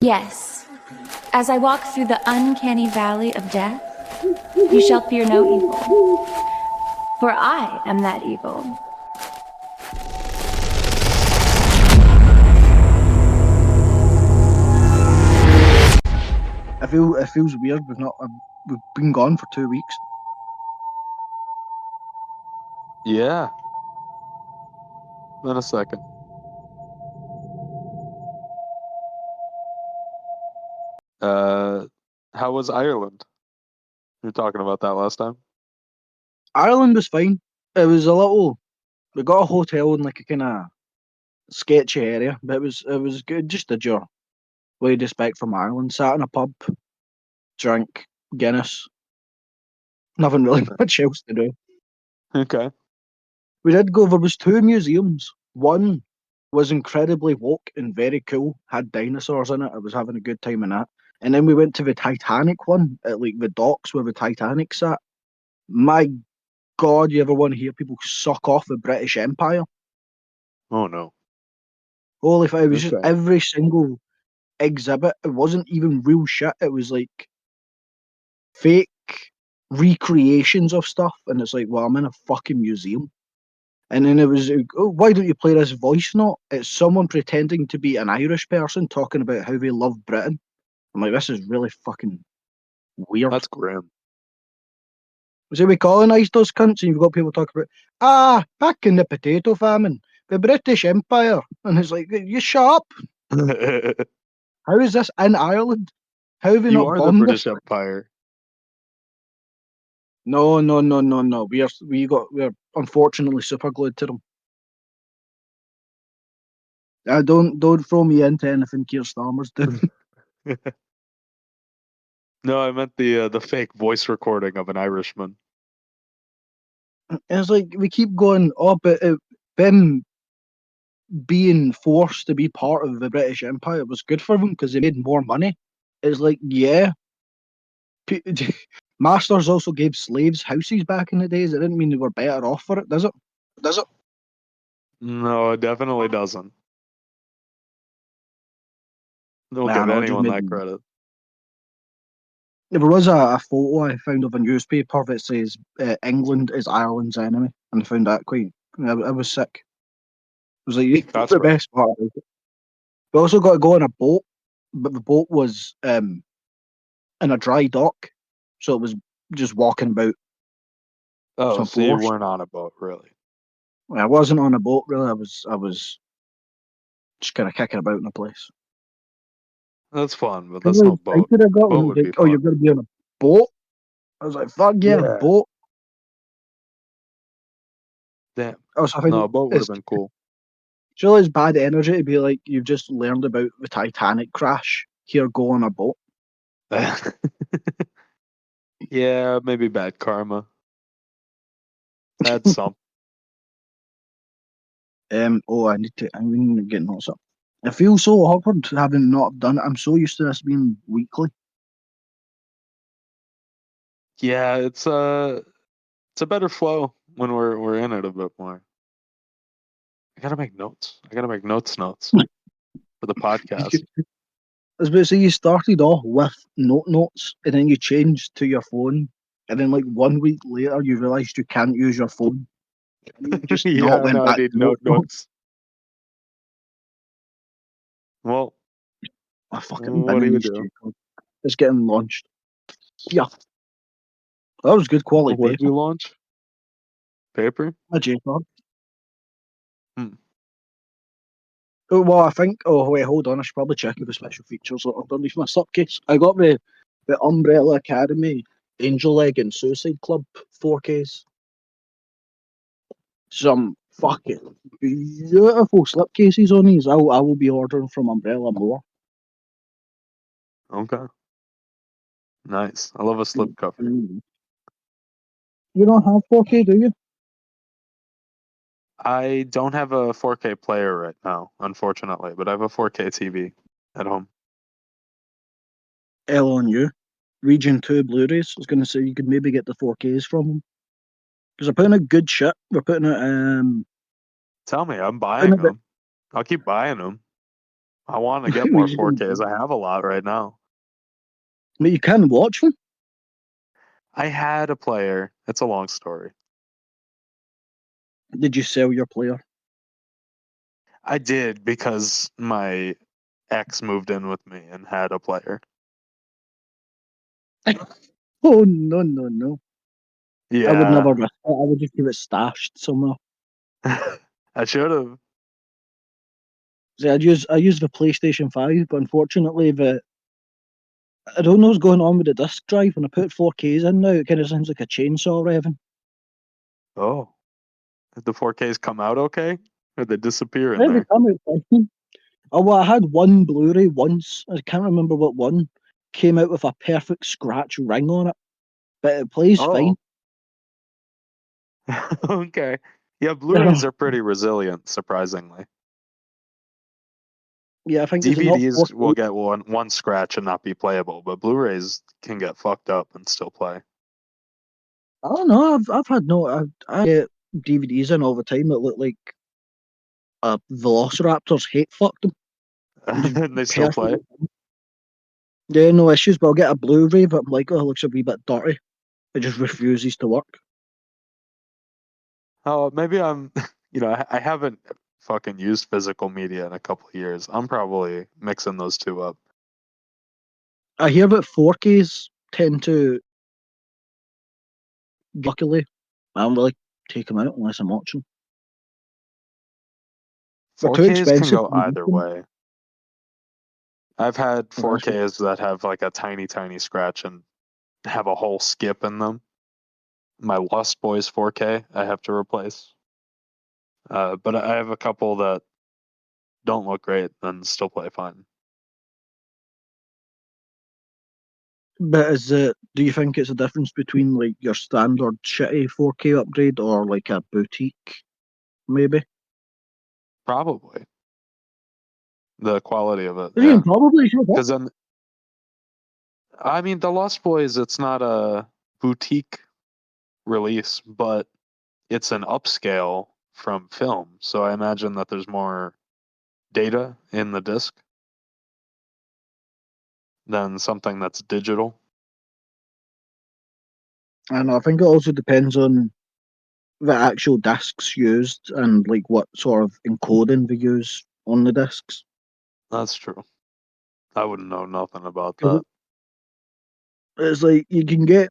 Yes, as I walk through the uncanny valley of death, you shall fear no evil, for I am that evil. It feels weird. We've been gone for 2 weeks. Yeah. In a second. How was Ireland? You were talking about that last time. Ireland was fine. It was a little. We got a hotel in like a kind of sketchy area, but it was good. Just did your way to expect from Ireland. Sat in a pub, drank Guinness. Nothing really much else to do. Okay. We did go. There was 2 museums. One was incredibly woke and very cool. Had dinosaurs in it. I was having a good time in that. And then we went to the Titanic one at like the docks where the Titanic sat. My God, you ever want to hear people suck off the British Empire? Oh no. Holy fuck, it was just Okay. every single exhibit. It wasn't even real shit. It was like fake recreations of stuff. And it's like, well, I'm in a fucking museum. And then it was, oh, why don't you play this voice note? It's someone pretending to be an Irish person talking about how they love Britain. I'm like, this is really fucking weird. That's grim. So we colonised those cunts, and you've got people talking about, back in the potato famine, the British Empire. And it's like, you shut up. How is this in Ireland? How have we You not are the bombed British this? Empire. No. We're unfortunately super glued to them. Don't throw me into anything Keir Starmer's doing. No, I meant the fake voice recording of an Irishman. And it's like we keep going, but them being forced to be part of the British Empire was good for them because they made more money. It's like, yeah, masters also gave slaves houses back in the days. It didn't mean they were better off for it, does it? Does it? No, it definitely doesn't. Don't I give know, it just anyone made that me. credit. There There was a photo I found of a newspaper that says England is Ireland's enemy, and I found that quite. I was sick. It was like That's the right. best part. We also got to go on a boat, but the boat was in a dry dock, so it was just walking about Oh, some so you floors. weren't on a boat, really? I wasn't on a boat really. I was just kind of kicking about in the place. That's fun, but that's Really no boat. excited I got when Boat it was would be like, oh, you're fun. going to be on a boat. I was like, fuck yeah, Yeah. boat. Damn. Also, I No, think a boat would have it's been cool. surely it's bad energy to be like, you've just learned about the Titanic crash. Here, go on a boat. Yeah, maybe bad karma. That's something. I'm going to get notes up. I feel so awkward having not done it. I'm so used to this being weekly. Yeah, it's a better flow when we're in it a bit more. I gotta make notes. I gotta make notes for the podcast. I was about to say, you started off with notes, and then you changed to your phone, and then like 1 week later, you realised you can't use your phone. And you just not Yeah, went no, I back need to notes. notes. Well, I fucking what bin do in you these do? J-Code. It's getting launched. Yeah, that was good quality What do paper. you launch? Paper? A J-Code. Hmm. Oh, well, I think. Oh, wait, hold on. I should probably check if the special features are underneath my slipcase. I got the Umbrella Academy, Angel Leg, and Suicide Club 4Ks. Some fucking beautiful slipcases on these. I will be ordering from Umbrella more. Okay. Nice. I love a slipcover. You don't have 4K, do you? I don't have a 4K player right now, unfortunately, but I have a 4K TV at home. L on you. Region 2 Blu-rays. I was going to say you could maybe get the 4Ks from them. Because they're putting out good shit. They're putting out, Tell me, I'm putting buying out them. I'll keep buying them. I want to get more 4Ks. I have a lot right now. But you can watch them. I had a player. It's a long story. Did you sell your player? I did because my ex moved in with me and had a player. Oh no, no, no! I would Yeah. never risk it. I would just keep it stashed somewhere. I should have. See, I use the PlayStation 5, but unfortunately I don't know what's going on with the disk drive. When I put 4Ks in now, it kind of sounds like a chainsaw revving. Oh. Did the 4Ks come out okay? Or they disappear in Yeah, they there? come out fine. Oh, well, I had one Blu-ray once. I can't remember what one. Came out with a perfect scratch ring on it, but it plays fine. Okay. Yeah, Blu-rays are pretty resilient, surprisingly. Yeah, I think there's enough DVDs 4K. will get one scratch and not be playable, but Blu-rays can get fucked up and still play. I don't know. I've had no. I get DVDs in all the time that look like a Velociraptor's hate fucked them. Just And they still perfect. play. Yeah, no issues. But I'll get a Blu-ray, but I'm like, oh, it looks a wee bit dirty. It just refuses to work. Oh, maybe I'm, I haven't fucking used physical media in a couple of years. I'm probably mixing those two up. I hear that 4Ks tend to, luckily, I don't really take them out unless I'm watching. They're too 4Ks can expensive go to use either them. way. I've had Well, that's 4Ks that have like a tiny, tiny scratch and have a whole skip in them. My Lost Boys 4K I have to replace. But I have a couple that don't look great and still play fine. But do you think it's a difference between like your standard shitty 4K upgrade or like a boutique, maybe? Probably the quality of it, You can yeah. probably show that. Because then, I mean, the Lost Boys, it's not a boutique release, but it's an upscale from film. So I imagine that there's more data in the disc than something that's digital. And I think it also depends on the actual discs used and like what sort of encoding they use on the discs. That's true. I wouldn't know nothing about 'Cause that. it's like you can get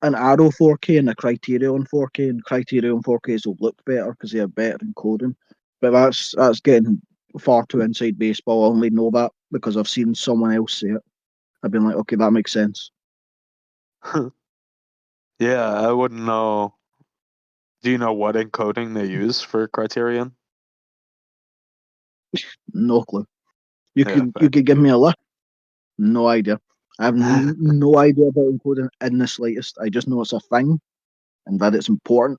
an Arrow 4K and a Criterion 4K, and Criterion 4Ks will look better because they have better encoding. But that's getting far too inside baseball. I only know that because I've seen someone else say it. I've been like, okay, that makes sense. Yeah, I wouldn't know. Do you know what encoding they use for Criterion? No clue. You Yeah, could fair. give me a list. No idea. I have no idea about encoding in the slightest. I just know it's a thing and that it's important.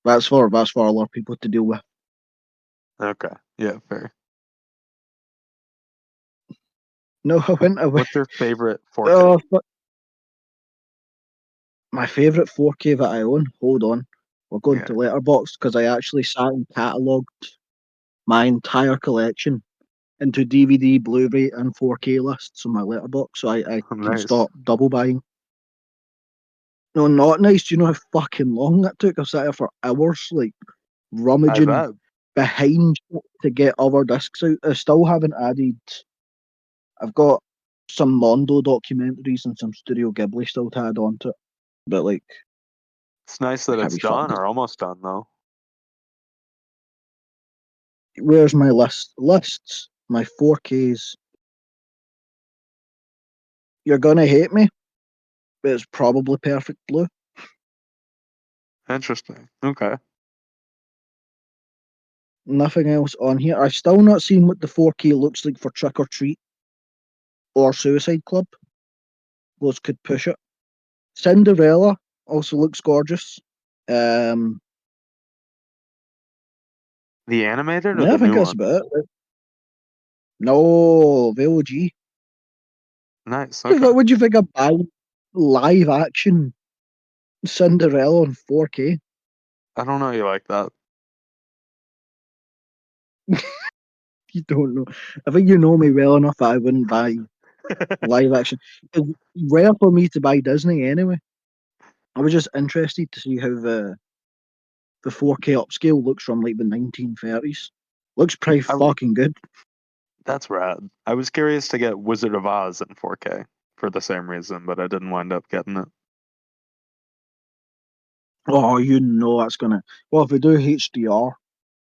That's for a lot of people to deal with. Okay. Yeah, fair. No, I went away. What's your favorite 4K? Oh, my favourite 4K that I own. Hold on, we're going Yeah. to Letterboxd because I actually sat and catalogued my entire collection into DVD, Blu-ray, and 4K lists on my Letterboxd, so I can Nice. stop double buying. No, not nice. Do you know how fucking long that took? I sat there for hours, like I rummaging bet. behind shit to get other discs out. I still haven't added. I've got some Mondo documentaries and some Studio Ghibli still to add on to it, but like It's nice I that can't it's be done fucked. or almost done, though. Where's my list? Lists. My 4Ks. You're gonna hate me, but it's probably Perfect Blue. Interesting. Okay. Nothing else on here. I've still not seen what the 4K looks like for Trick or Treat or Suicide Club. Those could push it. Cinderella also looks gorgeous. Um, The animated or yeah, I the think new that's one? about it. No, the OG. Nice. Okay. What would you think of buying live action Cinderella on 4K? I don't know you like that. You don't know. I think you know me well enough that I wouldn't buy live action. It's rare for me to buy Disney anyway. I was just interested to see how the 4K upscale looks from like the 1930s. Looks pretty I, fucking good. that's rad. I was curious to get Wizard of Oz in 4K for the same reason, but I didn't wind up getting it. Oh, you know that's gonna. Well, if we do HDR,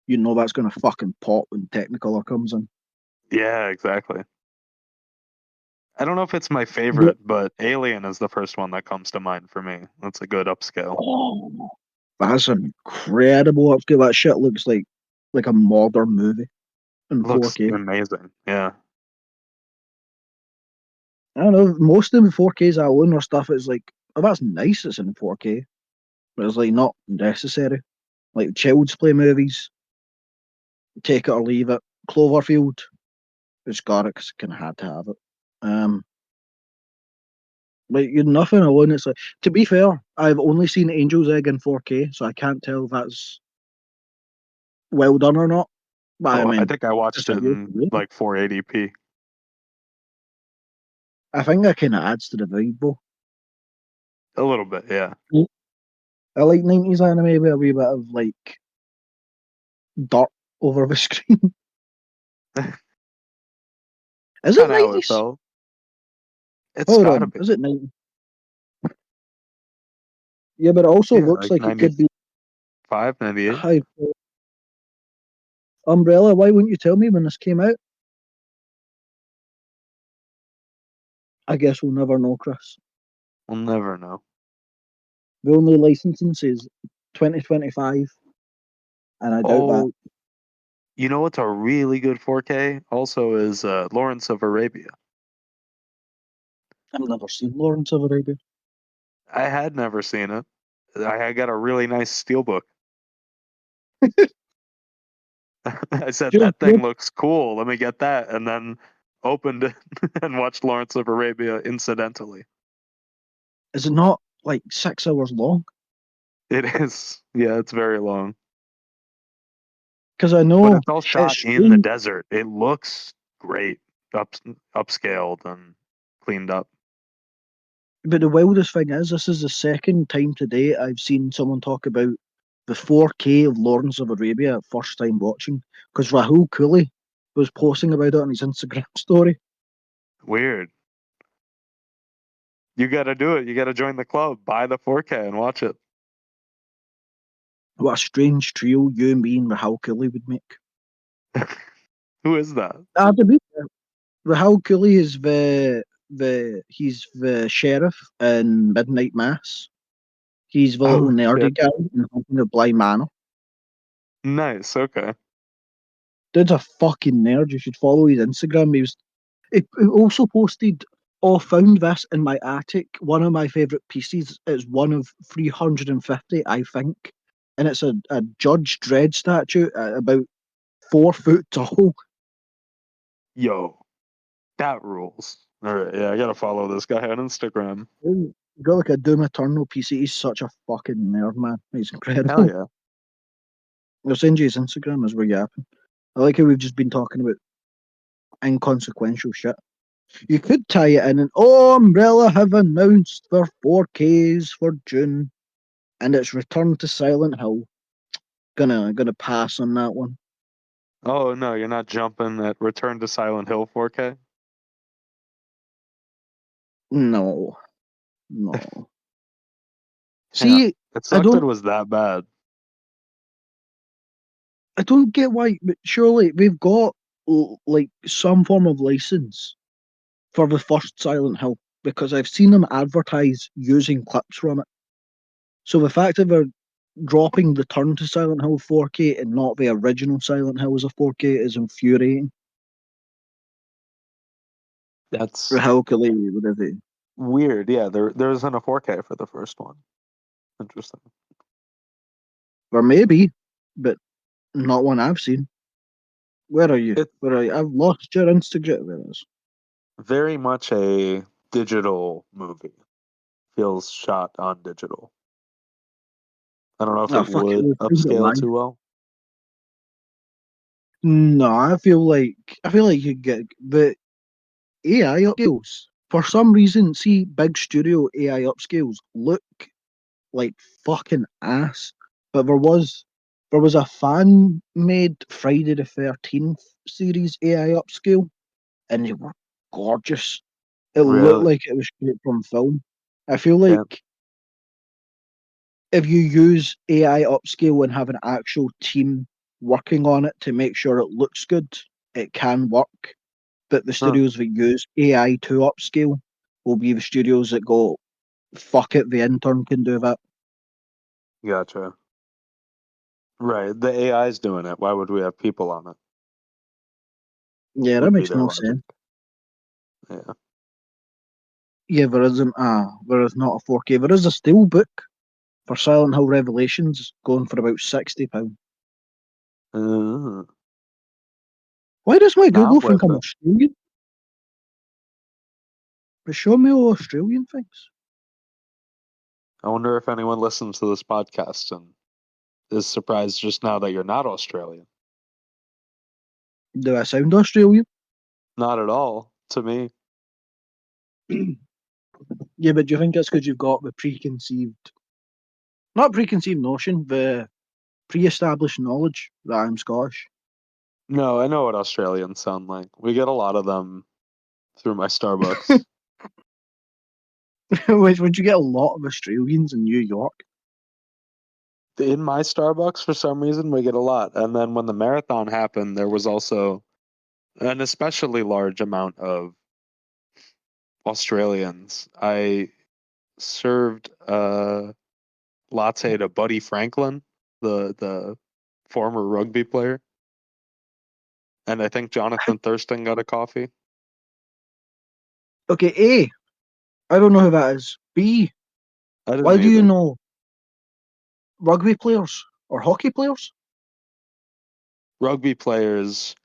you know that's gonna fucking pop when Technicolor comes in. Yeah, exactly. I don't know if it's my Yeah. favorite, but Alien is the first one that comes to mind for me. That's a good upscale. Oh, that's an incredible upscale. That shit looks like a modern movie in Looks 4K. amazing. Yeah. I don't know. Most of the 4Ks I own or stuff is like, oh, that's nice. It's in 4K, but it's like not necessary. Like Child's Play movies, take it or leave it. Cloverfield, it's got it because kind of had to have it. Um, like you're nothing alone. It's like, to be fair, I've only seen Angel's Egg in 4K, so I can't tell if that's well done or not. But I Oh, I mean, think I watched it's a it good in movie. like 480p. I think that kind of adds to the vibe, though. A little bit, yeah. I like 90s anime with a wee bit of like dirt over the screen. Is it Kind of how it 90s? felt. It's Hold gotta on, be. is it 90s? Yeah, but it also Yeah, looks like like it could be 95, 98. high. Umbrella, why wouldn't you tell me when this came out? I guess we'll never know, Chris. We'll never know. The only licensing says 2025, and I doubt that. Oh, you know what's a really good 4K? Also is Lawrence of Arabia. I've never seen Lawrence of Arabia. I had never seen it. I got a really nice steelbook. I said Sure, that thing looks cool. Let me get that, and then opened it and watched Lawrence of Arabia incidentally. is it not like 6 hours long? It is, yeah, it's very long, Because I but know it's all it's shot in the strange, desert. It looks great, up upscaled and cleaned up. but the wildest thing is, this is the second time today I've seen someone talk about the 4K of Lawrence of Arabia first time watching. Because Rahul Cooley was posting about it on his Instagram story. Weird. You got to do it. You got to join the club, buy the 4K, and watch it. What a strange trio you, me, and Rahul Cooley would make. Who is that? To be fair, Rahul Cooley is he's the sheriff in Midnight Mass. He's the little Oh nerdy shit! guy in Haunting of Bly Manor. Nice. Okay. Dude's a fucking nerd. You should follow his Instagram. He also posted, "Oh, found this in my attic. One of my favourite pieces. It's one of 350, I think, and it's a Judge Dredd statue about 4 foot tall." Yo, that rules. All right. Yeah, I gotta follow this guy on Instagram. He got like a Doom Eternal PC. He's such a fucking nerd, man. He's Hell incredible. yeah. I'll send you his Instagram as we're yapping. I like how we've just been talking about inconsequential shit. You could tie it in and oh, Umbrella have announced their 4Ks for June and it's Return to Silent Hill. Gonna pass on that one. Oh no, you're not jumping at Return to Silent Hill 4K. No, no. Yeah, See, it I sucked that don't, it was that bad. I don't get why. But surely we've got like some form of license for the first Silent Hill because I've seen them advertise using clips from it. So the fact that they're dropping Return to Silent Hill 4K and not the original Silent Hill as a 4K is infuriating. That's How could they, whatever. weird. Yeah, there isn't a 4K for the first one. Interesting. Or maybe, but not one I've seen. Where are you? It's Where are you? I've lost your Instagram. Where is? very much a digital movie. Feels shot on digital. I don't know if Oh, it fuck it. would We'll find it upscale live. too well. No, I feel like you get the AI upscales. For some reason, see big studio AI upscales look like fucking ass. But there was a fan made Friday the 13th series AI upscale and they were gorgeous. It looked Really? like it was straight from film. I feel Yeah. like if you use AI upscale and have an actual team working on it to make sure it looks good, it can work. But the Huh. studios that use AI to upscale will be the studios that go, fuck it, the intern can do that. Gotcha. Right. The AI's doing it. Why would we have people on it? Yeah, that Would be makes their no logic. sense. Yeah. Yeah, there is not a 4K. There is a steel book for Silent Hill Revelations going for about £60. Uh, Why does my not Google think worth I'm it. Australian? They show me all Australian things. I wonder if anyone listens to this podcast and is surprised just now that you're not Australian. Do I sound Australian? Not at all, to me. Yeah, but do you think it's because you've got the preconceived, not preconceived notion, the pre-established knowledge that I'm Scottish? No, I know what Australians sound like. We get a lot of them through my Starbucks. Would you get a lot of Australians in New York? In my Starbucks, for some reason, we get a lot. And then when the marathon happened, there was also an especially large amount of Australians. I served a latte to Buddy Franklin, the former rugby player, and I think Jonathan Thurston got a coffee. Okay, A, I don't know who that is. B, I why didn't do you either. know rugby players or hockey players? Rugby players,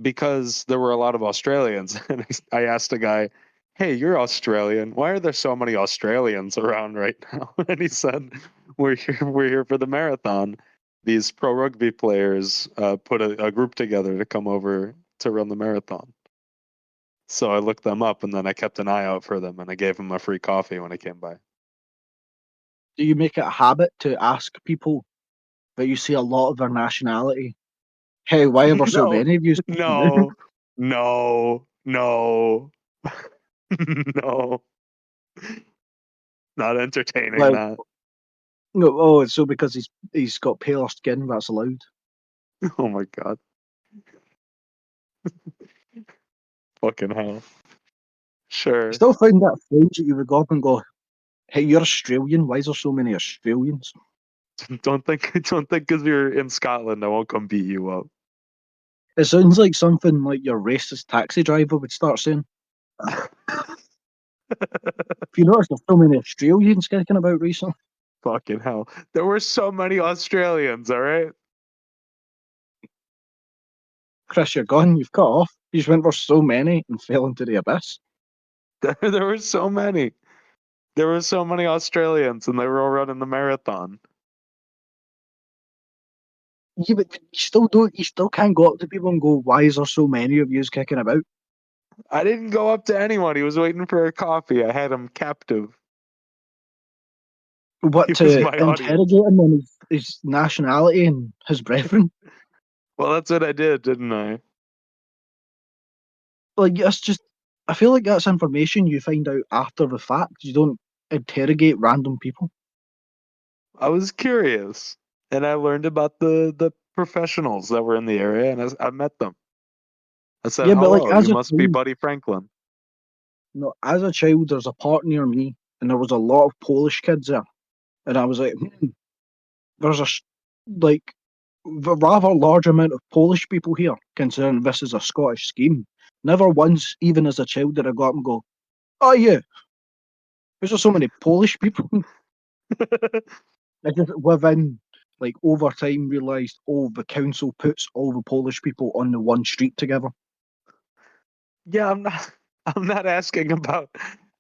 because there were a lot of Australians, and I asked a guy, "Hey, you're Australian. Why are there so many Australians around right now?" And he said, "We're here for the marathon. These pro rugby players put a group together to come over to run the marathon." So I looked them up, and then I kept an eye out for them, and I gave them a free coffee when I came by. Do you make it a habit to ask people that you see a lot of their nationality? Hey, why are there so No, many of you? no, no, no, no. Not entertaining Like, that. no, oh, it's so because he's got paler skin, that's allowed. Oh my god. Fucking hell. I Sure. still find that strange that you would go up and go, hey, you're Australian. Why is there so many Australians? Don't think because you're in Scotland I won't come beat you up. It sounds like something like your racist taxi driver would start saying. If you notice, there's so many Australians kicking about recently. Fucking hell. There were so many Australians, alright? Chris, you're gone. You've cut off. You just went for so many and fell into the abyss. There were so many. There were so many Australians and they were all running the marathon. Yeah, but you still don't. You still can't go up to people and go, "Why is there so many of you kicking about?" I didn't go up to anyone. He was waiting for a coffee. I had him captive. What He was to my audience. interrogate him on his nationality and his brethren? Well, that's what I did, didn't I? Like that's just. I feel like that's information you find out after the fact. You don't interrogate random people. I was curious, and I learned about the professionals that were in the area, and I met them. I said, Yeah, but like "Hello, you must be Buddy Franklin." as a child, there's a park near me, and there was a lot of Polish kids there, and I was like, there's like a rather large amount of Polish people here, considering this is a Scottish scheme. Never once, even as a child, did I go up and go, "Oh yeah, there's just so many Polish people." I just within like over time realised, oh, the council puts all the Polish people on the one street together. Yeah, I'm not asking about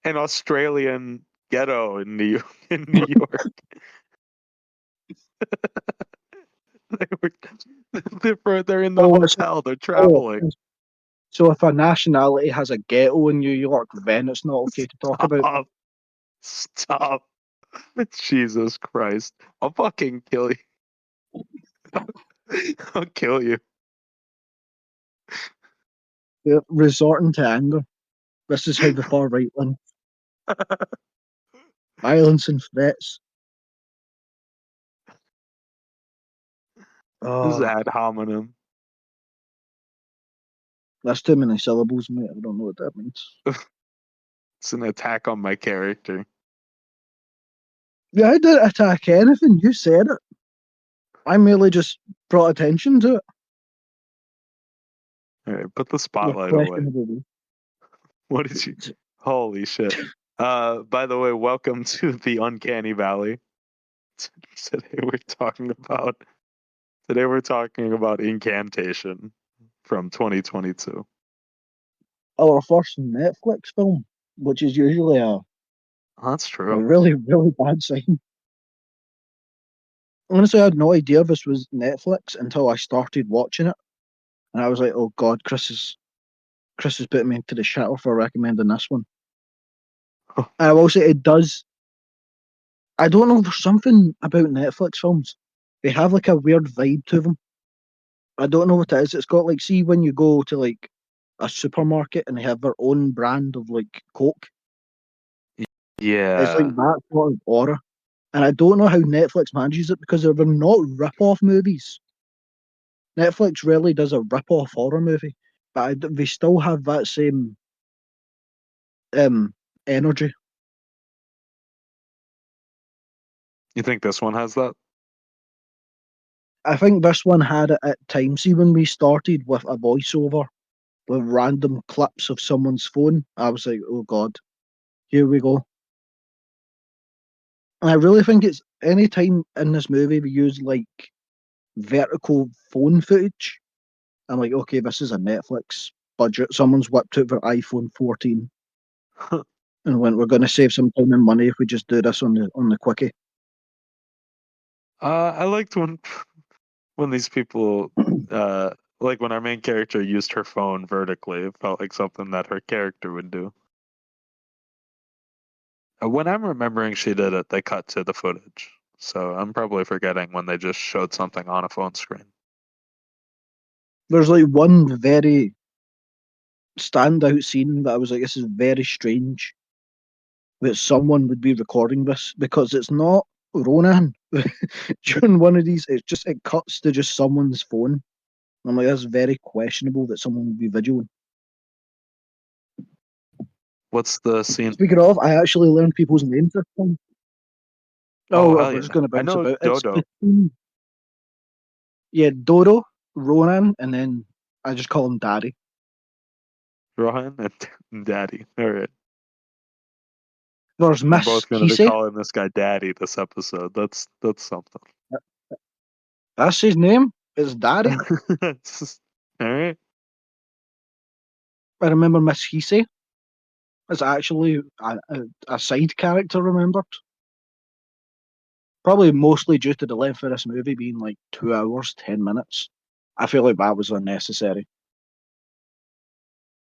an Australian ghetto in New York. They're in the Oh, hotel. They're traveling. so if a nationality has a ghetto in New York, then it's not okay to talk about. Stop. Stop. Jesus Christ. I'll fucking kill you. I'll kill you. They're resorting to anger. This is how the far right win. Violence and threats. This is Oh, ad hominem. that's too many syllables, mate. I don't know what that means. It's an attack on my character. Yeah, I didn't attack anything. You said it. I merely just brought attention to it. All right, put the Your spotlight away. questionable. What did you? Holy shit. By the way, welcome to the Uncanny Valley. Today we're talking about Incantation from 2022. Our first Netflix film, which is usually a That's true. really, really bad sign. Honestly, I had no idea this was Netflix until I started watching it. And I was like, oh God, Chris is putting me into the shitter for recommending this one. And I will say it does. I don't know, there's something about Netflix films. They have like a weird vibe to them. I don't know what it is. It's got like, see when you go to like a supermarket and they have their own brand of like Coke. It's like Yeah. that sort of aura. And I don't know how Netflix manages it because they're not rip-off movies. Netflix rarely does a rip-off horror movie, but they still have that same energy. You think this one has that? I think this one had it at times. See, when we started with a voiceover with random clips of someone's phone, I was like, oh God, here we go. And I really think it's any time in this movie we use like vertical phone footage, I'm like, okay, this is a Netflix budget. Someone's whipped out their iPhone 14 and went, we're going to save some time and money if we just do this on the quickie. I liked when these people like when our main character used her phone vertically. It felt like something that her character would do. When I'm remembering she did it, they cut to the footage. So I'm probably forgetting when they just showed something on a phone screen. There's like one very standout scene that I was like, this is very strange that someone would be recording this because it's not Ronan during one of these. It cuts to just someone's phone. I'm like, that's very questionable that someone would be videoing. What's the scene? Speaking of, I actually learned people's names this time. Oh, Oh, hell we're yeah. just going to I bounce know about. It's Dodo. between, yeah, Dodo, Ronan, and then I just call him Daddy. Rohan and Daddy. All right. There's We're Miss both going to be Hisey. calling this guy Daddy this episode. That's something. That's his name. It's Daddy. All right. I remember Miss Hisey is actually a side character remembered. Probably mostly due to the length of this movie being like 2 hours, 10 minutes. I feel like that was unnecessary.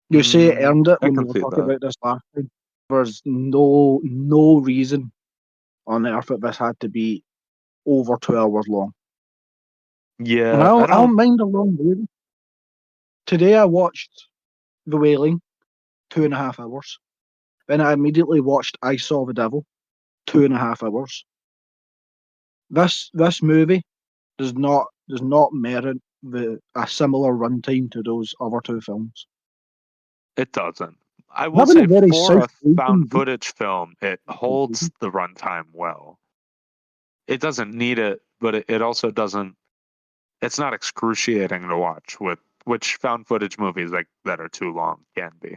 You say it earned it I when we can were see talking that. about this last time. There's no reason on earth that this had to be over 2 hours long. And Yeah, I I don't don't. mind a long movie. Today I watched The Wailing, 2.5 hours. Then I immediately watched I Saw the Devil, 2.5 hours. This movie does not merit a similar runtime to those other two films. It doesn't. I will Having a say very for South a found Asian footage film, it holds the runtime well. It doesn't need it, but it also doesn't. It's not excruciating to watch with which found footage movies like that are too long can be.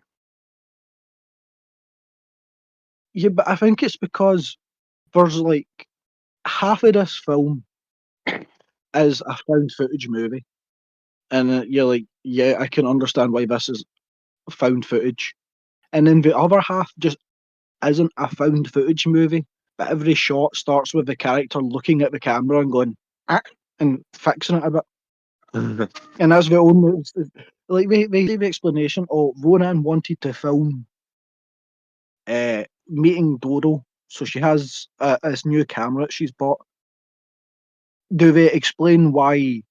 yeah, but I think it's because there's like half of this film is a found footage movie, and you're like, yeah, I can understand why this is found footage, and then the other half just isn't a found footage movie, but every shot starts with the character looking at the camera and going, ah. and fixing it a bit. And that's the only, like, they gave the explanation, Ronan wanted to film meeting Dodo, so she has this new camera that she's bought. Do they explain why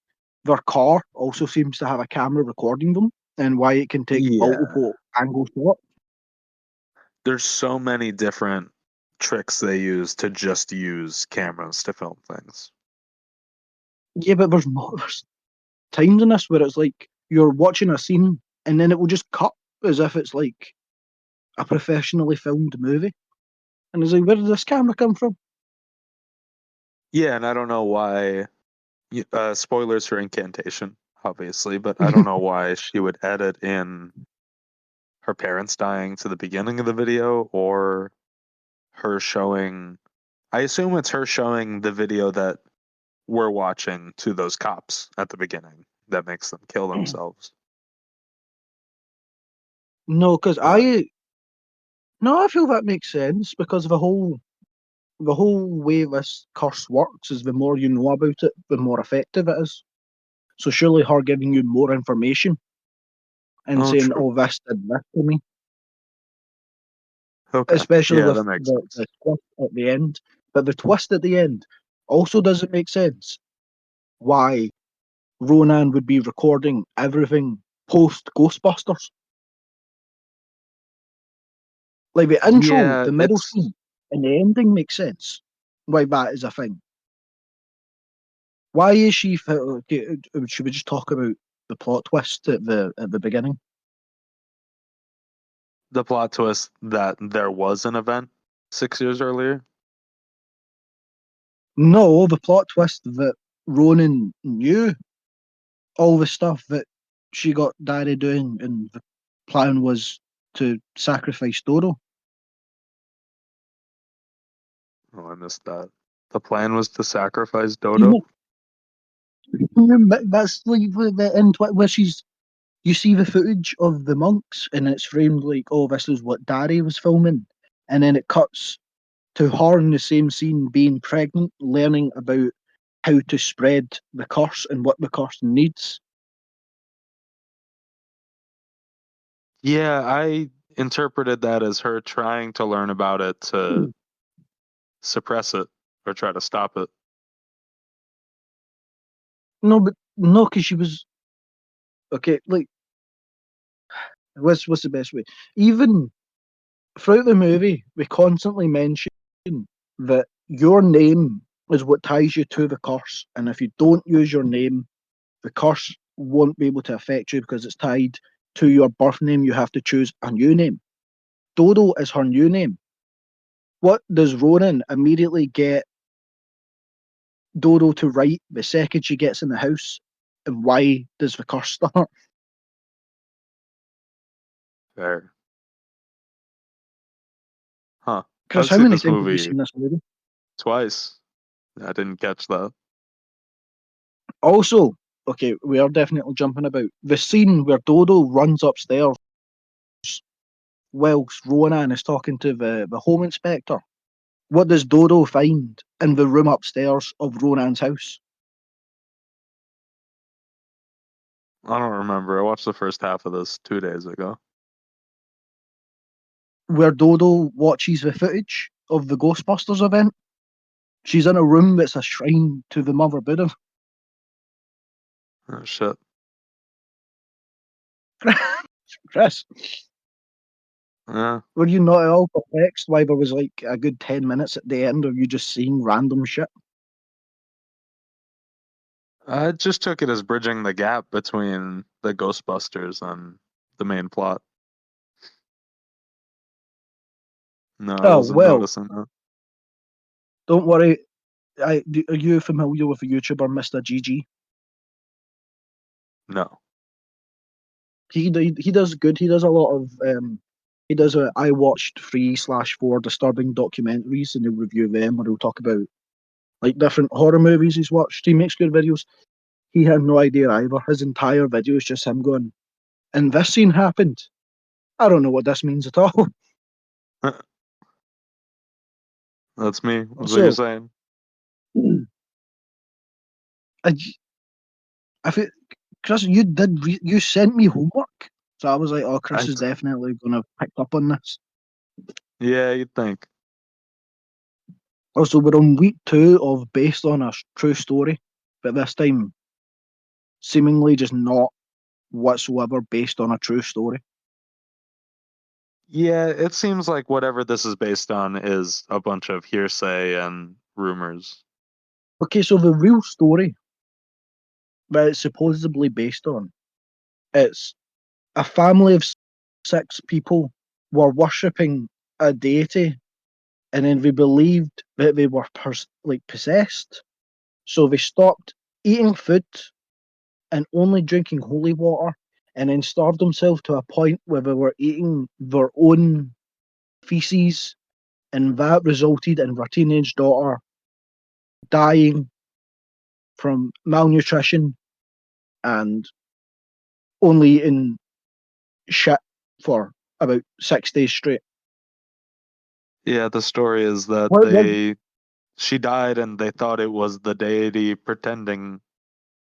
their car also seems to have a camera recording them, and why it can take Yeah. multiple angle shots? There's so many different tricks they use to just use cameras to film things. Yeah, but there's times in this where it's like you're watching a scene and then it will just cut as if it's like a professionally filmed movie. And it's like, where did this camera come from? Yeah, and I don't know why. Spoilers for Incantation, obviously, but I don't know why she would edit in her parents dying to the beginning of the video, or her showing. I assume it's her showing the video that we're watching to those cops at the beginning that makes them kill themselves. No, because But I feel that makes sense because the whole way this curse works is the more you know about it, the more effective it is. So surely her giving you more information and saying, true. "Oh, this did this to me," Okay. especially Yeah, with that makes the sense. twist at the end. But the twist at the end also doesn't make sense. Why Ronan would be recording everything post Ghostbusters? Like the intro, Yeah, the middle it's scene, and the ending makes sense. Why that is a thing. Why is she? Okay, should we just talk about the plot twist at the beginning? the plot twist that there was an event 6 years earlier. No, the plot twist that Ronan knew all the stuff that she got Daddy doing, and the plan was to sacrifice Dodo. Oh, I missed that. The plan was to sacrifice You Dodo. know, that's like the end where you see the footage of the monks, and it's framed like, oh, this is what Daddy was filming, and then it cuts to her in the same scene being pregnant, learning about how to spread the curse and what the curse needs. Yeah, I interpreted that as her trying to learn about it to suppress it or try to stop it. No, but no, because she was okay. Like, what's the best way? Even throughout the movie, we constantly mention that your name is what ties you to the curse, and if you don't use your name, the curse won't be able to affect you because it's tied to your birth name. You have to choose a new name. Dodo is her new name. What does Ronan immediately get Dodo to write the second she gets in the house? And why does the curse start? Fair. Huh. Chris, I've how seen many this times have you movie seen this movie? twice. I didn't catch that. Also, okay, we are definitely jumping about. The scene where Dodo runs upstairs whilst Ronan is talking to the home inspector. What does Dodo find in the room upstairs of Ronan's house? I don't remember. I watched the first half of this 2 days ago. Where Dodo watches the footage of the Ghostbusters event. She's in a room that's a shrine to the Mother Buddha. Oh shit. Chris, Yeah. were you not at all perplexed why there was like a good 10 minutes at the end of you just seeing random shit? I just took it as bridging the gap between the Ghostbusters and the main plot. No, I Oh, wasn't well, noticing that. don't worry. Are you familiar with the YouTuber Mr. GG? No. He does good. He does a lot of he does a I watched 3/4 disturbing documentaries, and he'll review them, or he'll talk about like different horror movies he's watched. He makes good videos. He had no idea either. His entire video is just him going, and this scene happened. I don't know what this means at all. That's me. That's what you're So saying. I feel, Chris, you sent me homework, so I was like, oh, Chris I, is definitely going to pick up on this. yeah, you'd think. Also, we're on week 2 of based on a true story, but this time seemingly just not whatsoever based on a true story. Yeah, it seems like whatever this is based on is a bunch of hearsay and rumors. Okay, so the real story that it's supposedly based on, it's a family of 6 people were worshipping a deity, and then they believed that they were possessed, so they stopped eating food and only drinking holy water, and then starved themselves to a point where they were eating their own feces, and that resulted in their teenage daughter dying from malnutrition and only eating shit for about 6 days straight. Yeah, the story is that What? she died and they thought it was the deity pretending,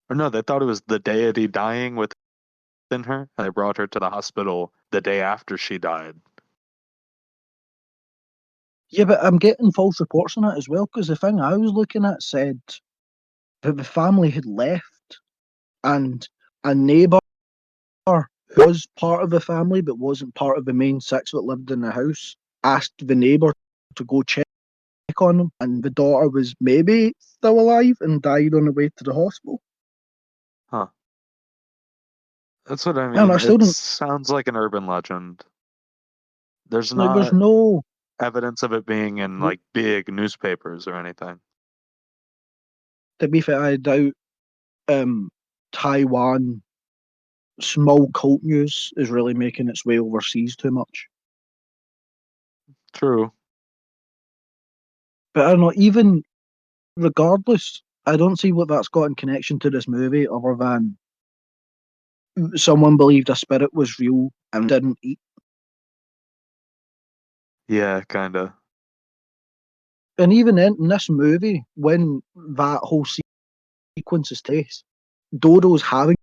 or no, they thought it was the deity dying within her, and they brought her to the hospital the day after she died. Yeah, but I'm getting false reports on it as well, because the thing I was looking at said that the family had left, and a neighbour who was part of the family but wasn't part of the main 6 that lived in the house asked the neighbour to go check on them, and the daughter was maybe still alive and died on the way to the hospital. Huh. That's what I And mean. I still It don't, sounds like an urban legend. There's like, there's not no, evidence of it being in like big newspapers or anything. to be fair, I doubt Taiwan small cult news is really making its way overseas too much. True. But I don't know, even regardless, I don't see what that's got in connection to this movie other than someone believed a spirit was real and didn't eat. Yeah, kinda. And even in this movie, when that whole sequence is takes, Dodo's having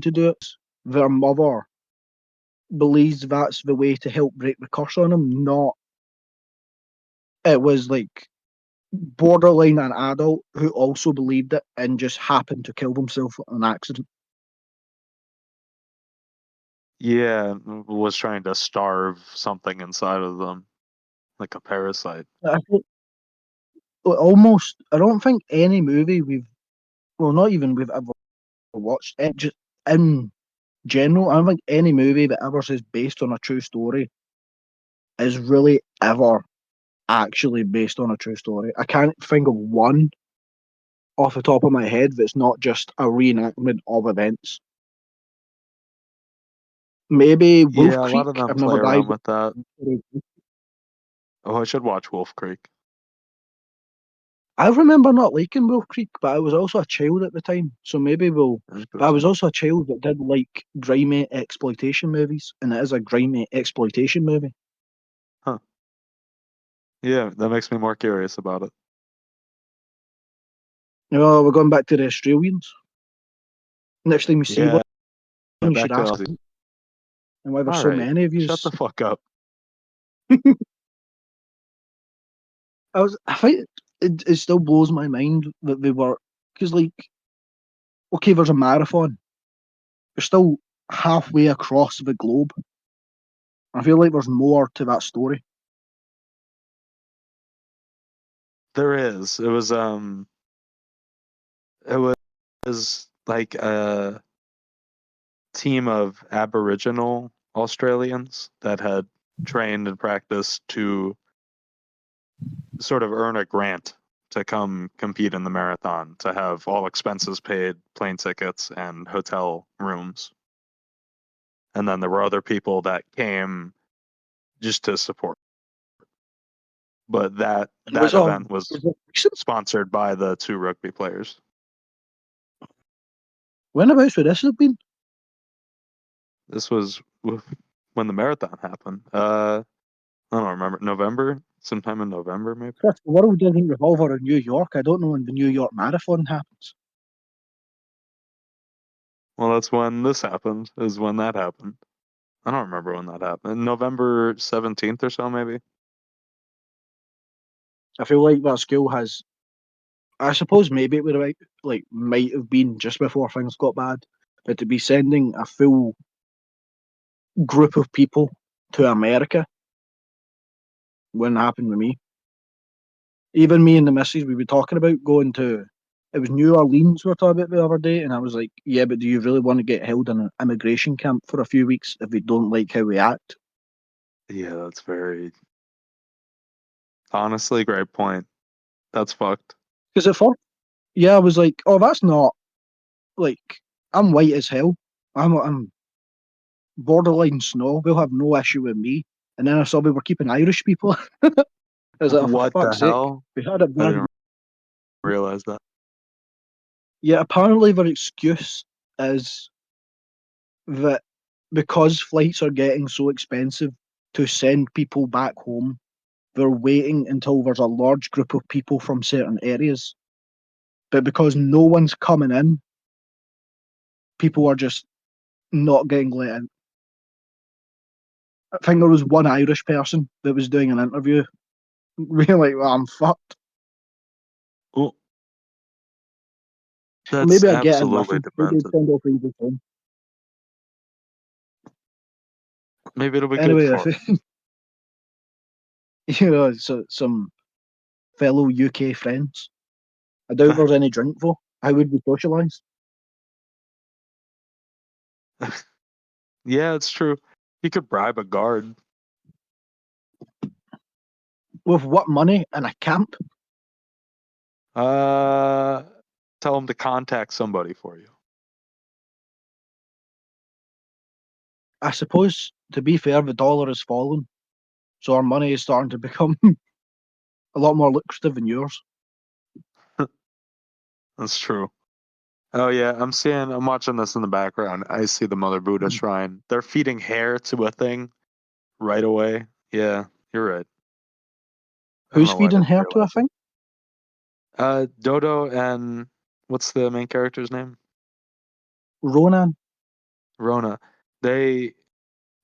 to do it. Their mother believes that's the way to help break the curse on him, not it was like borderline an adult who also believed it and just happened to kill himself on accident. Yeah, was trying to starve something inside of them, like a parasite. I think almost, I don't think any movie not even we've ever watched, it just in general, I don't think any movie that ever says based on a true story is really ever actually based on a true story. I can't think of one off the top of my head that's not just a reenactment of events. Maybe Wolf Yeah, a lot of Creek. them I've play never around died. with that. Oh, I should watch Wolf Creek. I remember not liking Wolf Creek, but I was also a child at the time, so maybe we'll. I was Interesting. also a child that did like grimy exploitation movies, and it is a grimy exploitation movie. Huh. Yeah, that makes me more curious about it. You know, we're going back to the Australians. Next time you see one, Yeah, you back should to ask Aussie. them. And why there's All so right, many of you. shut the fuck up. I think it still blows my mind that they were, because like, okay, there's a marathon. You're still halfway across the globe. I feel like there's more to that story. There is. It was like a team of Aboriginal Australians that had trained and practiced to sort of earn a grant to come compete in the marathon, to have all expenses paid, plane tickets, and hotel rooms. And then there were other people that came just to support. But It was that event was was it recent? sponsored by the 2 rugby players. Whenabouts would this have been? This was when the marathon happened. I don't remember. November, sometime in November, maybe. Chris, the world doesn't revolve around New York. I don't know when the New York Marathon happens. Well, that's when this happened. Is when that happened. I don't remember when that happened. November 17th or so, maybe. I feel like that school has. I suppose maybe it would have might have been just before things got bad, but to be sending a full group of people to America wouldn't happen with me. Even me and the missus, we were talking about going to. It was New Orleans we were talking about the other day, and I was like, "Yeah, but do you really want to get held in an immigration camp for a few weeks if we don't like how we act?" Yeah, that's very honestly great point. That's fucked. Because at first, yeah, I was like, "Oh, that's not like I'm white as hell. I'm borderline snow. They'll have no issue with me." And then I saw we were keeping Irish people. I was like, "Oh, for What the fuck's sake, hell? we had it I bad." didn't realize that. Yeah, apparently their excuse is that because flights are getting so expensive to send people back home, they're waiting until there's a large group of people from certain areas. But because no one's coming in, people are just not getting let in. I think there was one Irish person that was doing an interview. Really, well, I'm fucked. Oh, Or that's maybe I get in with absolutely him. Maybe I'd demented. send off easy home. Maybe it'll be good Anyway, for if so, some fellow UK friends. I doubt him. there's any drink though. How would we socialise? Yeah, it's true. You could bribe a guard. With what money and a camp? Uh, Tell him to contact somebody for you. I suppose, to be fair, the dollar has fallen, so our money is starting to become a lot more lucrative than yours. That's true. Oh yeah, I'm watching this in the background. I see the Mother Buddha shrine. They're feeding hair to a thing right away. Yeah, you're right. I don't Who's know why I feeding didn't her to a realize thing? that. Dodo and what's the main character's name? Ronan. Rona. They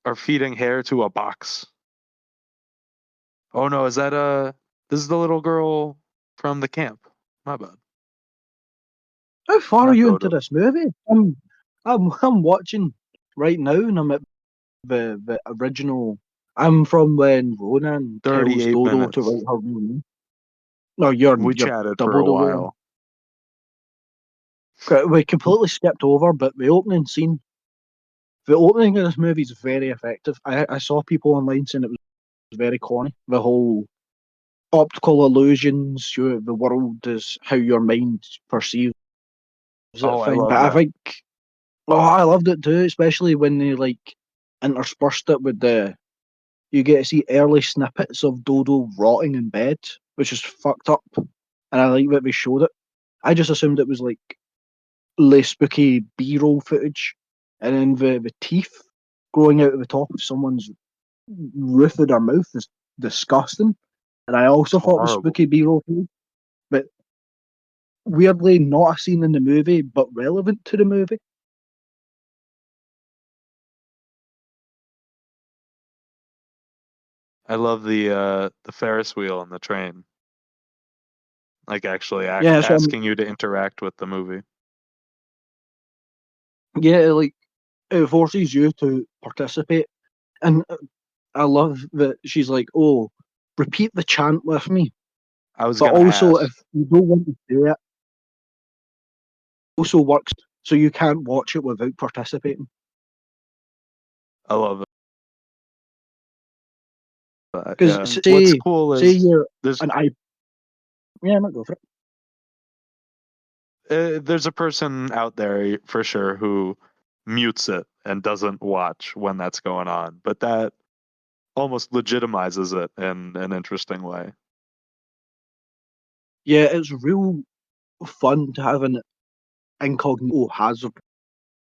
are feeding hair to a box. Oh no, is that this is the little girl from the camp. My bad. How far are Not you into Dodo. this movie? I'm watching right now, and I'm at the original. I'm from when Ronan tells 38 Dodo to minutes. write her name. No, you're We chatted for double a the way. while. We completely skipped over, but the opening scene, the opening of this movie is very effective. I saw people online saying it was very corny. The whole optical illusions, the world is how your mind perceives it Oh, I thing. love But I that. think, oh, I loved it too, especially when they interspersed it with you get to see early snippets of Dodo rotting in bed, which is fucked up. And I like that they showed it. I just assumed it was like less spooky B-roll footage, and then the teeth growing out of the top of someone's roof of their mouth is disgusting. And I It's also thought it was horrible. spooky B-roll footage, but weirdly not a scene in the movie, but relevant to the movie. I love the Ferris wheel on the train. Like actually Yeah, so asking you to interact with the movie. yeah, like it forces you to participate, and I love that she's like, "Oh, repeat the chant with me," I was but gonna also ask. if you don't want to do it, also works so you can't watch it without participating. I love that. Because Yeah. What's say cool say is you're there's an I yeah, I might go for it. there's a person out there for sure who mutes it and doesn't watch when that's going on, but that almost legitimizes it in an interesting way. Yeah, it's real fun to have an incognito hazard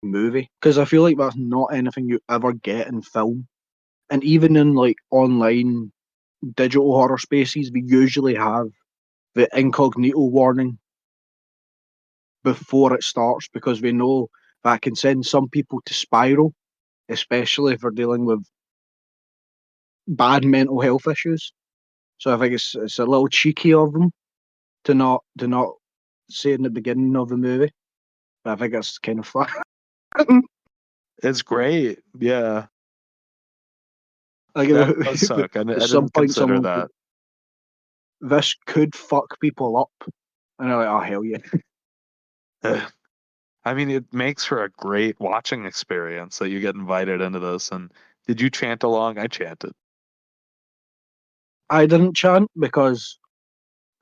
movie because I feel like that's not anything you ever get in film, and even in like online digital horror spaces, we usually have the incognito warning before it starts because we know that can send some people to spiral, especially if they're dealing with bad mental health issues. So I think it's a little cheeky of them to not say in the beginning of the movie. But I think that's kind of fun. It's great. Yeah, Like, that does suck. I at some didn't point, consider someone that. this could fuck people up, and I'm like, oh hell yeah. I mean, it makes for a great watching experience that you get invited into this. And did you chant along? I chanted. I didn't chant because,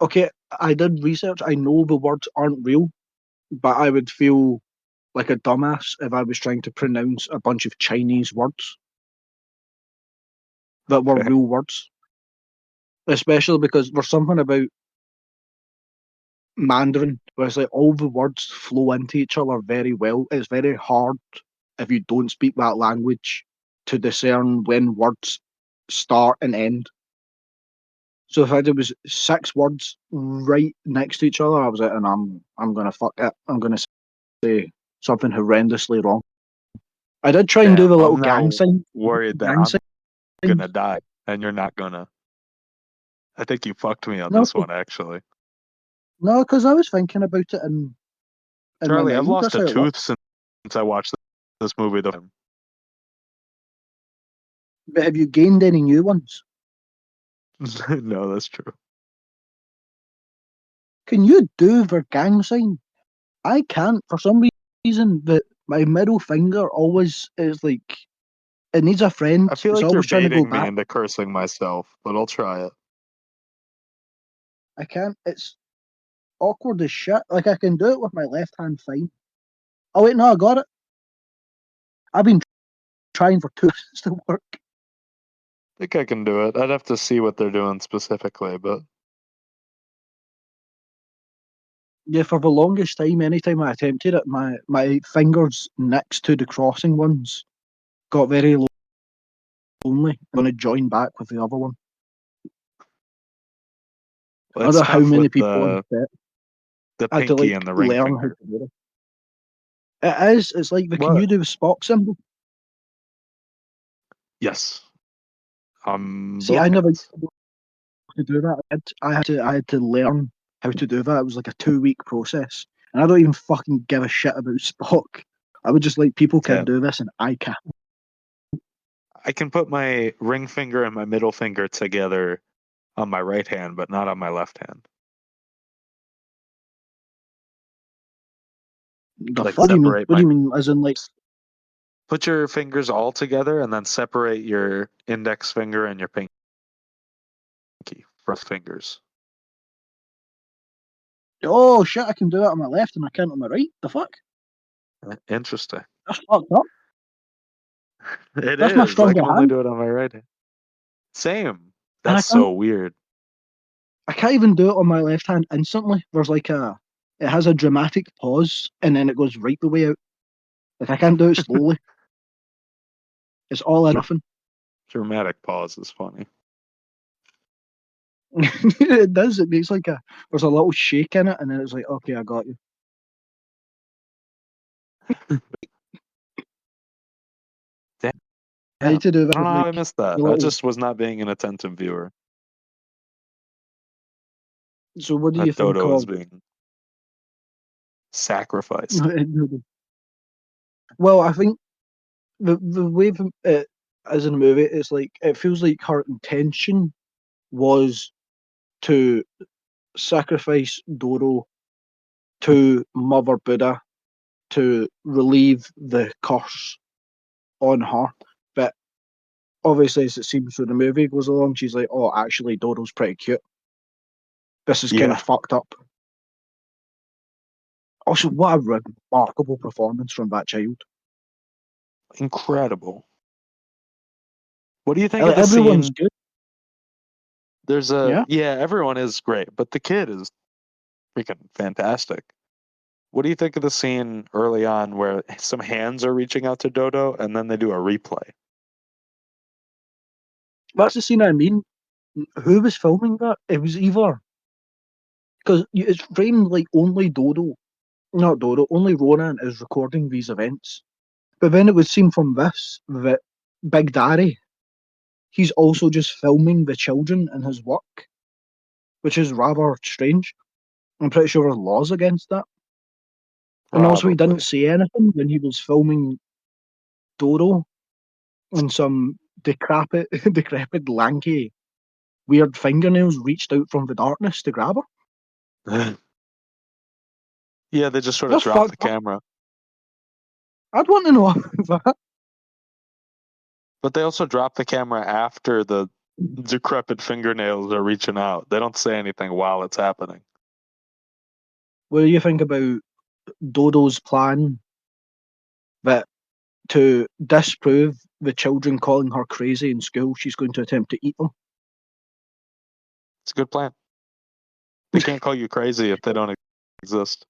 okay, I did research. I know the words aren't real, but I would feel like a dumbass if I was trying to pronounce a bunch of Chinese words that were Okay. real words. Especially because there's something about Mandarin where it's like all the words flow into each other very well. It's very hard if you don't speak that language to discern when words start and end. So if there was 6 words right next to each other, I was like, and I'm gonna fuck it. I'm gonna say something horrendously wrong. I did try and do Damn, the little I'm gang now sign. worried that Gang I'm sign. gonna die and you're not gonna. I think you fucked me on No, this one, actually. no, because I was thinking about it in my Charlie, I've mind. lost That's a how it works. tooth since I watched this movie. But have you gained any new ones? No, that's true. Can you do the gang sign? I can't for some reason. But my middle finger always is like it needs a friend. I feel It's like you're always trying to go baiting me back. into cursing myself, but I'll try it. I can't. It's awkward as shit. Like I can do it with my left hand fine. Oh wait, no, I got it. I've been trying for 2 minutes to work. I think I can do it. I'd have to see what they're doing specifically, but Yeah, for the longest time, anytime I attempted it, my fingers next to the crossing ones got very lonely. I'm going to join back with the other one. I don't it's know how tough many with people on set the had to pinky like and the ring learn how finger. to do it. It is. It's like the can What? you do the Spock symbol? Yes. See, Both I never hands. used to do that. I had to learn how to do that. It was like a 2 week process, and I don't even fucking give a shit about Spock. I would just like people can Yeah. do this and I can't. I can put my ring finger and my middle finger together on my right hand, but not on my left hand. The Like fuck? What do you mean? separate What do my you mean? As in like? put your fingers all together and then separate your index finger and your pinky from fingers. Oh shit! I can do it on my left and I can't on my right. The fuck? Interesting. That's fucked up. It That's my is. I stronger can only hand, do it on my right hand. Same. and I That's can't. so weird. I can't even do it on my left hand instantly. There's like it has a dramatic pause, and then it goes right the way out. Like I can't do it slowly. It's all or nothing. Dramatic pause is funny. It does. It makes like there's a little shake in it, and then it's like, okay, I got you. Damn. I I need to do that don't with know how I like missed that. the I little. just was not being an attentive viewer. So what do you That think dodo is of? being sacrificed. Well, I think the way it is in the movie is like it feels like her intention was to sacrifice Doro to Mother Buddha to relieve the curse on her. But obviously, as it seems when the movie goes along, she's like, oh, actually, Doro's pretty cute. This is kind of Yeah. fucked up. Also, what a remarkable performance from that child. Incredible. What do you think of Like, the everyone's scene? good. There's Yeah. everyone is great, but the kid is freaking fantastic. What do you think of the scene early on where some hands are reaching out to Dodo and then they do a replay? That's the scene I mean. Who was filming that? It was either because it's framed like only Dodo, Not Dodo, only Ronan is recording these events. But then it would seem from this that Big Daddy, he's also just filming the children in his work, which is rather strange. I'm pretty sure there are laws against that. And also, he Probably. didn't say anything when he was filming Dodo, and some decrepit, lanky, weird fingernails reached out from the darkness to grab her. Yeah, they just sort of That's dropped the fucked up. camera. I'd want to know about that. But they also drop the camera after the decrepit fingernails are reaching out. They don't say anything while it's happening. What do you think about Dodo's plan that to disprove the children calling her crazy in school, she's going to attempt to eat them? It's a good plan. They can't call you crazy if they don't exist.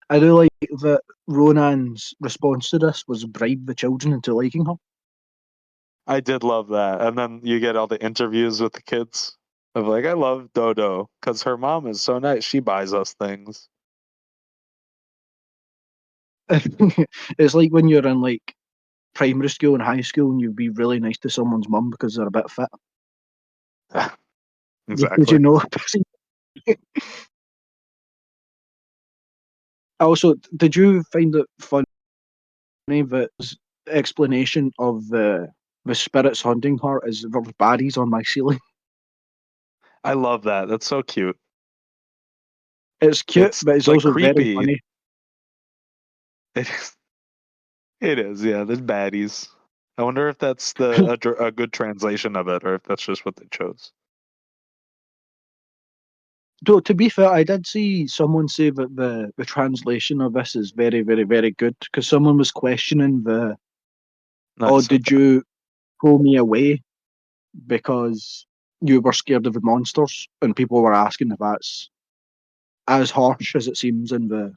I do like that Ronan's response to this was bribe the children into liking her. I did love that. And then you get all the interviews with the kids of like, I love Dodo because her mom is so nice. She buys us things. It's like when you're in like primary school and high school and you'd be really nice to someone's mum because they're a bit fit. Because Exactly. you know. Also, did you find it funny that his explanation of the spirits haunting her is there's baddies on my ceiling? I love that. That's so cute. It's cute, It's but it's like also very creepy. funny. It is. It is. Yeah, there's baddies. I wonder if that's a good translation of it, or if that's just what they chose. To be fair, I did see someone say that the translation of this is very, very, very good because someone was questioning oh, Nice. did Okay. you throw me away because you were scared of the monsters? And people were asking if that's as harsh as it seems in the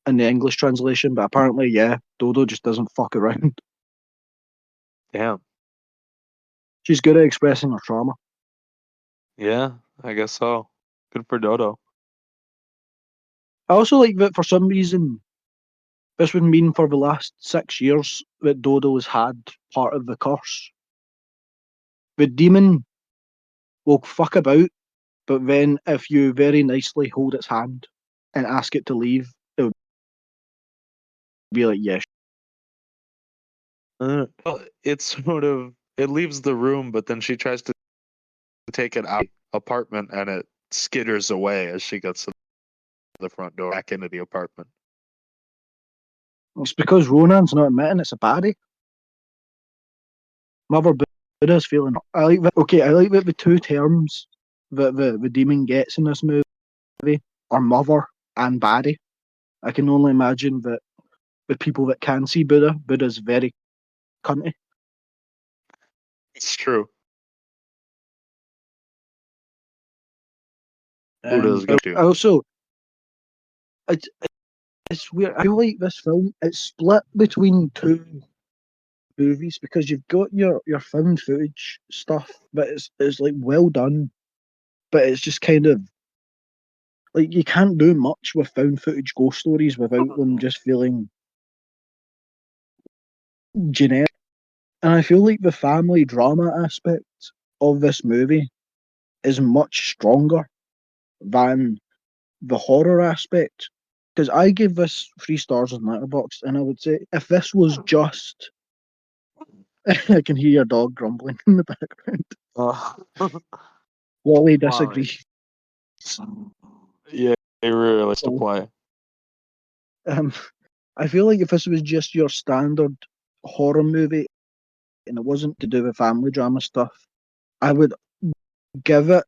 English translation. But apparently, yeah, Dodo just doesn't fuck around. Damn. She's good at expressing her trauma. Yeah, I guess so. Good for Dodo. I also like that for some reason this would mean for the last 6 years that Dodo has had part of the curse. The demon will fuck about, but then if you very nicely hold its hand and ask it to leave, it'll be like, yes. Well, it's sort of it leaves the room, but then she tries to take it out of the apartment, and it skitters away as she gets to the front door back into the apartment. It's because Ronan's not admitting it's a baddie. Mother Buddha's feeling. I like that. Okay, I like that the two terms that the demon gets in this movie are mother and baddie. I can only imagine that the people that can see Buddha's very cunty. It's true. Buddha's I good too. also, it's, it's weird. I feel like this film it's split between two movies because you've got your found footage stuff, but it's like well done, but it's just kind of like you can't do much with found footage ghost stories without them just feeling generic. And I feel like the family drama aspect of this movie is much stronger than the horror aspect. Because I gave this 3 stars on Letterboxd, and I would say if this was just, I can hear your dog grumbling in the background. Uh, Wally Wally. disagrees. Yeah, he really likes to So, play. um, I feel like if this was just your standard horror movie and it wasn't to do with family drama stuff, I would give it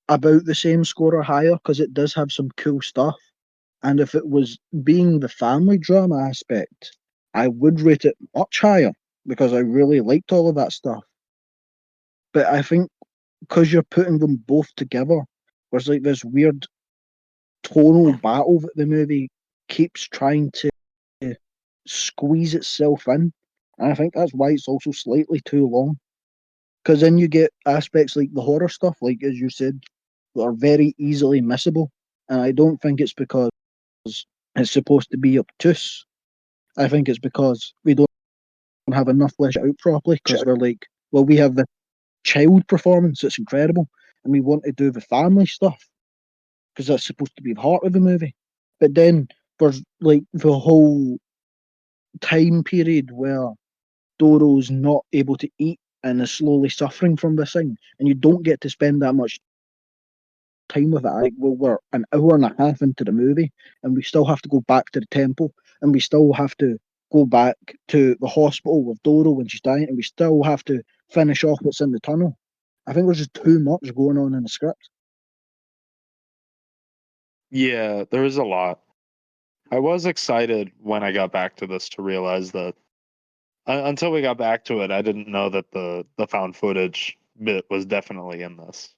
about the same score or higher because it does have some cool stuff. And if it was being the family drama aspect, I would rate it much higher because I really liked all of that stuff. But I think because you're putting them both together, there's like this weird tonal battle that the movie keeps trying to squeeze itself in. And I think that's why it's also slightly too long. Because then you get aspects like the horror stuff, like as you said, that are very easily missable. and I don't think it's because it's supposed to be obtuse. I think it's because we don't have enough fleshed out properly, because we're like, well, we have the child performance that's incredible, and we want to do the family stuff because that's supposed to be the heart of the movie. But then there's like the whole time period where Doro's not able to eat and is slowly suffering from this thing, and you don't get to spend that much time with it. Like, well, we're an hour and a half into the movie, and we still have to go back to the temple, and we still have to go back to the hospital with Doro when she's dying, and we still have to finish off what's in the tunnel. I think there's just too much going on in the script. Yeah, there is a lot. I was excited when I got back to this to realize that until we got back to it, I didn't know that the found footage bit was definitely in this,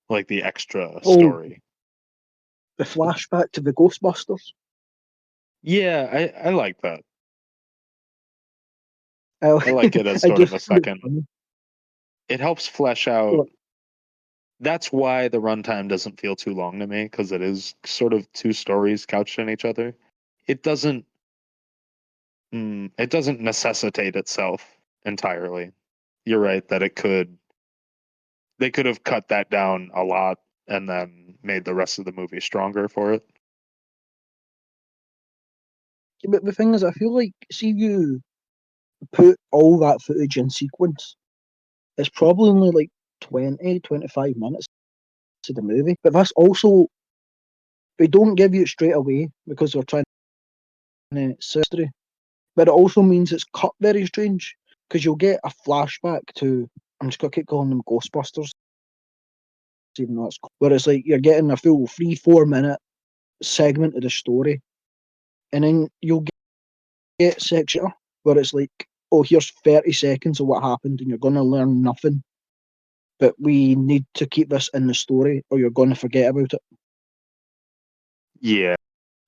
like the extra Oh, story. the flashback to the Ghostbusters. Yeah, I like that. I, I like it as I sort do of a find it second. funny. It helps flesh out. Look, That's why the runtime doesn't feel too long to me, because it is sort of two stories couched in each other. It doesn't. It doesn't necessitate itself entirely. You're right that it could. They could have cut that down a lot and then made the rest of the movie stronger for it. but the thing is, I feel like, see, you put all that footage in sequence, it's probably only like 20, 25 minutes to the movie. But that's also, they don't give you it straight away because they're trying to history. But it also means it's cut very strange because you'll get a flashback to, I'm just going to keep calling them Ghostbusters, even though it's, where it's like you're getting a full 3-4 minute segment of the story. And then you'll get section where it's like, oh, here's 30 seconds of what happened, and you're going to learn nothing. But we need to keep this in the story, or you're going to forget about it. Yeah,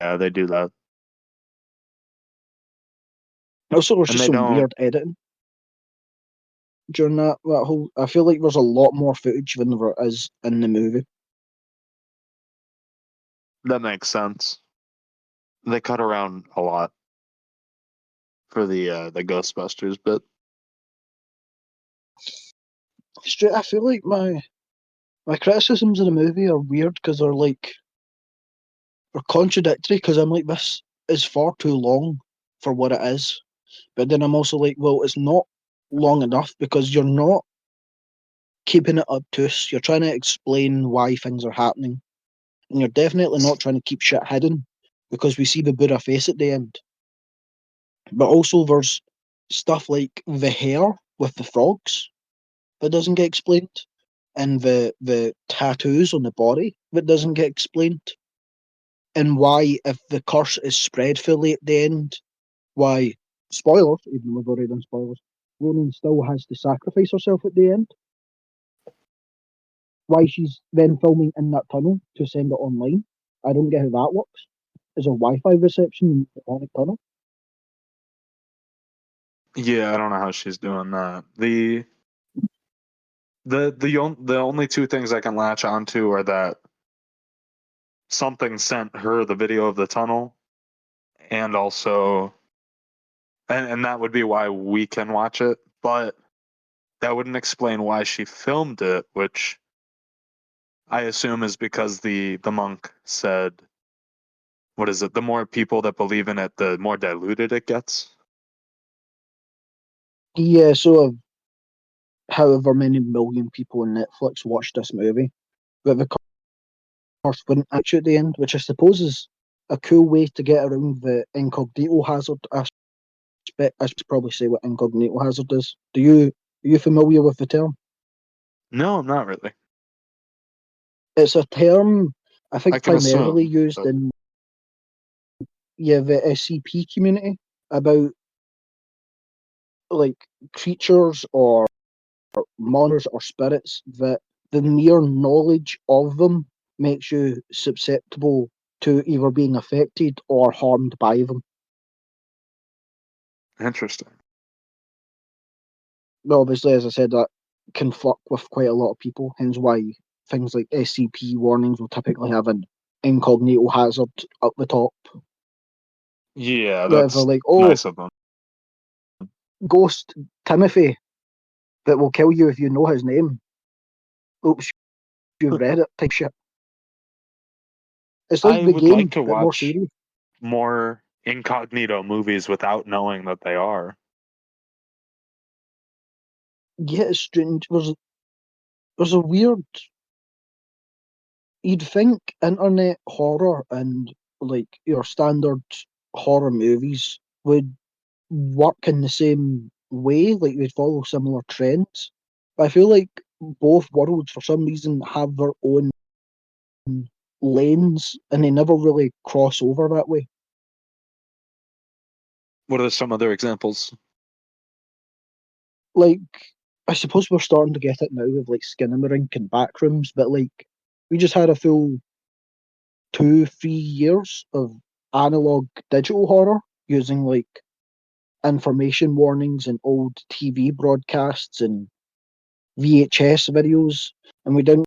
they do that. Also, there's And just they some don't. weird editing during that whole. I feel like there's a lot more footage than there is in the movie. That makes sense. They cut around a lot for the Ghostbusters bit. Straight, I feel like my criticisms of the movie are weird because they're contradictory. Because I'm like, this is far too long for what it is, but then I'm also like, well, it's not long enough because you're not keeping it obtuse. You're trying to explain why things are happening, and you're definitely not trying to keep shit hidden because we see the Buddha face at the end. But also, there's stuff like the hair with the frogs that doesn't get explained, and the tattoos on the body that doesn't get explained, and why, if the curse is spread fully at the end, why, spoilers, even though we've already done spoilers, Ronan still has to sacrifice herself at the end. Why she's then filming in that tunnel to send it online. I don't get how that works. Is there Wi-Fi reception in the Atlantic Tunnel? Yeah, I don't know how she's doing that. The only two things I can latch onto are that something sent her the video of the tunnel, and also, and that would be why we can watch it, but that wouldn't explain why she filmed it, which I assume is because the monk said, what is it? The more people that believe in it, the more diluted it gets. Yeah, so however many million people on Netflix watched this movie, but the curse wouldn't actually at the end, which I suppose is a cool way to get around the incognito hazard aspect. I should probably say what incognito hazard is. Are you familiar with the term? No, I'm not really. It's a term I I think can primarily assume, used but in the SCP community about like creatures or monsters or spirits that the mere knowledge of them makes you susceptible to either being affected or harmed by them. interesting. Well, obviously, as I said, that can fuck with quite a lot of people, hence why things like SCP warnings will typically have an incognito hazard up the top. Yeah, That if that's they're like, oh, nice of them. Ghost Timothy that will kill you if you know his name. Oops, you've read it type shit. It's like I the would like game, to but more watch serious. more incognito movies without knowing that they are. Yeah, it's strange. There's a weird. You'd think internet horror and like your standard horror movies would work in the same way, like they'd follow similar trends. But I feel like both worlds, for some reason, have their own lanes and they never really cross over that way. What are some other examples? Like, I suppose we're starting to get it now with like Skinamarink and Backrooms, but like, we just had a full 2-3 years of analog digital horror using like information warnings and old TV broadcasts and VHS videos, and we didn't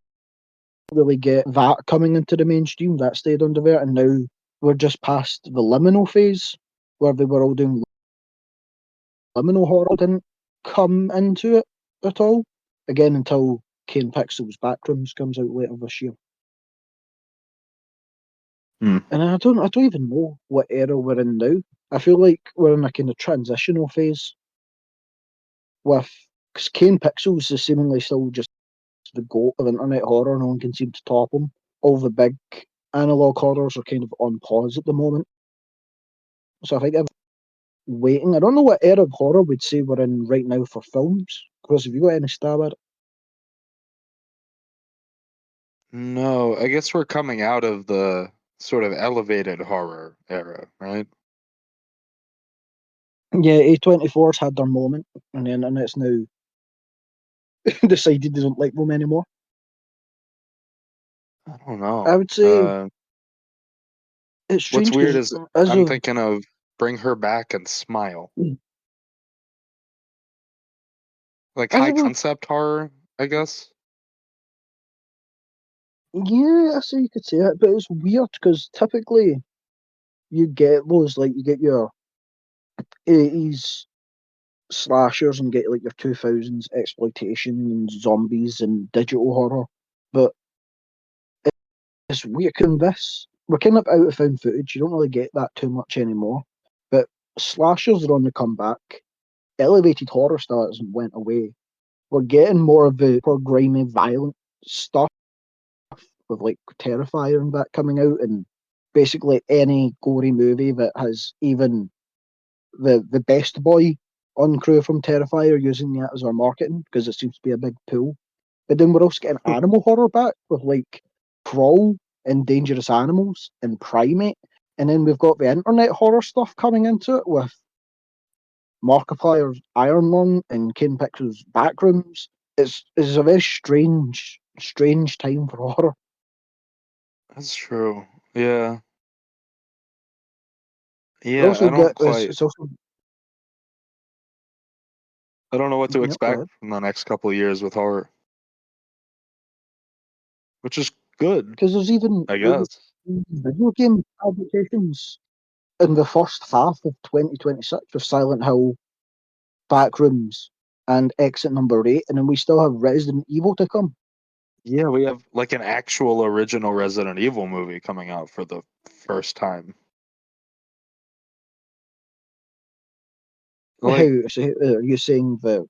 really get that coming into the mainstream. That stayed under there, and now we're just past the liminal phase where they were all doing liminal horror. Didn't come into it at all again until Kane Pixel's Backrooms comes out later this year. Hmm. And I don't even know what era we're in now. I feel like we're in a kind of transitional phase with because Kane Pixels is seemingly still just the goat of internet horror. No one can seem to top him. All the big analog horrors are kind of on pause at the moment. So I think I'm waiting. I don't know what era of horror we'd say we're in right now for films. Chris, have you got any stab at it? No, I guess we're coming out of the sort of elevated horror era, right? Yeah, A24's had their moment, and the internet's now decided they don't like them anymore. I don't know. I would say it's What's strange weird because is as I'm of thinking of Bring Her Back and Smile. Like as high of concept horror, I guess. yeah, I see you could say it, but it's weird because typically you get those like you get your 80s slashers and get like your 2000s exploitation and zombies and digital horror, but it's weird. In this, we're kind of out of found footage. You don't really get that too much anymore, but slashers are on the comeback. Elevated horror still hasn't went away. We're getting more of the more grimy, violent stuff with like Terrifier and that coming out, and basically any gory movie that has even the best boy on crew from Terrifier using that as our marketing because it seems to be a big pull. But then we're also getting animal horror back with like Crawl and Dangerous Animals and Primate. And then we've got the internet horror stuff coming into it with Markiplier's Iron Lung and Kane Pixel's Backrooms. It's a very strange time for horror. That's true. Yeah. But Yeah, also I don't get quite it's also I don't know what to yeah, go expect ahead. from the next couple of years with horror, which is good, Because I guess. video game adaptations in the first half of 2026 with Silent Hill, Backrooms, and Exit Number 8, and then we still have Resident Evil to come. Yeah, we have like an actual original Resident Evil movie coming out for the first time. How Like, are you saying the?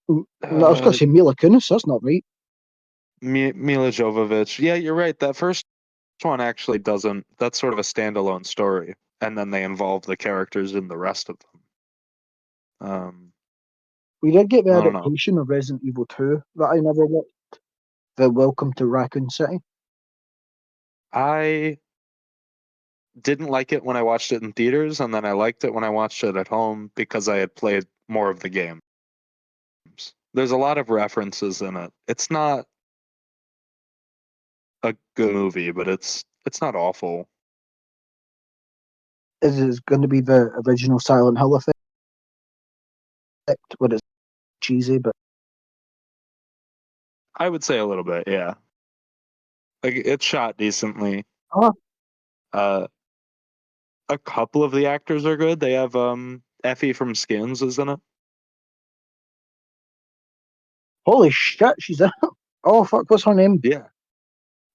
No, I was going to uh, say Mila Kunis. That's not right. Mila Jovovich. Yeah, you're right. That first one actually doesn't. That's sort of a standalone story, and then they involve the characters in the rest of them. We did get the I don't know. adaptation of Resident Evil 2 that I never watched. The Welcome to Raccoon City. I didn't like it when I watched it in theaters, and then I liked it when I watched it at home because I had played more of the games. There's a lot of references in it. It's not a good movie, but it's not awful. Is going to be the original Silent Hill effect, where it's cheesy, but I would say a little bit, yeah. Like it's shot decently. Oh, Uh, a couple of the actors are good. They have Effie from Skins, isn't it? holy shit, she's in it. Oh fuck, what's her name? Yeah.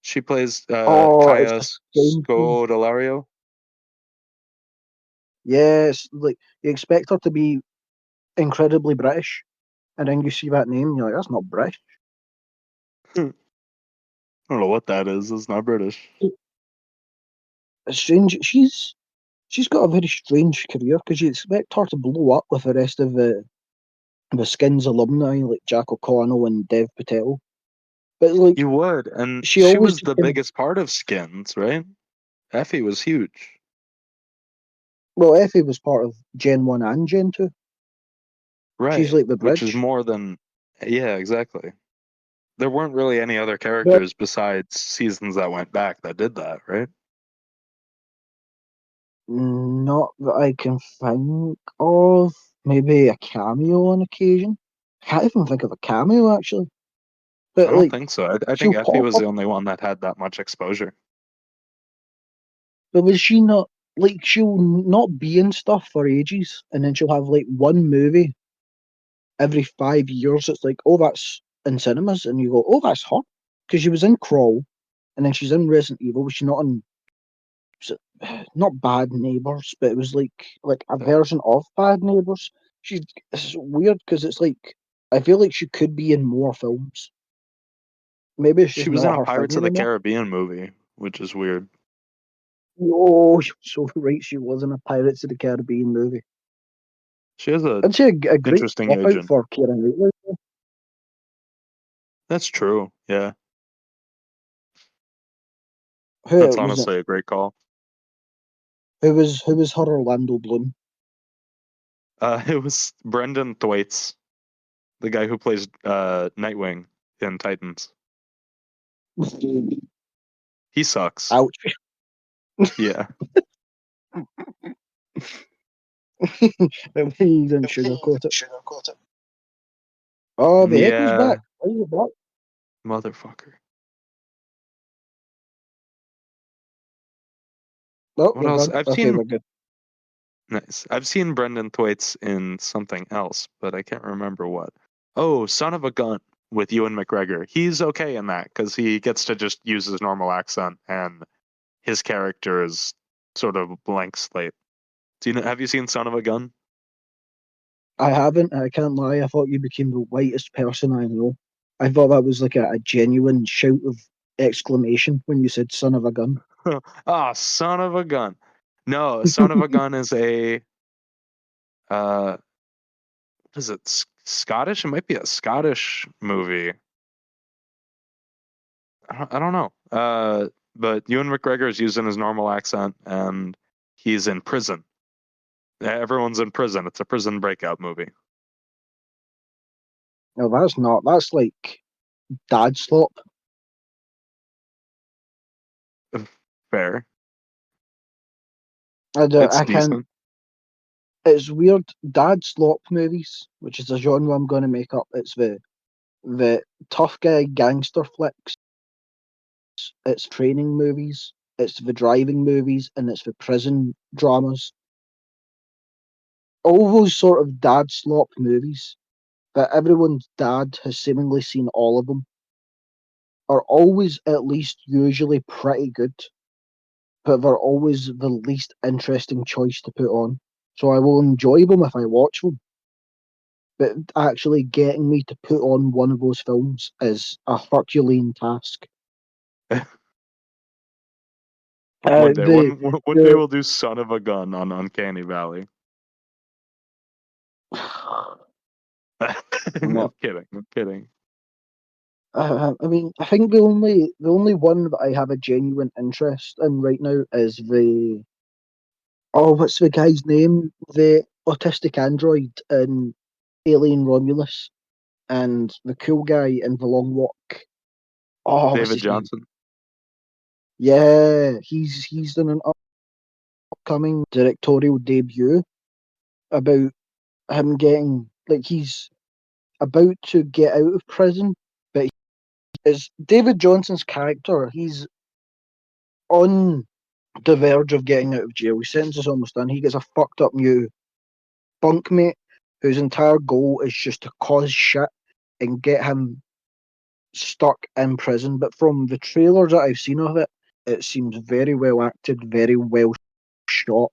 She plays Oh, it's Kaya the same thing. Scodelario. Yes, like you expect her to be incredibly British, and then you see that name, and you're like, that's not British. I don't know what that is. It's not British. It's strange. She's got a very strange career because you expect her to blow up with the rest of the Skins alumni like Jack O'Connell and Dev Patel, but like You would, and she she always was just the biggest part of Skins, right? Effie was huge. well, Effie was part of Gen 1 and Gen 2. She's Right. like the Which is bridge. more than yeah, exactly. There weren't really any other But characters besides seasons that went back that did that, right? not that I can think of. Maybe a cameo on occasion. I can't even think of a cameo actually. I But don't like think so. I think she'll Effie pop was up. the only one that had that much exposure. But was she not like she'll not be in stuff for ages and then she'll have like one movie every 5 years. It's like, oh that's in cinemas and you go, oh that's her. Because she was in Crawl and then she's in Resident Evil, was she not in not Bad Neighbors, but it was like a version of Bad Neighbors. She's it's weird because it's like I feel like she could be in more films. Maybe it's She just was in not a her thing Pirates of the anymore. Caribbean movie, which is weird. Oh, you're so right. She was in a Pirates of the Caribbean movie. She has a I'd say a great interesting swap out agent. for Keira Knightley. That's true. Yeah. Who That's was it? honestly a great call. Who was her Orlando Bloom? It was Brendan Thwaites, the guy who plays Nightwing in Titans. He sucks. Ouch. Yeah. He didn't sugarcoat it. Oh, the echo's back. Yeah. Why is it back? Motherfucker. Oh, What we're else? done. I've Okay, seen we're good. nice. I've seen Brendan Thwaites in something else, but I can't remember what. Oh, Son of a Gun with Ewan McGregor. He's okay in that because he gets to just use his normal accent, and his character is sort of a blank slate. Do you know? Have you seen Son of a Gun? I haven't. I can't lie. I thought you became the whitest person I know. I thought that was like a genuine shout of exclamation when you said "son of a gun." Ah, Son of a Gun. No, Son of a Gun is a what is it? Scottish? It might be a Scottish movie. I don't know. But Ewan McGregor is using his normal accent, and he's in prison. Everyone's in prison. It's a prison breakout movie. No, that's not. That's like dad slop. Fair. It's I can't. decent. It's weird. Dad slop movies, which is a genre I'm going to make up. It's the tough guy gangster flicks. It's training movies. It's the driving movies, and it's the prison dramas. All those sort of dad slop movies that everyone's dad has seemingly seen all of them are always at least usually pretty good, but they're always the least interesting choice to put on. So I will enjoy them if I watch them, but actually getting me to put on one of those films is a Herculean task. One day, The one day the we'll do Son of a Gun on Uncanny Valley. no, I'm kidding. I'm kidding. I mean, I think the only one that I have a genuine interest in right now is the oh, what's the guy's name? The autistic android in Alien Romulus and the cool guy in The Long Walk. Oh, what's David his name? Johnson. Yeah, he's done an upcoming directorial debut about him getting like he's about to get out of prison, but is David Johnson's character. He's on the verge of getting out of jail. His sentence is almost done. He gets a fucked up new bunkmate whose entire goal is just to cause shit and get him stuck in prison. But from the trailers that I've seen of it, it seems very well acted, very well shot,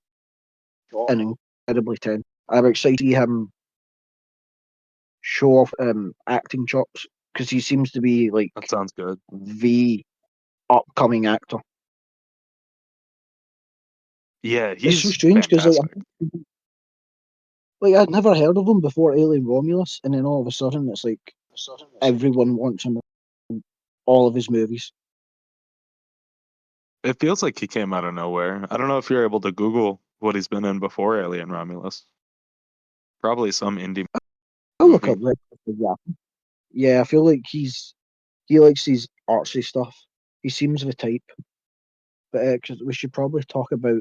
and incredibly tense. I'm excited to see him show off acting chops because he seems to be like That sounds good. the upcoming actor. Yeah, It's he's so strange because fantastic. like I'd never heard of him before Alien Romulus, and then all of a sudden it's like everyone wants him in all of his movies. It feels like he came out of nowhere. I don't know if you're able to Google what he's been in before Alien Romulus. Probably some indie I'll look movie. up that. Yeah, I feel like he likes these artsy stuff. He seems the type. But 'cause we should probably talk about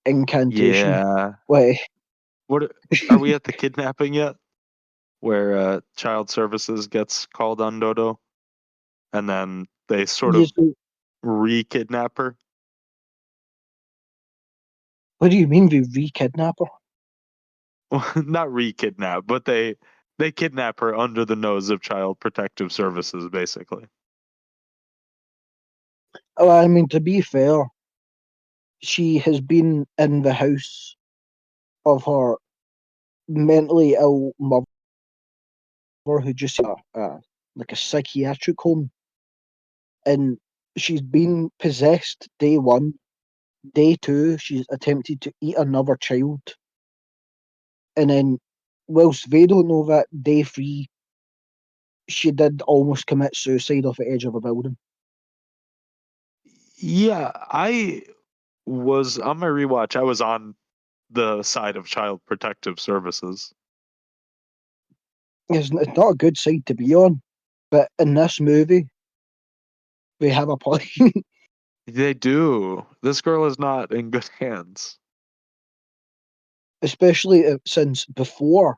Incantation. Yeah. Wait, What are we at the kidnapping yet? Where child services gets called on Dodo, and then they sort you of see- re-kidnap her. what do you mean we re-kidnap her? Not re-kidnap, but they kidnap her under the nose of Child Protective Services, basically. Oh, I mean, to be fair, she has been in the house of her mentally ill mother who just like a psychiatric home, and she's been possessed day one. Day two, she's attempted to eat another child, and then whilst they don't know that, day three, she did almost commit suicide off the edge of a building. Yeah, I was on my rewatch. I was on the side of Child Protective Services. It's not a good side to be on, but in this movie, they have a point. They do. This girl is not in good hands. Especially since before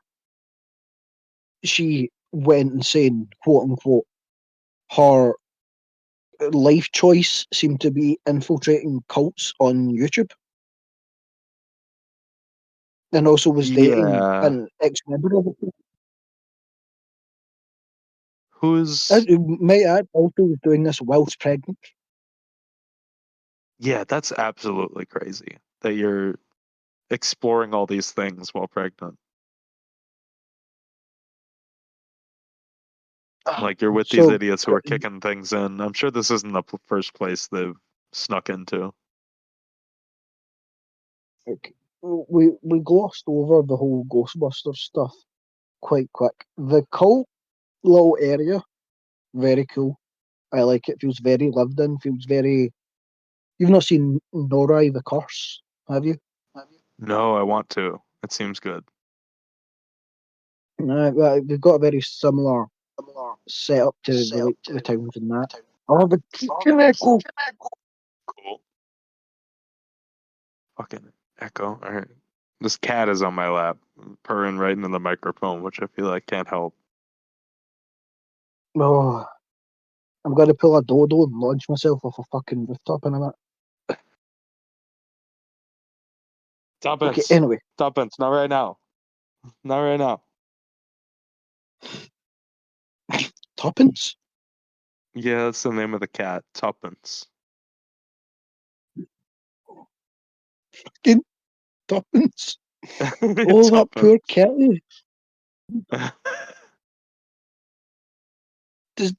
she went insane, quote unquote, her life choice seemed to be infiltrating cults on YouTube, and also was dating Yeah. an ex-member of it. Who's Might add, also was doing this whilst pregnant. Yeah, that's absolutely crazy that you're exploring all these things while pregnant. Like you're with these So idiots who are kicking things in. I'm sure this isn't the first place they've snuck into. we glossed over the whole Ghostbusters stuff quite quick. The cult little area, very cool. I like it. Feels very lived in. Feels very. You've not seen Norai the Curse, have you? No, I want to. It seems good. No, they've got a very similar setup to the towns and that. Oh, the chicken echo. Cool. Fucking echo. All right. This cat is on my lap, purring right into the microphone, which I feel like can't help. Oh, I'm going to pull a dodo and launch myself off a fucking rooftop in a minute. Okay, Tuppence. anyway. Tuppence, not right now. Not right now. Tuppence? Yeah, that's the name of the cat. Tuppence. Fucking Tuppence. Oh, that poor kitty. Does,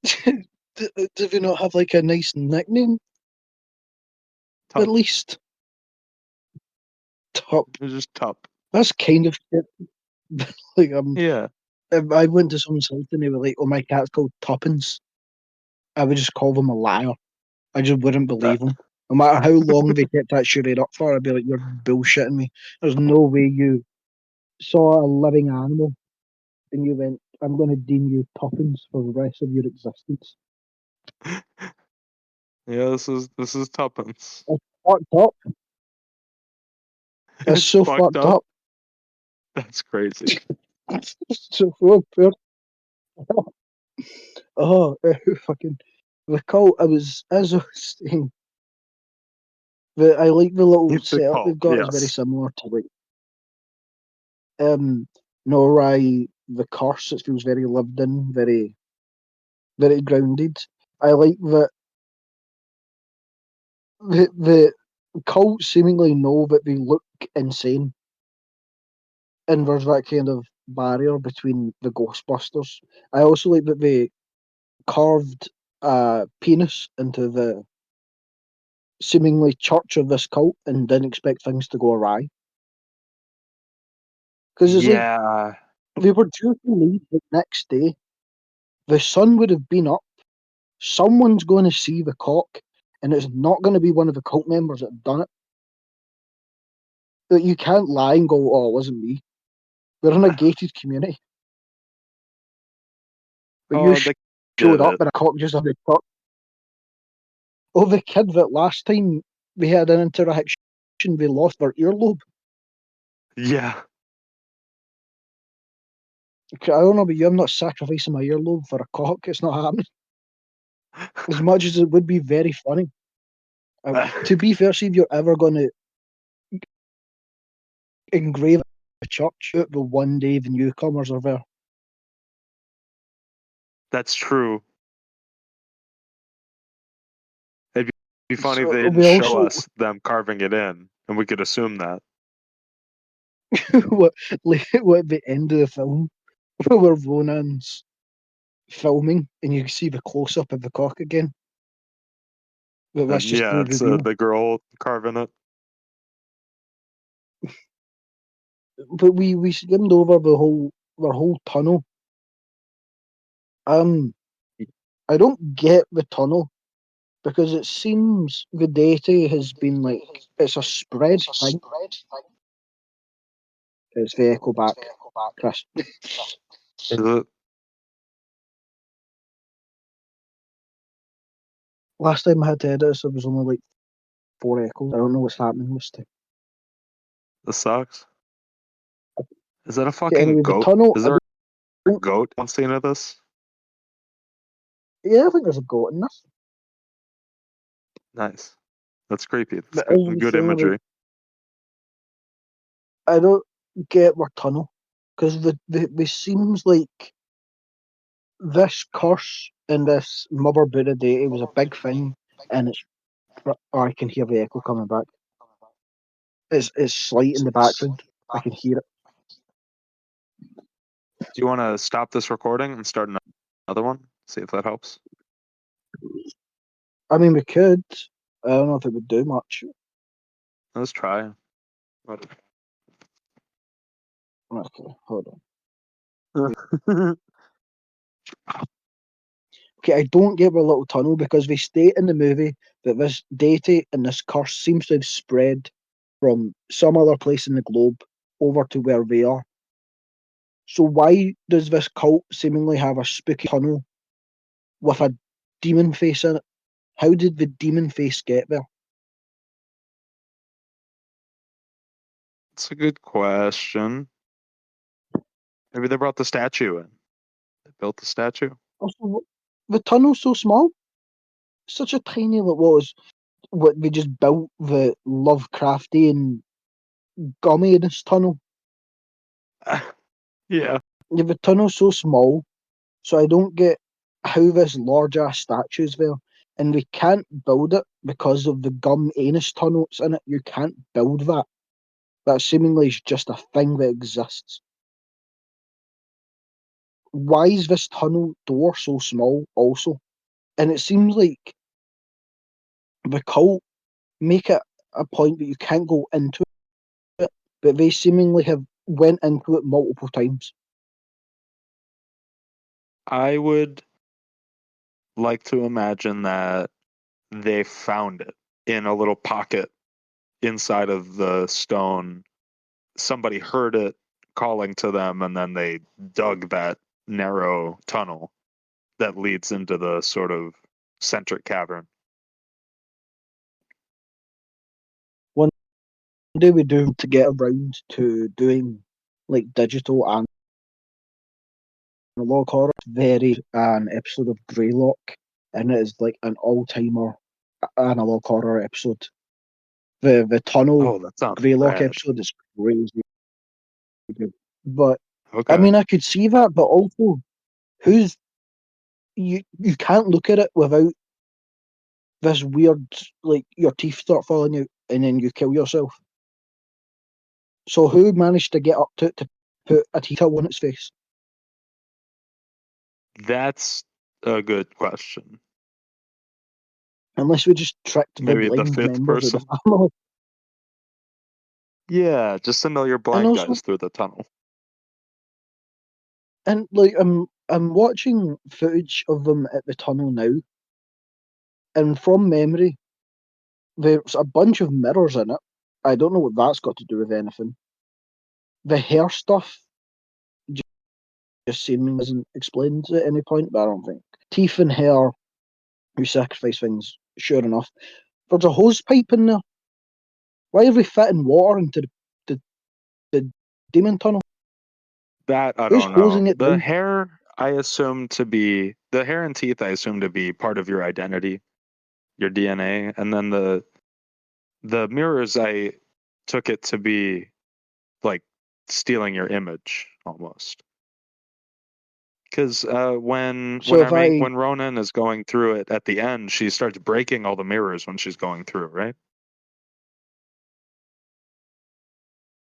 do they not have like a nice nickname? At least? Tup. It's just Tup. That's kind of shit. Like, Yeah. if I went to someone's house and they were like, oh, my cat's called Tuppence, I would just call them a liar. I just wouldn't believe them. No matter how long they kept that charade up for, I'd be like, you're bullshitting me. There's no way you saw a living animal and you went, I'm going to deem you Tuppence for the rest of your existence. Yeah, this is Tuppence. It's fucked up. It's so fucked up. That's crazy. So poor. Oh, fucking the cult. As I was saying, I like the little Keep the setup cult. they've got. Is very Yes. similar to like Norai the Curse. It feels very lived in, very grounded. I like that the cult seemingly know that they look insane, and there's that kind of barrier between the Ghostbusters. I also like that they carved a penis into the seemingly church of this cult and didn't expect things to go awry. Because it's like Yeah. they were due to leave the next day. The sun would have been up. Someone's going to see the cock, and it's not going to be one of the cult members that have done it. That you can't lie and go, "Oh, it wasn't me." We're in a gated community, but you Oh, they showed did up it. and a cock just had a cock. Oh, the kid that last time we had an interaction, we lost their earlobe. Yeah. I don't know, but I'm not sacrificing my earlobe for a cock. It's not happening. As much as it would be very funny. To be fair, see if you're ever going to engrave a church out the one day the newcomers are there. That's true. It'd be funny if they So didn't we show also us them carving it in, and we could assume that. what at the end of the film where Ronan's filming and you see the close up of the cock again. But that's And just yeah, the it's reveal. the girl carving it. But we skimmed over the whole tunnel. I don't get the tunnel because it seems the deity has been like it's a spread thing. It's the echo back, Chris. Is it Last time I had to edit this, there was only like 4 echoes. I don't know what's happening this time. the sucks? Is that a Okay, fucking anyway, the goat? tunnel. Is I there a don't, goat on scene of this? yeah, I think there's a goat in this. Nice. That's creepy. That's But as good we good saying about, imagery. I don't get our tunnel because the seems like this curse and this Mother Buddha deity was a big thing, and it's. Oh, I can hear the echo coming back. It's slight in the background. I can hear it. Do you want to stop this recording and start another one? See if that helps. I mean, we could. I don't know if it would do much. Let's try. Okay, hold on. Okay, I don't get the little tunnel because they state in the movie that this deity and this curse seems to have spread from some other place in the globe over to where they are. So why does this cult seemingly have a spooky tunnel with a demon face in it? How did the demon face get there? It's a good question. Maybe they brought the statue in. They built the statue. Also, the tunnel's so small. Such a tiny little what they just built the Lovecraftian gummy in this tunnel. Yeah. Yeah, the tunnel's so small, so I don't get how this large ass statue's there. And we can't build it because of the gum anus tunnels in it. You can't build that. That seemingly is just a thing that exists. Why is this tunnel door so small also? And it seems like the cult make it a point that you can't go into it, but they seemingly have went into it multiple times. I would like to imagine that they found it in a little pocket inside of the stone. Somebody heard it calling to them, and then they dug that narrow tunnel that leads into the sort of centric cavern. One day we do to get around to doing like digital analog horror. Very an episode of Greylock, and it is like an all-timer analog horror episode. The tunnel Oh, that sounds Greylock rad. episode is crazy good. But I Okay. mean, I could see that, but also, who's you can't look at it without this weird, like, your teeth start falling out and then you kill yourself. So who managed to get up to it to put a teeth on its face? That's a good question. Unless we just tricked the Maybe the blind fifth members of the person. family. Yeah, just a million And blind also, guys through the tunnel. and like, I'm watching footage of them at the tunnel now, and from memory, there's a bunch of mirrors in it. I don't know what that's got to do with anything. The hair stuff just seemingly isn't explained at any point, but I don't think. Teeth and hair, you sacrifice things, sure enough. There's a hose pipe in there. Why are we fitting water into the demon tunnel? That I Who's don't know. hosing it The down? hair I assume to be the hair and teeth I assume to be part of your identity, your DNA, and then the mirrors I took it to be like stealing your image almost. Because So if I, when Ronan is going through it at the end, she starts breaking all the mirrors when she's going through, right?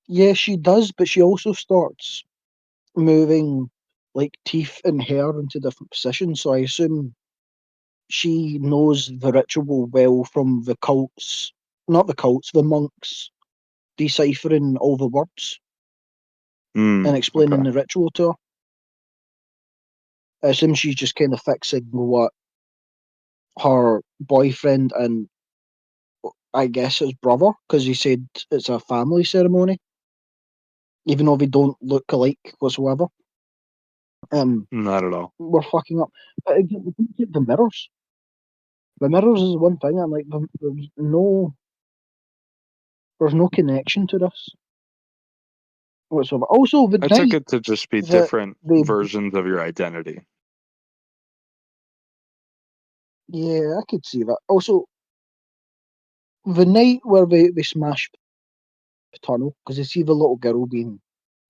yeah, she does, but she also starts moving like teeth and hair into different positions. So I assume she knows the ritual well from the cults, not the cults, the monks deciphering all the words and explaining Okay. the ritual to her. I assume she's just kind of fixing what her boyfriend and I guess his brother, because he said it's a family ceremony, even though they don't look alike whatsoever. Not at all. We're fucking up. But again, we didn't get the mirrors. The mirrors is one thing. I'm like, there's no connection to this whatsoever. Also, the I took night it to just be that different they, versions of your identity. yeah, I could see that. Also, the night where they smash the tunnel, because they see the little girl being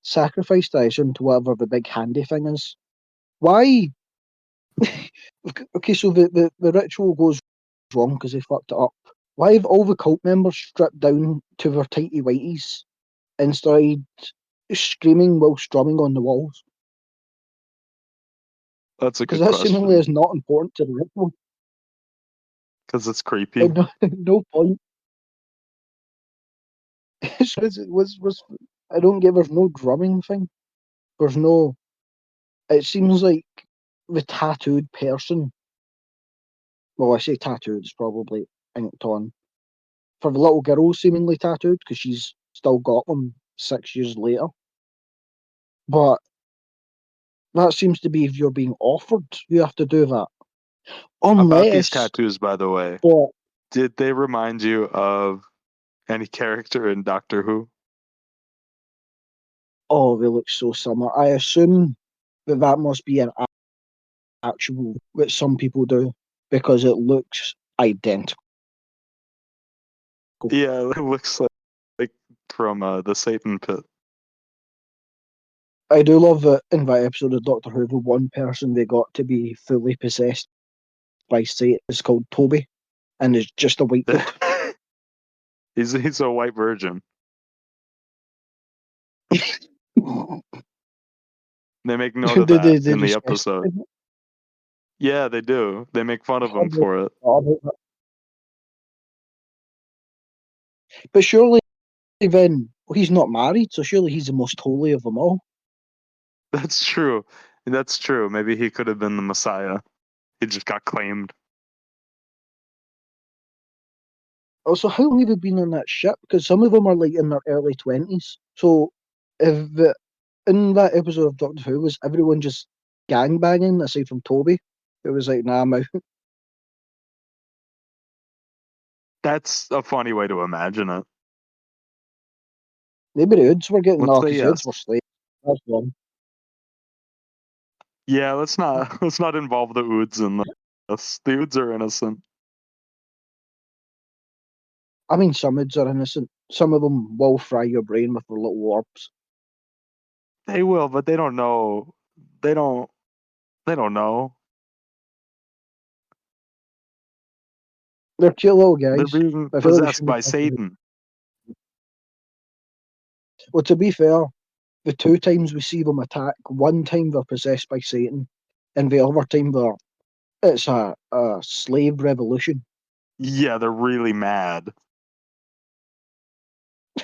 sacrificed, I assume, to whatever the big handy thing is. Why? Okay, so the ritual goes wrong because they fucked it up. Why have all the cult members stripped down to their tighty whities and started screaming while strumming on the walls? That's a Because good that seemingly question. is not important to the ritual. Because it's creepy. At no point. So was I don't get. There's no drumming thing. There's no. It seems like the tattooed person. Well, I say tattooed. It's probably inked on. For the little girl, seemingly tattooed because she's still got them 6 years later. But that seems to be if you're being offered, you have to do that. About these Unless, tattoos, by the way, but did they remind you of any character in Doctor Who? oh, they look so similar. I assume that must be an actual that some people do because it looks identical. Yeah, it looks like from the Satan Pit. I do love that in that episode of Doctor Who, the one person they got to be fully possessed by Satan is called Toby, and is just a white dude. He's a white virgin. They make note of that they in the just episode. Yeah, they do. They make fun of him for it. But surely then well, he's not married, so surely he's the most holy of them all. That's true. That's true. Maybe he could have been the Messiah. He just got claimed. Also, how long have they been on that ship? Because some of them are like in their early 20s. So, if in that episode of Doctor Who was everyone just gang banging aside from Toby, it was like, nah, I'm out. That's a funny way to imagine it. Maybe the Hoods were getting Let's no, say because the Hoods yes. were slaves. That's one. Yeah, let's not involve the Oods in this. The Oods are innocent. I mean, some Oods are innocent. Some of them will fry your brain with their little orbs. They will, but they don't know. They don't. They don't know. They're cute little They're guys. being I feel like we possessed should be by talking. Satan. Well, to be fair, the 2 times we see them attack, one time they're possessed by Satan, and the other time it's a slave revolution. Yeah, they're really mad.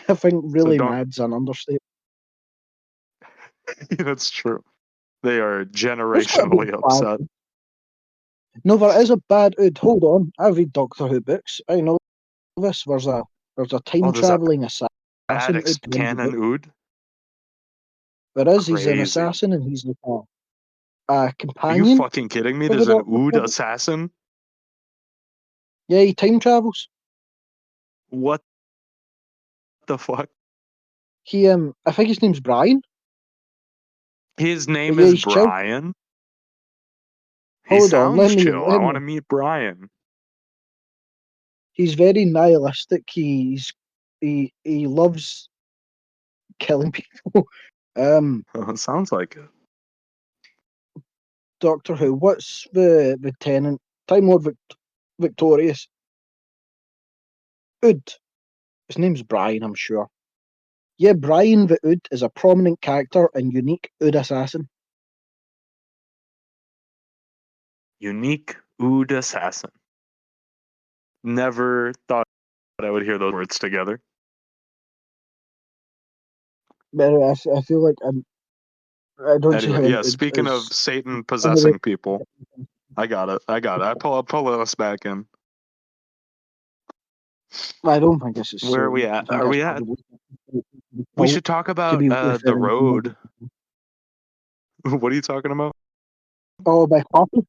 I think So really don't. mad's an understatement. That's true. They are There's not a big generationally bad. upset. No, there is a bad Ood. Hold on, I read Doctor Who books. I know this. There's a Oh, time there's a traveling bad assassin Ood in the book. canon Ood. There is. He's an Crazy. assassin, and he's like a Are you companion fucking kidding me? for the There's an Doctor. Ood assassin. Yeah, he time travels. What the fuck? I think his name's Brian. His But name yeah, is he's chill. Brian. He Hold on, sounds chill. I want to meet Brian. He's very nihilistic. He loves killing people. Sounds like it. Doctor Who. What's the tenant? Time Lord Victorious. Ood. His name's Brian, I'm sure. Yeah, Brian the Ood is a prominent character and unique Ood assassin. Unique Ood assassin. Never thought I would hear those words together. But I feel like I don't see Anyway, how an yeah. Ood Speaking of is. Satan Anyway, possessing people, I got it. I'll pull us back in. I don't think this is Where are we Satan. I at? think Are that's we at? probably We cult should talk to about be the referring to road. multiple. What are you talking about? Oh, by Coffee.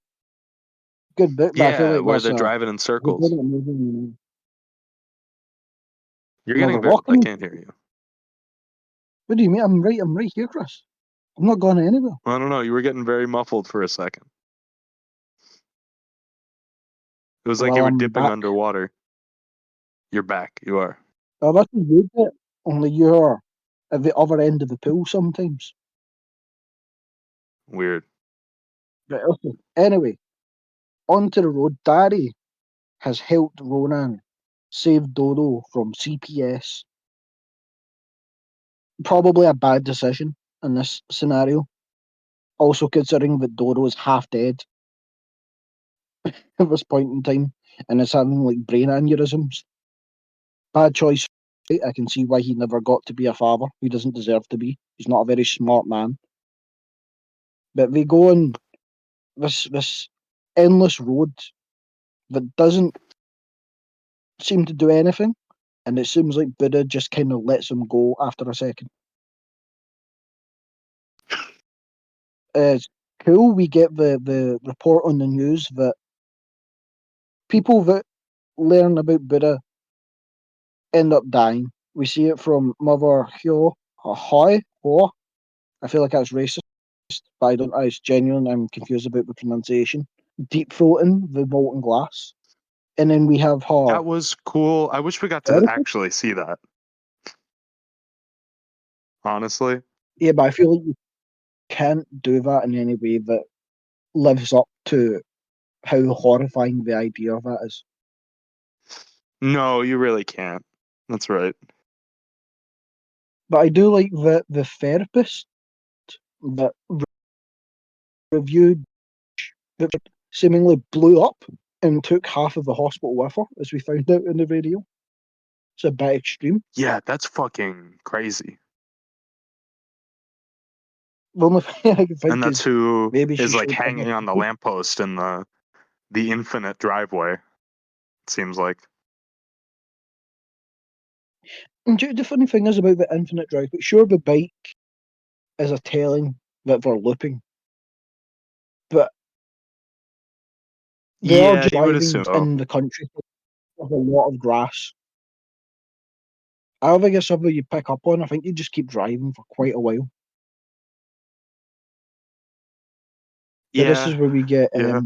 Good book, but I feel Yeah, like where that's they're driving in circles. You're No, getting they're very. I walking. can't hear you. What do you mean? I'm right here, Chris. I'm not going anywhere. I don't know. You were getting very muffled for a second. It was like you Well, were I'm dipping back. underwater. You're back. You are. Oh, that's a good bit. Only you're at the other end of the pool sometimes. Weird. But okay. Anyway, onto the road. Daddy has helped Ronan save Dodo from CPS. Probably a bad decision in this scenario. Also considering that Dodo is half dead at this point in time and is having like brain aneurysms. Bad choice. I can see why he never got to be a father. He doesn't deserve to be. He's not a very smart man. But they go on this endless road that doesn't seem to do anything, and it seems like Buddha just kind of lets him go after a second. It's cool. We get the report on the news that people that learn about Buddha end up dying. We see it from Mother Ho. I feel like that's racist, but I don't. It's genuine. I'm confused about the pronunciation. Deep throating the molten glass, and then we have her. That was cool. I wish we got to Therapist? actually see that. Honestly. Yeah, but I feel like you can't do that in any way that lives up to how horrifying the idea of that is. No, you really can't. That's right. But I do like the therapist that reviewed that seemingly blew up and took half of the hospital with her, as we found out in the video. It's a bit extreme. Yeah, that's fucking crazy. The only thing I can And think that's is who maybe she is like showed hanging other on the people. lamppost in the infinite driveway. It seems like. And the funny thing is about the infinite drive, but sure, the bike is a telling that they're looping, but they are Yeah, just you would driving assume so. in the country with a lot of grass. I don't think it's something you pick up on. I think you just keep driving for quite a while. Now this is Yeah, where we get yeah.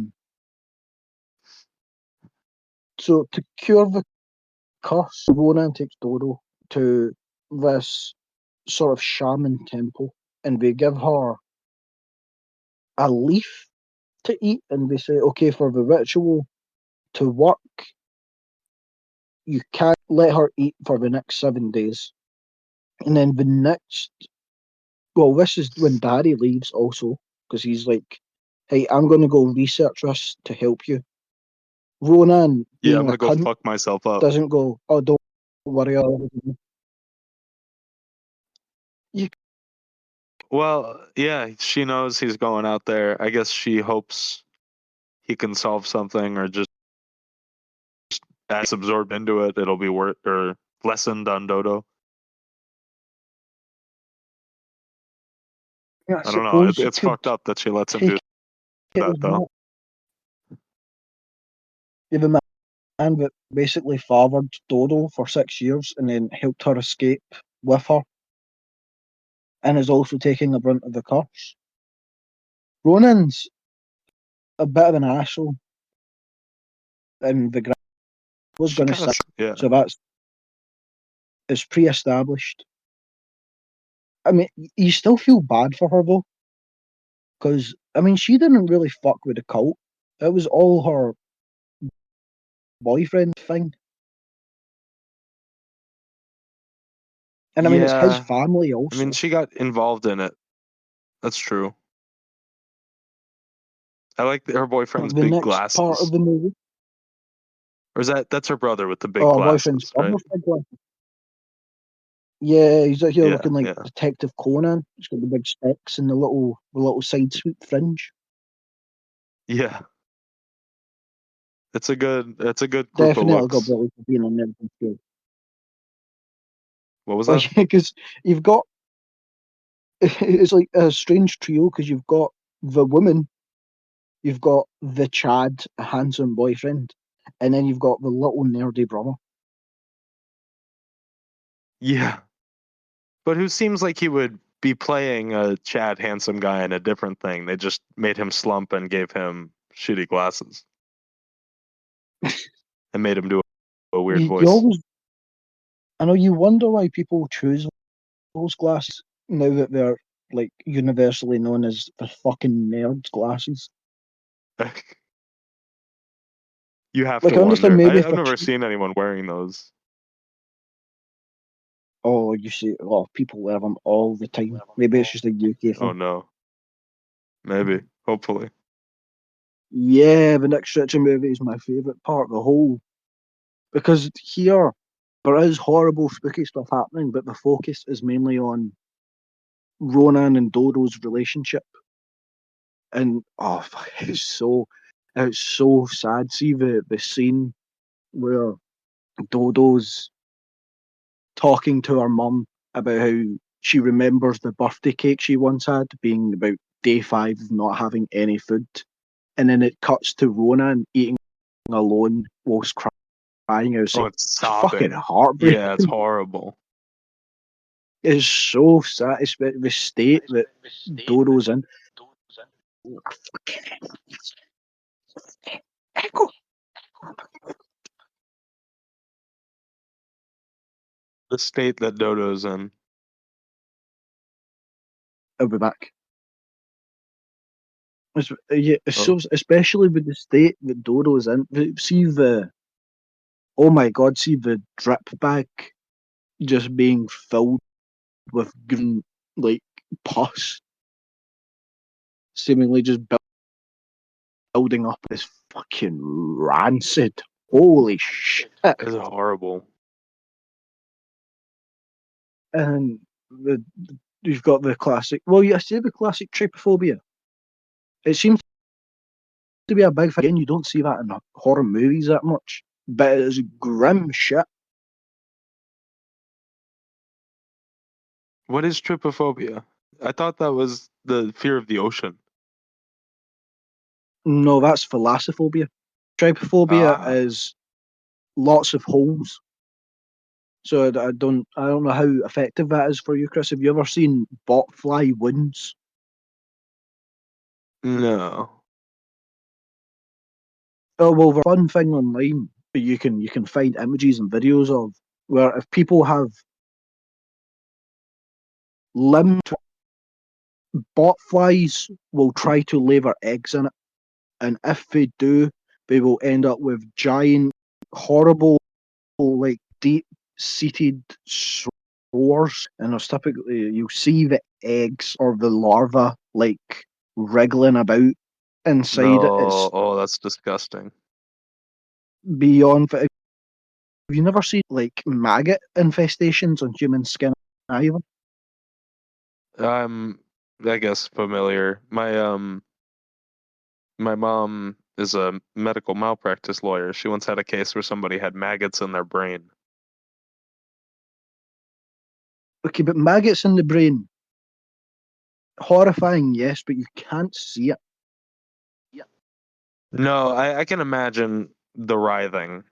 so to cure the curse, Ronan takes Dodo to this sort of shaman temple, and they give her a leaf to eat, and they say, okay, for the ritual to work, you can't let her eat for the next 7 days. And then the next, well, this is when Daddy leaves also, because he's like, hey, I'm going to go research this to help you. Ronan, Yeah, being I'm a gonna go cunt, fuck myself up. doesn't go, oh, don't worry. You, Well, yeah, she knows he's going out there. I guess she hopes he can solve something or just as absorbed into it, it'll be worth or lessened on Dodo. I I don't know. suppose you It's could fucked up that she lets him take do it that as though. that. You have a man that basically fathered Dodo for 6 years and then helped her escape with her, and is also taking the brunt of the curse. Ronan's a bit of an asshole, and the grandma was She going to kind say, of, yeah, so that's it's pre-established. I mean, you still feel bad for her though, because I mean, she didn't really fuck with the cult. It was all her boyfriend thing, and I mean, it's his yeah. family I mean, also. she got involved in it. That's true. I like her boyfriend's The big next part of glasses. the movie, Or is that's her brother with the big her boyfriend's glasses, right? brother's big one. Yeah, he's out here Yeah, looking like yeah, Detective Conan. He's got the big specs and the little side sweep fringe. yeah. It's a good group of Definitely got looks. Billy for being on everything good. What was Oh that? yeah, because you've got it's like a strange trio because you've got the woman, you've got the Chad, a handsome boyfriend, and then you've got the little nerdy brother. Yeah. But who seems like he would be playing a Chad handsome guy in a different thing. They just made him slump and gave him shitty glasses and made him do a weird You voice. always, I know you wonder why people choose those glasses now that they're like universally known as the fucking nerd glasses. You have Like to I understand wonder. maybe I've for never cheap. seen anyone wearing those. Oh, you see, oh, people wear them all the time. Maybe it's just a UK Oh thing. no. Maybe. Hopefully. Yeah, the next stretch of movie is my favourite part, the whole because here there is horrible spooky stuff happening, but the focus is mainly on Ronan and Dodo's relationship. And oh fuck, it's so sad. See the scene where Dodo's talking to her mum about how she remembers the birthday cake she once had being about day 5 of not having any food. And then it cuts to Ronan eating alone whilst crying. It was Oh, like it's fucking sobbing. Yeah, it's heartbreaking. horrible. It's so sad, especially the state that Dodo's in. Echo, The state that Dodo's in. I'll be back. Yeah, it's Oh. so, especially with the state that Dodo's in. See oh my god, see the drip bag just being filled with green, like, pus, seemingly just building up this fucking rancid. Holy shit. It's horrible. And you've got the classic, well, I say the classic trypophobia. It seems to be a big thing. Again, you don't see that in horror movies that much, but it's grim shit. What is trypophobia? I thought that was the fear of the ocean. No, that's thalassophobia. Trypophobia Ah, is lots of holes. So I don't know how effective that is for you, Chris. Have you ever seen botfly wounds? no. Oh well, the fun thing online you can find images and videos of where if people have limbed botflies will try to lay their eggs in it, and if they do, they will end up with giant, horrible, like deep-seated spores, and there's typically you'll see the eggs or the larva like wriggling about inside it. No, It's oh, that's disgusting. beyond. Have you never seen like maggot infestations on human skin either? I'm, I guess, familiar. My mom is a medical malpractice lawyer. She once had a case where somebody had maggots in their brain. Okay, but maggots in the brain, horrifying, yes, but you can't see it. No, I can imagine the writhing.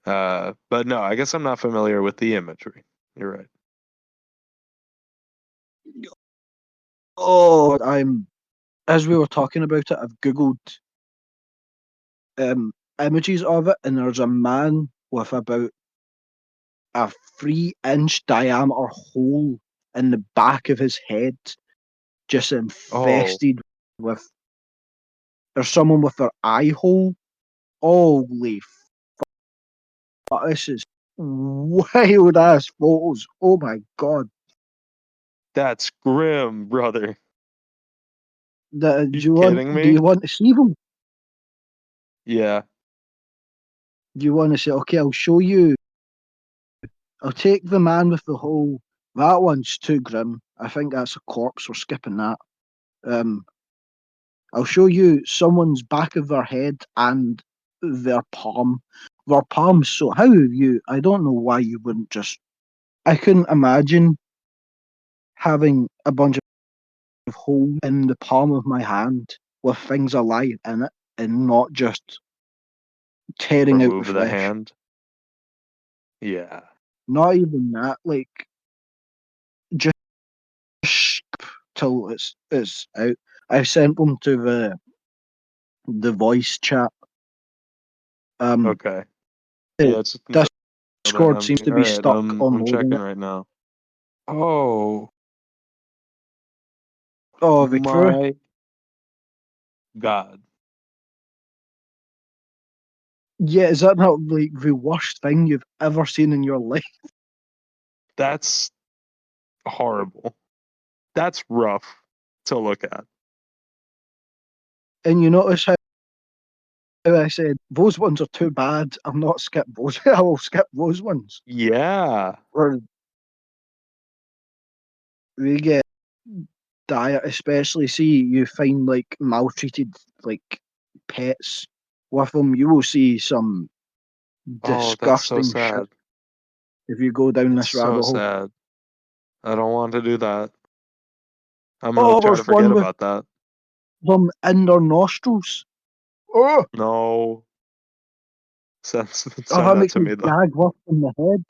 But no, I guess I'm not familiar with the imagery. You're right. Oh, I'm as we were talking about it, I've googled images of it, and there's a man with about a 3-inch diameter hole in the back of his head, just Oh, infested with. There's someone with their eye hole. Holy fuck! This is wild ass photos. Oh my god! that's grim, brother. Do You you want? kidding Do me? you want to see them? Yeah. Do you want to say, okay, I'll show you. I'll take the man with the hole. That one's too grim. I think that's a corpse. We're skipping that. Um, I'll show you someone's back of their head and their palm. Their palms. So how have you? I don't know why you wouldn't just. I couldn't imagine having a bunch of holes in the palm of my hand with things alive in it and not just tearing out the Remove the flesh. hand. Yeah. Not even that. Like just till it's out. I sent them to the voice chat. Um, Okay. the Yeah, it's they're Discord seems empty. to All be right, stuck on I'm loading checking it. right now. Oh Oh, Victor. my God. Yeah, is that not like the worst thing you've ever seen in your life? That's horrible. That's rough to look at. And you notice how I said those ones are too bad. I'm not skip those. I will skip those ones. Yeah. Where we get diet, especially see you find like maltreated like pets with them. You will see some Oh, that's so disgusting shit sad. if you go down That's this so rabbit hole. sad. I don't want to do that. I'm gonna Oh, try to there's one forget with about that. them in their nostrils. Oh, No. oh, Send that that makes to me me though. gag worse in the head.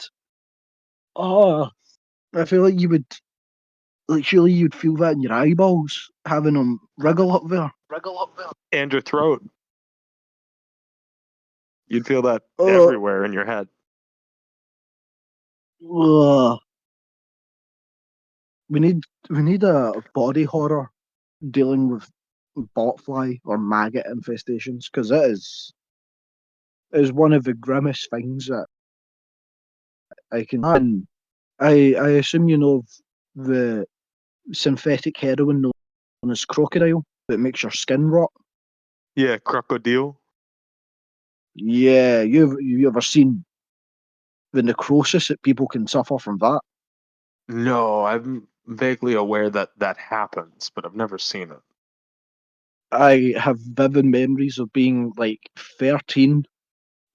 Oh, I feel like you would, like, surely you'd feel that in your eyeballs, having them wriggle up there. And your throat. You'd feel that Oh, everywhere in your head. ugh. We need a body horror dealing with botfly or maggot infestations because it is one of the grimmest things that I can. And I assume you know of the synthetic heroin known as crocodile that makes your skin rot. Yeah, crocodile. Yeah, you ever seen the necrosis that people can suffer from that? No, I'm vaguely aware that that happens, but I've never seen it. I have vivid memories of being like 13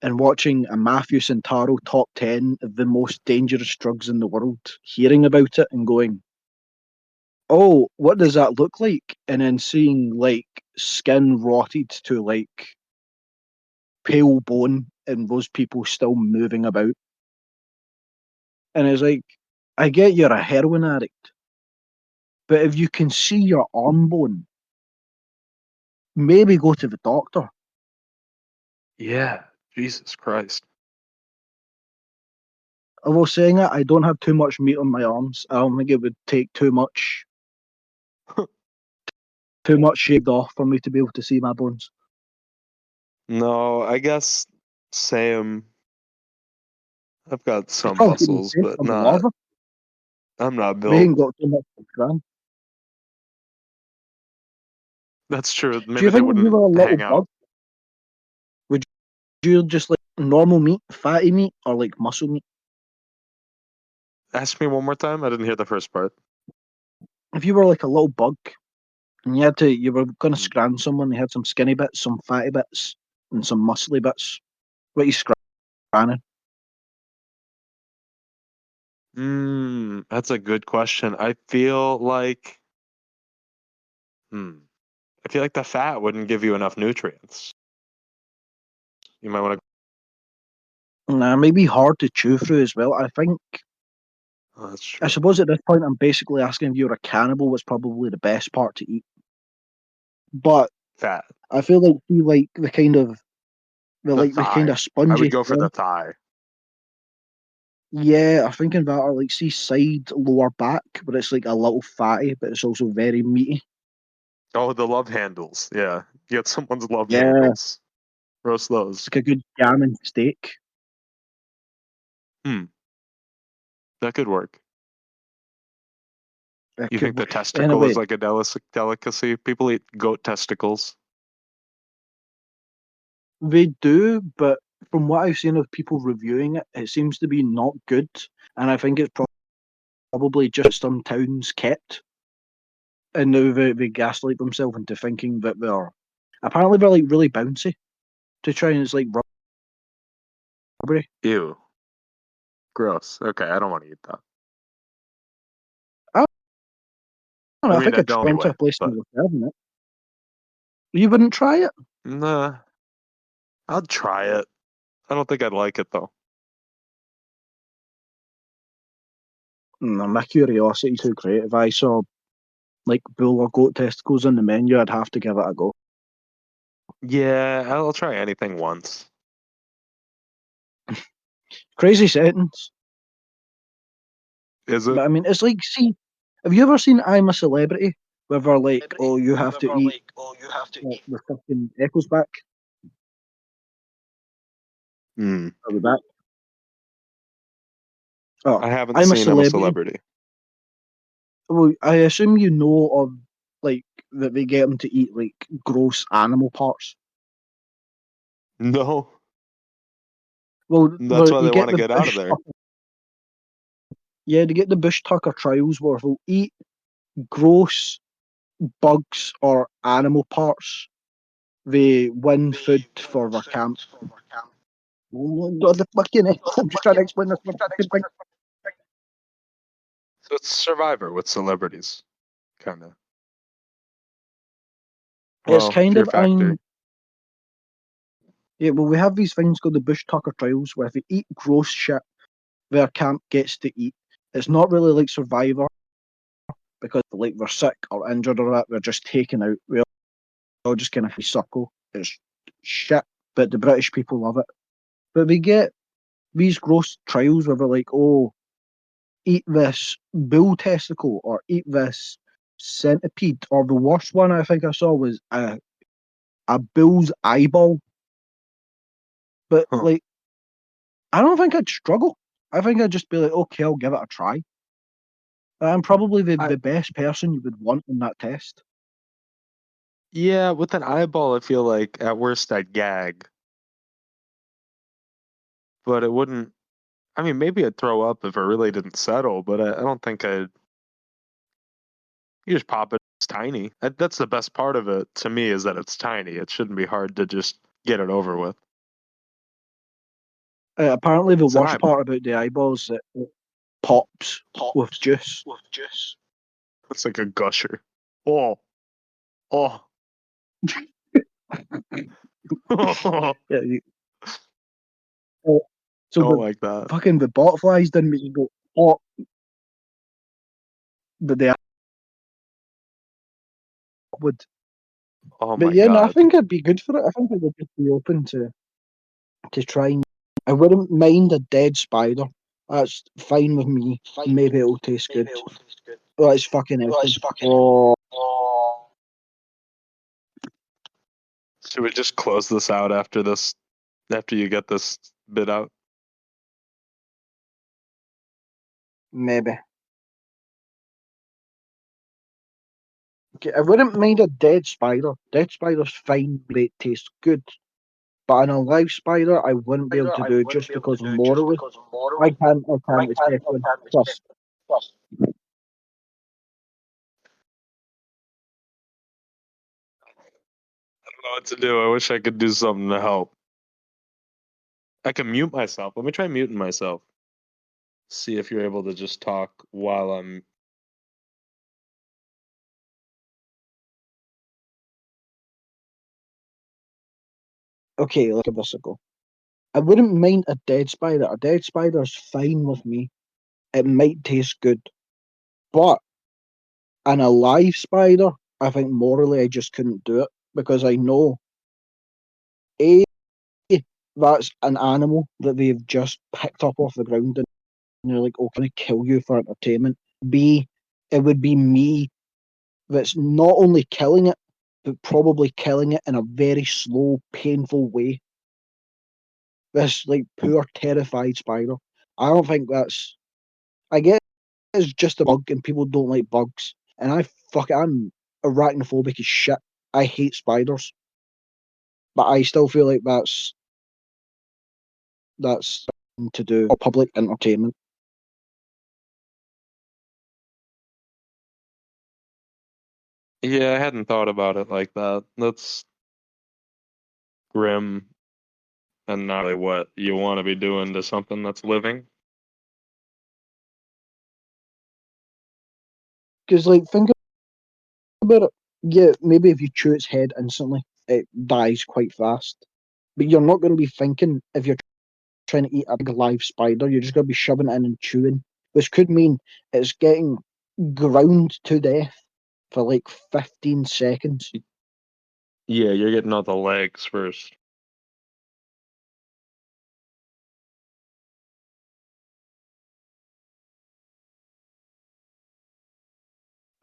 and watching a Matthew Centaro top 10 of the most dangerous drugs in the world, hearing about it and going, oh, what does that look like? And then seeing like skin rotted to like pale bone and those people still moving about. And it's like, I get you're a heroin addict, but if you can see your arm bone, maybe go to the doctor. Yeah, Jesus Christ. Although saying it, I don't have too much meat on my arms. I don't think it would take too much shaved off for me to be able to see my bones. No, I guess same. I've got It's some probably the muscles, same but for the not. lava. I'm not We built. ain't got too much to scram. That's true. Do you Maybe they think if you wouldn't were a little hang bug, out. would you just like normal meat, fatty meat, or like muscle meat? Ask me one more time. I didn't hear the first part. If you were like a little bug and you were going to Hmm. scran someone, they had some skinny bits, some fatty bits, and some muscly bits. What are you scranning? That's a good question. Hmm. I feel like the fat wouldn't give you enough nutrients. You might want to. Nah, it may be hard to chew through as well. Oh, that's I true. suppose at this point I'm basically asking if you're a cannibal. What's probably the best part to eat? But Fat. I feel like you like the kind of The the kind thigh. of I would spongy go for feel. the thigh. Yeah, I'm thinking that, or like see side lower back, but it's like a little fatty, but it's also very meaty. Oh, the love handles. Yeah. Get someone's love Yeah, handles. Roast it's those. like a good gammon steak. Hmm. That could work. It You could, think the testicle is anyway, like a delicacy? People eat goat testicles. they do, but from what I've seen of people reviewing it, it seems to be not good, and I think it's probably just some towns kept, and now they gaslight themselves into thinking that they're like really bouncy to try and it's like rubbery. Ew. Gross. Okay, I don't want to eat that. I don't I know, I mean, think I I don't went to a anyway, place and but they were serving it. You wouldn't try it? nah, I'd try it. I don't think I'd like it though. No, my curiosity too great. If I saw like bull or goat testicles on the menu, I'd have to give it a go. Yeah, I'll try anything once. Crazy sentence. Is it? But I mean, it's like, see, have you ever seen I'm a Celebrity? Where they're like, oh, you have to eat the fucking echoes back. Hmm. Are we back? Oh, I haven't I'm a seen I'm a Celebrity. Celebrity. Well, I assume you know of like that they get them to eat like gross animal parts. No, that's Well, why you they get want to the get out of there. yeah, to get the bush tucker trials where they'll eat gross bugs or animal parts. They win food for their camp. Oh my god, the fucking I'm just trying to explain this fucking thing. So it's Survivor with celebrities, kind of. It's Well, kind Fear of Factor. yeah. Well, we have these things called the bush tucker trials, where if they eat gross shit, their camp gets to eat. It's not really like Survivor because like they're sick or injured or that, they're just taken out. We all just kind of circle. It's shit, but the British people love it. But they get these gross trials where they're like, oh, eat this bull testicle or eat this centipede, or the worst one I think I saw was a bull's eyeball. But Huh. like, I don't think I'd struggle. I think I'd just be like, okay, I'll give it a try. I'm probably I the best person you would want in that test. Yeah, with an eyeball, I feel like at worst I'd gag, but it wouldn't. I mean, maybe I'd throw up if it really didn't settle, but I don't think I'd. You just pop it. It's tiny. That's the best part of it to me is that it's tiny. It shouldn't be hard to just get it over with. Apparently, the It's an worst eyeball. part about the eyeballs is that it pops with juice. It's like a gusher. Oh, oh, oh, Yeah, uh, so, but like that. fucking the botflies didn't make you go, oh, but they would. Oh But my yeah, no, I God. think I'd be good for it. I think I would just be open to. to try and. I wouldn't mind a dead spider. That's fine with me. Maybe it'll taste good. Oh, it's fucking epic. Oh, Should we just close this out after this? After you get this bit out? maybe. Okay, I wouldn't mind a dead spider. Dead spider's fine, but it tastes good. But an alive spider, I wouldn't be able to do just because morally, I can't accept them. Plus, I don't know what to do. I wish I could do something to help. I can mute myself. Let me try muting myself. See if you're able to just talk while I'm. okay, let's give this a go. I wouldn't mind a dead spider. A dead spider's fine with me. It might taste good. But an alive spider, I think morally I just couldn't do it because I know A, that's an animal that they've just picked up off the ground and they're like, oh, can I kill you for entertainment? B, it would be me that's not only killing it, but probably killing it in a very slow, painful way. This like poor, terrified spider. I don't think that's. I guess it's just a bug, and people don't like bugs. And I'm arachnophobic as shit. I hate spiders, but I still feel like that's to do for public entertainment. Yeah, I hadn't thought about it like that. That's grim and not really what you want to be doing to something that's living. Because like think about it. Yeah, maybe if you chew its head instantly, it dies quite fast. But you're not going to be thinking if you're trying to eat a big live spider. You're just going to be shoving it in and chewing, which could mean it's getting ground to death for like 15 seconds. Yeah, you're getting all the legs first.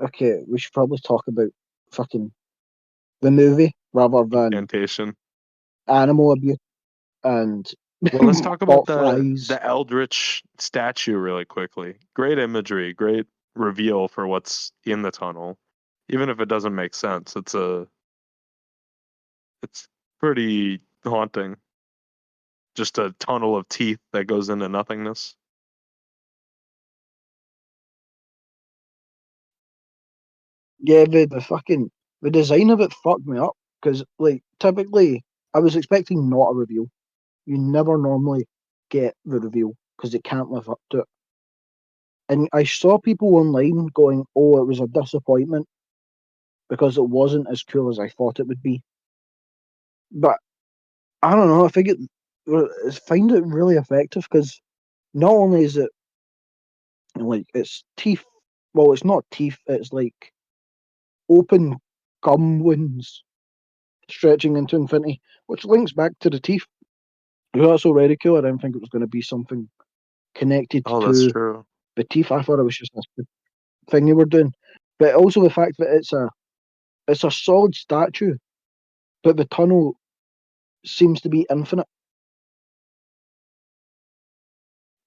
Okay, we should probably talk about fucking the movie rather than Incantation. animal abuse and Well, let's talk about botflies. the Eldritch statue really quickly. Great imagery, great reveal for what's in the tunnel. Even if it doesn't make sense, it's pretty haunting. Just a tunnel of teeth that goes into nothingness. Yeah, the design of it fucked me up because like typically I was expecting not a reveal. You never normally get the reveal because it can't live up to it. And I saw people online going, "Oh, it was a disappointment because it wasn't as cool as I thought it would be." But I don't know. I find it really effective because not only is it like it's teeth. Well, it's not teeth. It's like open gum wounds stretching into infinity, which links back to the teeth. That's already cool. I didn't think it was going to be something connected Oh, that's to true. the teeth. I thought it was just a thing they were doing. But also the fact that it's a solid statue, but the tunnel seems to be infinite.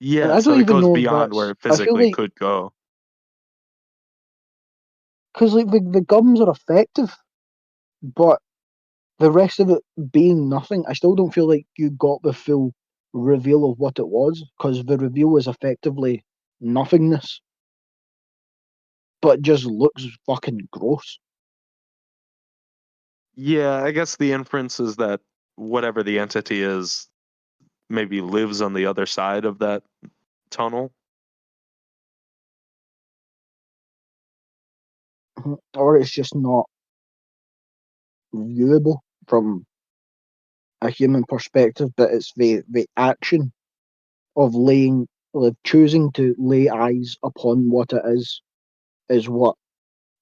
And Yeah, I so don't it even goes know if beyond where that's. it I feel physically like could go. because like the gums are effective, but the rest of it being nothing, I still don't feel like you got the full reveal of what it was because the reveal is effectively nothingness, but just looks fucking gross. Yeah, I guess the inference is that whatever the entity is maybe lives on the other side of that tunnel. Or it's just not viewable from a human perspective, but it's the action of choosing to lay eyes upon what it is what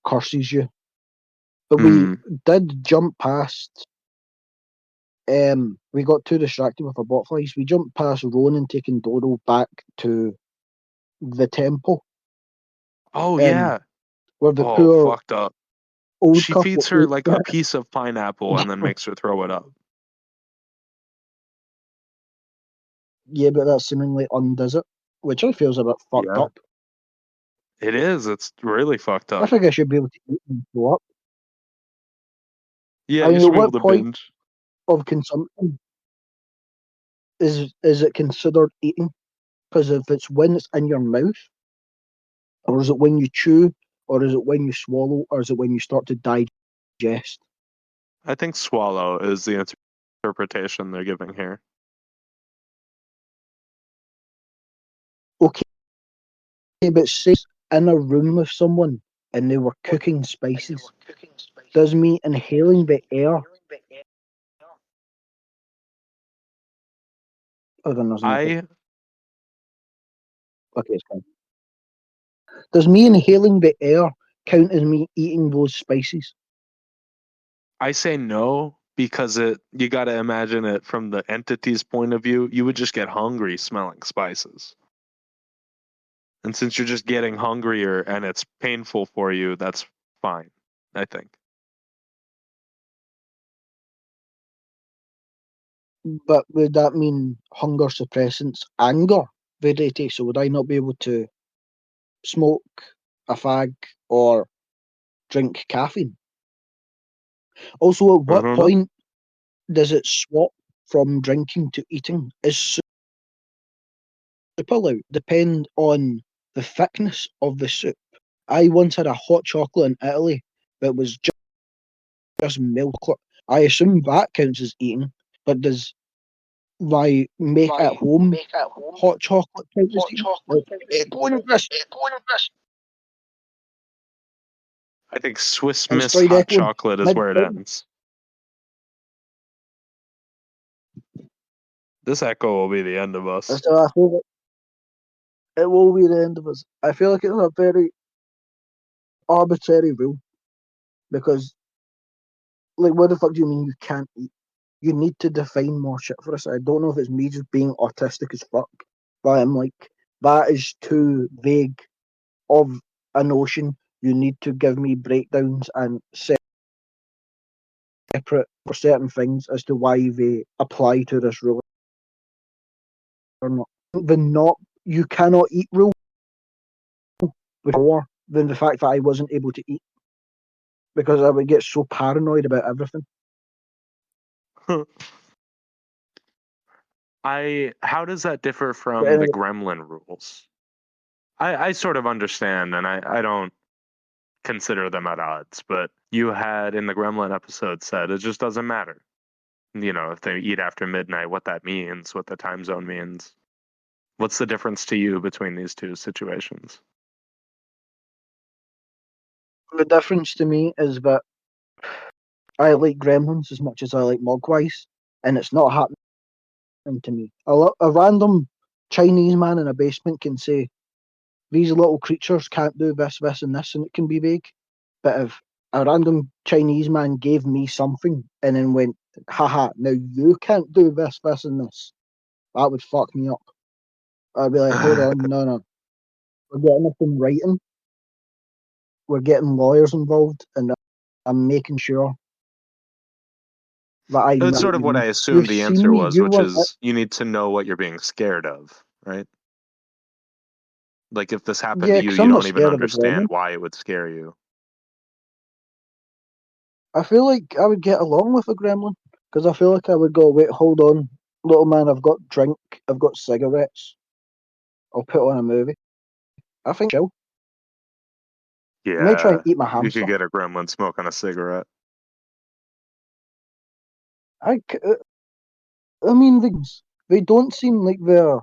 curses you. But we Hmm. did jump past we got too distracted with our butterflies. We jumped past Ronan taking Dodo back to the temple, Oh yeah. where the Oh, poor fucked up. old She couple feeds her ate like a piece of pineapple and then makes her throw it up. Yeah, but that seemingly undoes it, which I feel is a bit fucked Yeah. up. It is. It's really fucked I up. think I should be able to eat and throw up. Yeah, I you mean, should at be able what to point binge. of consumption is it considered eating? Because if it's when it's in your mouth, or is it when you chew, or is it when you swallow, or is it when you start to digest? I think swallow is the interpretation they're giving here. Okay, but say in a room with someone and they were cooking spices. Does me inhaling the air? Oh, then there's nothing. I Okay, it's fine. Does me inhaling the air count as me eating those spices? I say no because you got to imagine it from the entity's point of view. You would just get hungry smelling spices. And since you're just getting hungrier and it's painful for you, that's fine, I think. But would that mean hunger suppressants anger variety? So would I not be able to smoke a fag or drink caffeine? Also, at I what don't know. point does it swap from drinking to eating? Is soup allowed? Depend on the thickness of the soup. I once had a hot chocolate in Italy that was just milk. I assume that counts as eating, but does my make at home hot chocolate count as eating? I think Swiss And Miss fried hot eggplant. chocolate is Mid- where it ends. This echo will be the end of us. So I feel like it will be the end of us. I feel like it's a very arbitrary rule because, like, what the fuck do you mean you can't eat? You need to define more shit for us. I don't know if it's me just being autistic as fuck, but I'm like, that is too vague of a notion. You need to give me breakdowns and separate for certain things as to why they apply to this rule or not. The not you cannot eat rule more than the fact that I wasn't able to eat because I would get so paranoid about everything. How does that differ But from the anyway, gremlin rules? I sort of understand and I don't consider them at odds, but you had in the gremlin episode said it just doesn't matter. You know, if they eat after midnight, what that means, what the time zone means. What's the difference to you between these two situations? the difference to me is that I like Gremlins as much as I like Mogwais, and it's not happening to me. A random Chinese man in a basement can say, these little creatures can't do this, this, and this, and it can be vague. But if a random Chinese man gave me something and then went, haha, now you can't do this, this, and this, that would fuck me up. I'd be like, hold on, no. We're getting this in writing, we're getting lawyers involved, and I'm making sure that I It's know what sort of you what I mean. You've assumed the seen answer me, was, you which weren't. is you need to know what you're being scared of, right? Like if this happened Yeah, to you, because you I'm not don't even scared of a understand gremlin. why it would scare you. I feel like I would get along with a gremlin because I feel like I would go, wait, hold on, little man, I've got drink, I've got cigarettes, I'll put on a movie. I think chill. I may try and Yeah, eat my you hamster. could get a gremlin smoking a cigarette. I mean, they don't seem like they're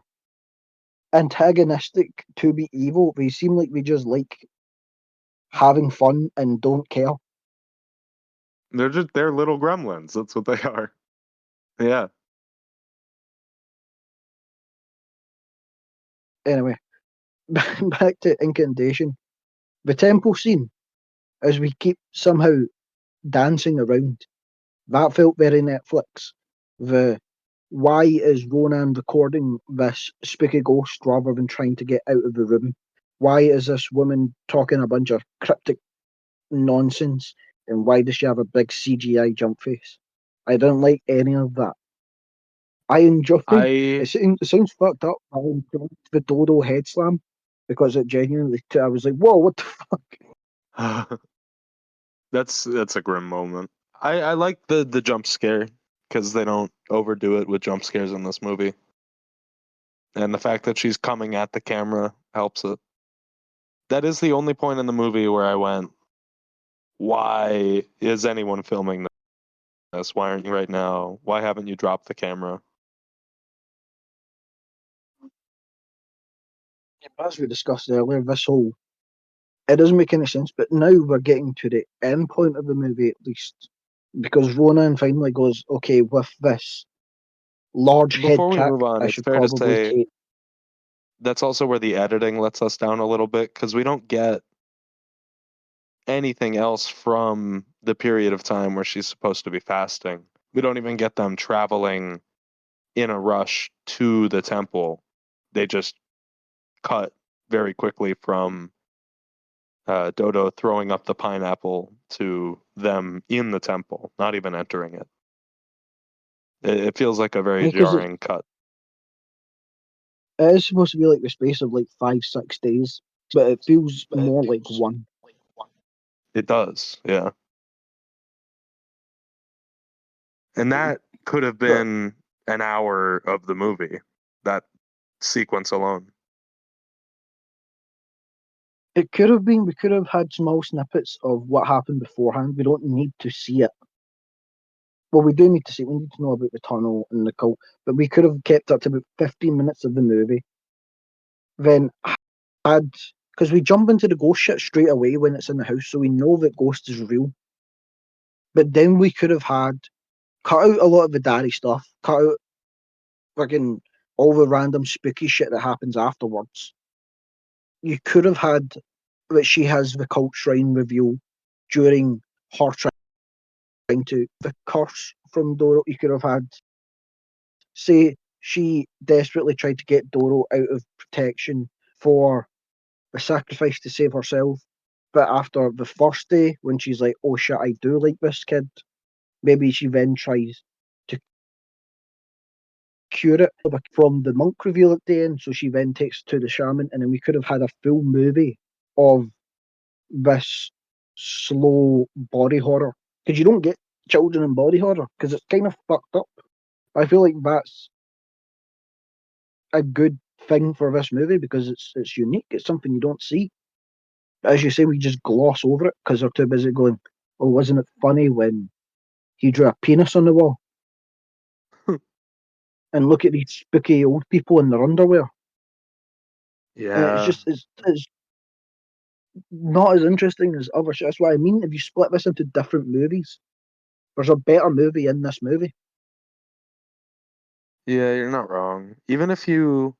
antagonistic to be evil. They seem like they just like having fun and don't care. They're little gremlins. That's what they are. Yeah. Anyway, back to Incantation. The temple scene, as we keep somehow dancing around, that felt very Netflix. the why is Ronan recording this spooky ghost rather than trying to get out of the room? Why is this woman talking a bunch of cryptic nonsense? And why does she have a big CGI jump face? I don't like any of that. I enjoy I it sounds fucked up. I enjoyed the Dodo head slam because it genuinely I was like, whoa, what the fuck? that's a grim moment. I like the jump scare because they don't overdo it with jump scares in this movie, and the fact that she's coming at the camera helps it. That is the only point in the movie where I went, "Why is anyone filming this? Why aren't you right now? Why haven't you dropped the camera?" As we discussed earlier, this whole it doesn't make any sense, but now we're getting to the end point of the movie at least. Because Ronan finally goes, okay, with this large head Before we kick, move on, I it's should fair to probably say take. that's also where the editing lets us down a little bit because we don't get anything else from the period of time where she's supposed to be fasting. We don't even get them traveling in a rush to the temple. They just cut very quickly from Dodo throwing up the pineapple to them in the temple, not even entering it. It feels like a very Because jarring cut. it is supposed to be like the space of like 5, 6 days, but it feels more like one. It does, yeah. And that could have But been an hour of the movie, that sequence alone. it could have been, we could have had small snippets of what happened beforehand. We don't need to see it. Well, we do need to see it. We need to know about the tunnel and the cult, but we could have kept up to about 15 minutes of the movie. Then had, because we jump into the ghost shit straight away when it's in the house, so we know that ghost is real. But then we could have had cut out a lot of the daddy stuff, cut out fucking all the random spooky shit that happens afterwards. You could have had that she has the cult shrine reveal during her trying to the curse from Doro. You could have had, say, she desperately tried to get Doro out of protection for the sacrifice to save herself. But after the first day, when she's like, oh shit, I do like this kid, maybe she then tries to cure it from the monk reveal at the end. So she then takes it to the shaman, and then we could have had a full movie of this slow body horror. Because you don't get children in body horror, because it's kind of fucked up. I feel like that's a good thing for this movie because it's unique. It's something you don't see. As you say, we just gloss over it because they're too busy going, oh, wasn't it funny when he drew a penis on the wall? And look at these spooky old people in their underwear. And it's Yeah. just, it's not as interesting as other shit. That's what I mean. If you split this into different movies, there's a better movie in this movie. Yeah, you're not wrong. Even if you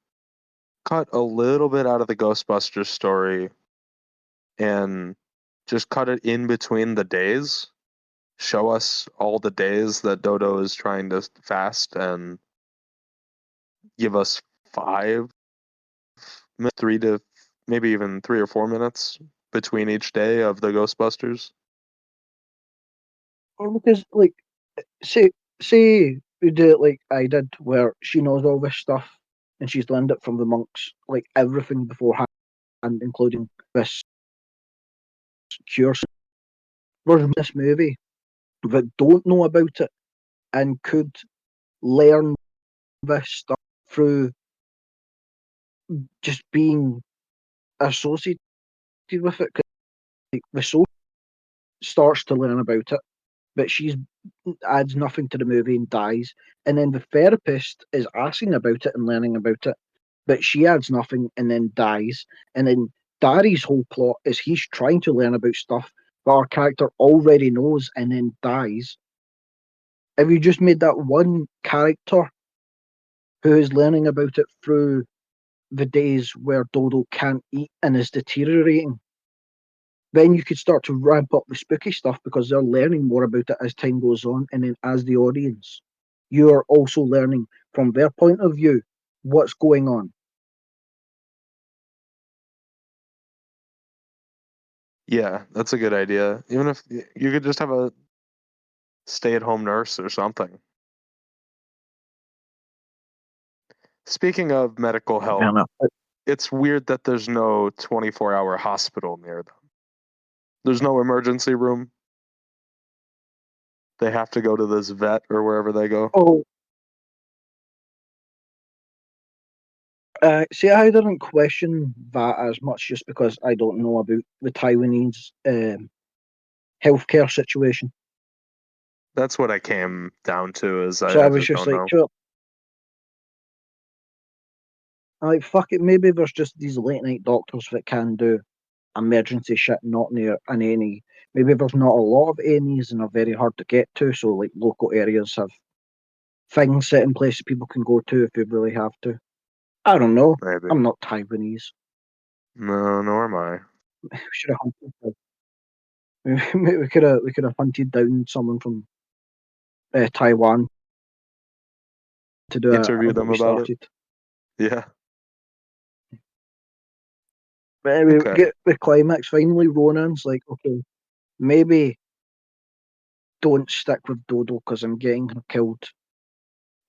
cut a little bit out of the Ghostbusters story and just cut it in between the days, show us all the days that Dodo is trying to fast and give us 3 to maybe even 3 or 4 minutes between each day of the Ghostbusters. Or because, like, say, say we do it like I did, where she knows all this stuff and she's learned it from the monks, like everything beforehand, including this cure. We're in this movie that don't know about it and could learn this stuff through just being associated with it. 'Cause, like, the soul starts to learn about it, but she's adds nothing to the movie and dies. And then the therapist is asking about it and learning about it, but she adds nothing and then dies. And then Darry's whole plot is he's trying to learn about stuff, but our character already knows and then dies. If you just made that one character who is learning about it through the days where Dodo can't eat and is deteriorating, then you could start to ramp up the spooky stuff because they're learning more about it as time goes on, and then as the audience, you're also learning from their point of view what's going on. Yeah, that's a good idea. Even if you could just have a stay-at-home nurse or something. Speaking of medical Fair help, enough. it's weird that there's no 24-hour hospital near them. There's no emergency room. They have to go to this vet or wherever they go. Oh, see, I didn't question that as much just because I don't know about the Taiwanese healthcare situation. That's what I came down to. Is So I I was just just don't like, know. sure, like fuck it. Maybe there's just these late night doctors that can do emergency shit not near an A&E. Maybe there's not a lot of A&Es and are very hard to get to. So like local areas have things set in place that people can go to if they really have to. I don't know. Maybe. I'm not Taiwanese. No, nor am I. We should have hunted. We could have hunted down someone from Taiwan to do Interview what them we about it. started. Yeah. But anyway, Okay. get the climax. Finally, Ronan's like, okay, maybe don't stick with Dodo because I'm getting her killed.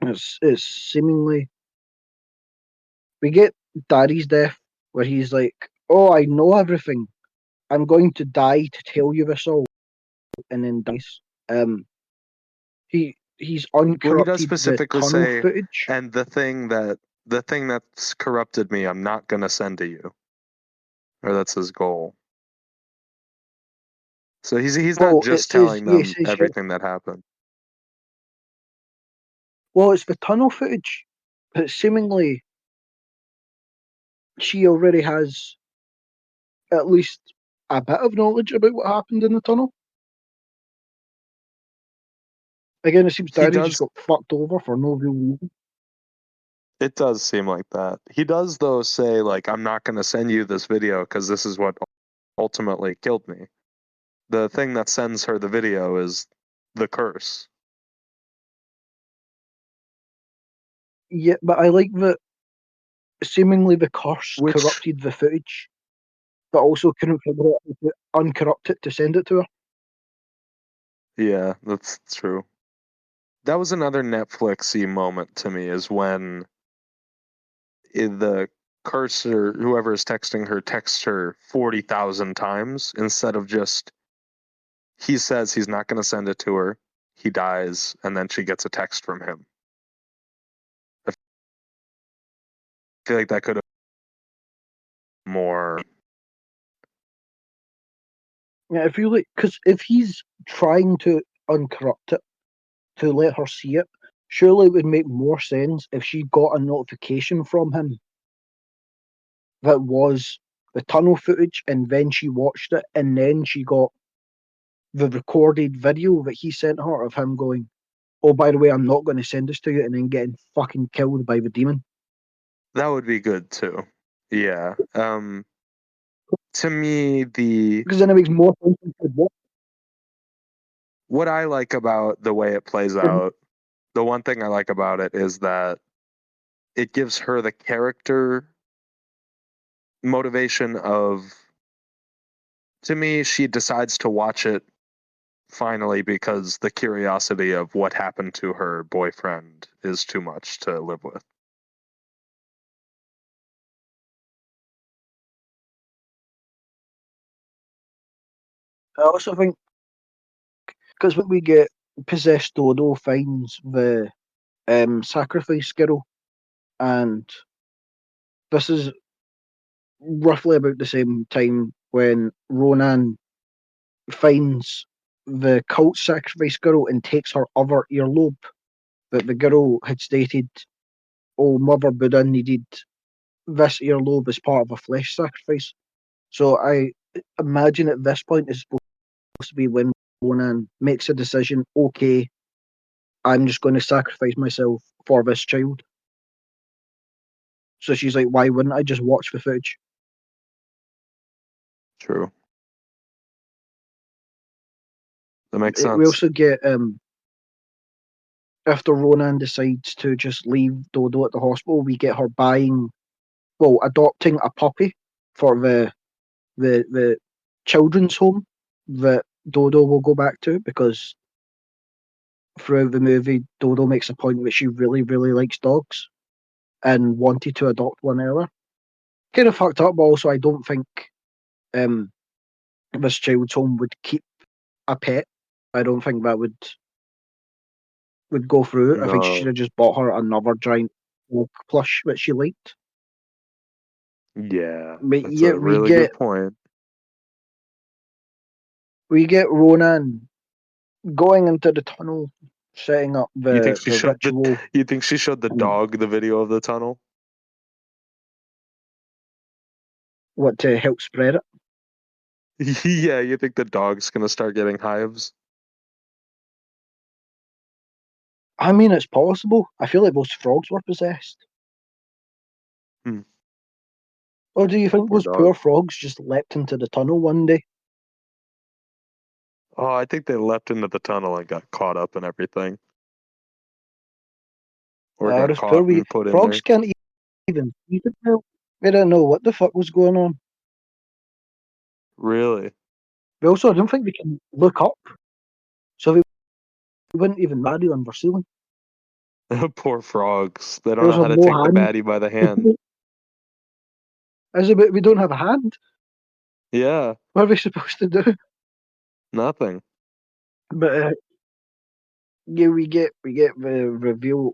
It's seemingly we get Daddy's death where he's like, oh, I know everything. I'm going to die to tell you this all, and then dies. He's Well, he does uncorrupted the specifically tunnel say, footage. and the thing that's corrupted me, I'm not gonna send to you, or that's his goal. So he's not Well, it just says telling yes, them it says everything that happened. well, it's the tunnel footage, but seemingly she already has at least a bit of knowledge about what happened in the tunnel. Again, it seems He Daddy just does. got fucked over for no real reason. It does seem like that. He does though say like, I'm not gonna send you this video because this is what ultimately killed me. The thing that sends her the video is the curse. Yeah, but I like that seemingly the curse Which, corrupted the footage, but also couldn't figure out how to uncorrupt it to send it to her. yeah, that's true. That was another Netflixy moment to me is when the cursor, whoever is texting her, texts her 40,000 times instead of just, he says he's not going to send it to her, he dies, and then she gets a text from him. I feel like that could have been more. Yeah, I feel like because if he's trying to uncorrupt it to let her see it, surely it would make more sense if she got a notification from him that was the tunnel footage and then she watched it and then she got the recorded video that he sent her of him going, oh, by the way, I'm not going to send this to you, and then getting fucking killed by the demon. That would be good too. Yeah. To me, Because then it makes more sense. what I like about the way it plays out, the one thing I like about it is that it gives her the character motivation of, to me, she decides to watch it finally because the curiosity of what happened to her boyfriend is too much to live with. I also think because when we get possessed, Dodo finds the sacrifice squirrel, and this is roughly about the same time when Ronan finds the cult sacrifice girl and takes her other earlobe that the girl had stated, oh, Mother Buddha needed this earlobe as part of a flesh sacrifice. So I imagine at this point it's supposed to be when Ronan makes a decision, okay, I'm just going to sacrifice myself for this child. So she's like, why wouldn't I just watch the footage? True. That makes We sense. also get after Ronan decides to just leave Dodo at the hospital, we get her adopting a puppy for the children's home that Dodo will go back to, because throughout the movie, Dodo makes a point that she really, really likes dogs and wanted to adopt one earlier. Kind of fucked up, but also I don't think um, this child's home would keep a pet. I don't think that would go through. I think she should No. have just bought her another giant oak plush that she liked. Yeah, But that's yeah, a really good point. we get Ronan going into the tunnel, setting up You think she the showed ritual. you think she showed the And dog the video of the tunnel? what, to help spread it? Yeah, you think the dog's gonna start getting hives? I mean, it's possible. I feel like those frogs were possessed. Hmm. Or do you think Poor those poor dog. frogs just leapt into the tunnel one day? Oh, I think they leapt into the tunnel and got caught up and everything. Or got Those poor caught wee and put in frogs there. can't even see the tail. They don't know what the fuck was going on. Really? But also, I don't think they can look up, so they wouldn't even marry on their ceiling. Poor frogs. They don't Those know how have to no take the hand. baddie by the hand. As about we don't have a hand. Yeah, What are we supposed to do? nothing. But yeah, we get the reveal.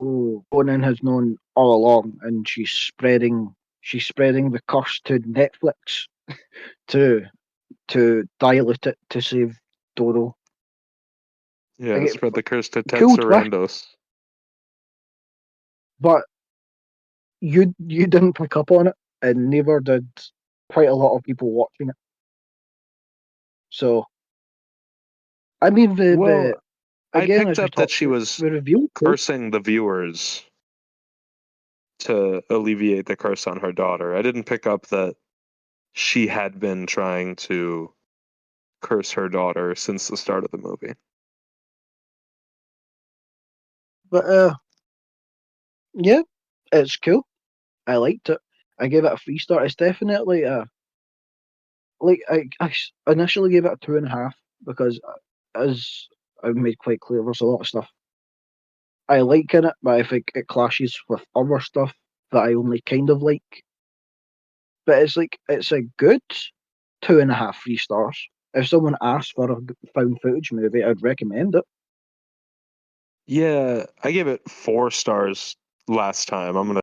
Oh, Conan has known all along, and she's spreading the curse to Netflix to dilute it to save Dodo. Yeah, Like, spread the curse to Ted cool twist, Sarandos. but you didn't pick up on it, and neither did quite a lot of people watching it. So I mean, the Well, I again, picked as we up that talked she about, was the reveal, cool. cursing the viewers to alleviate the curse on her daughter. I didn't pick up that she had been trying to curse her daughter since the start of the movie. But yeah, it's cool. I liked it. I gave it a 3 star. It's definitely I initially gave it a 2.5 because, as I've made quite clear, there's a lot of stuff I like in it, but I think it clashes with other stuff that I only kind of like. But it's a good 2.5, 3 stars. If someone asked for a found footage movie, I'd recommend it. Yeah, I gave it 4 stars last time. I'm gonna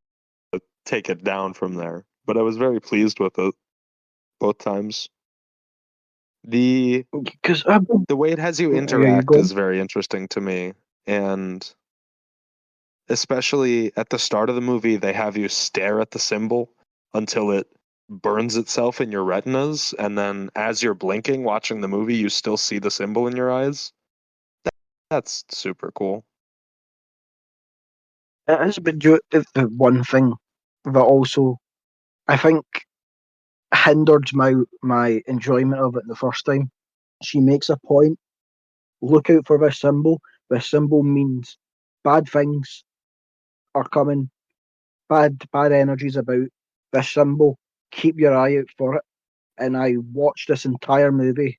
take it down from there, but I was very pleased with it both times. The Because the way it has you yeah, you interact go. is very interesting to me, and especially at the start of the movie, they have you stare at the symbol until it burns itself in your retinas, and then as you're blinking watching the movie, you still see the symbol in your eyes. That's super cool. It has been the one thing that also I think hindered my enjoyment of it the first time. She makes a point. Look out for this symbol. This symbol means bad things are coming. Bad energies about. This symbol. Keep your eye out for it. And I watched this entire movie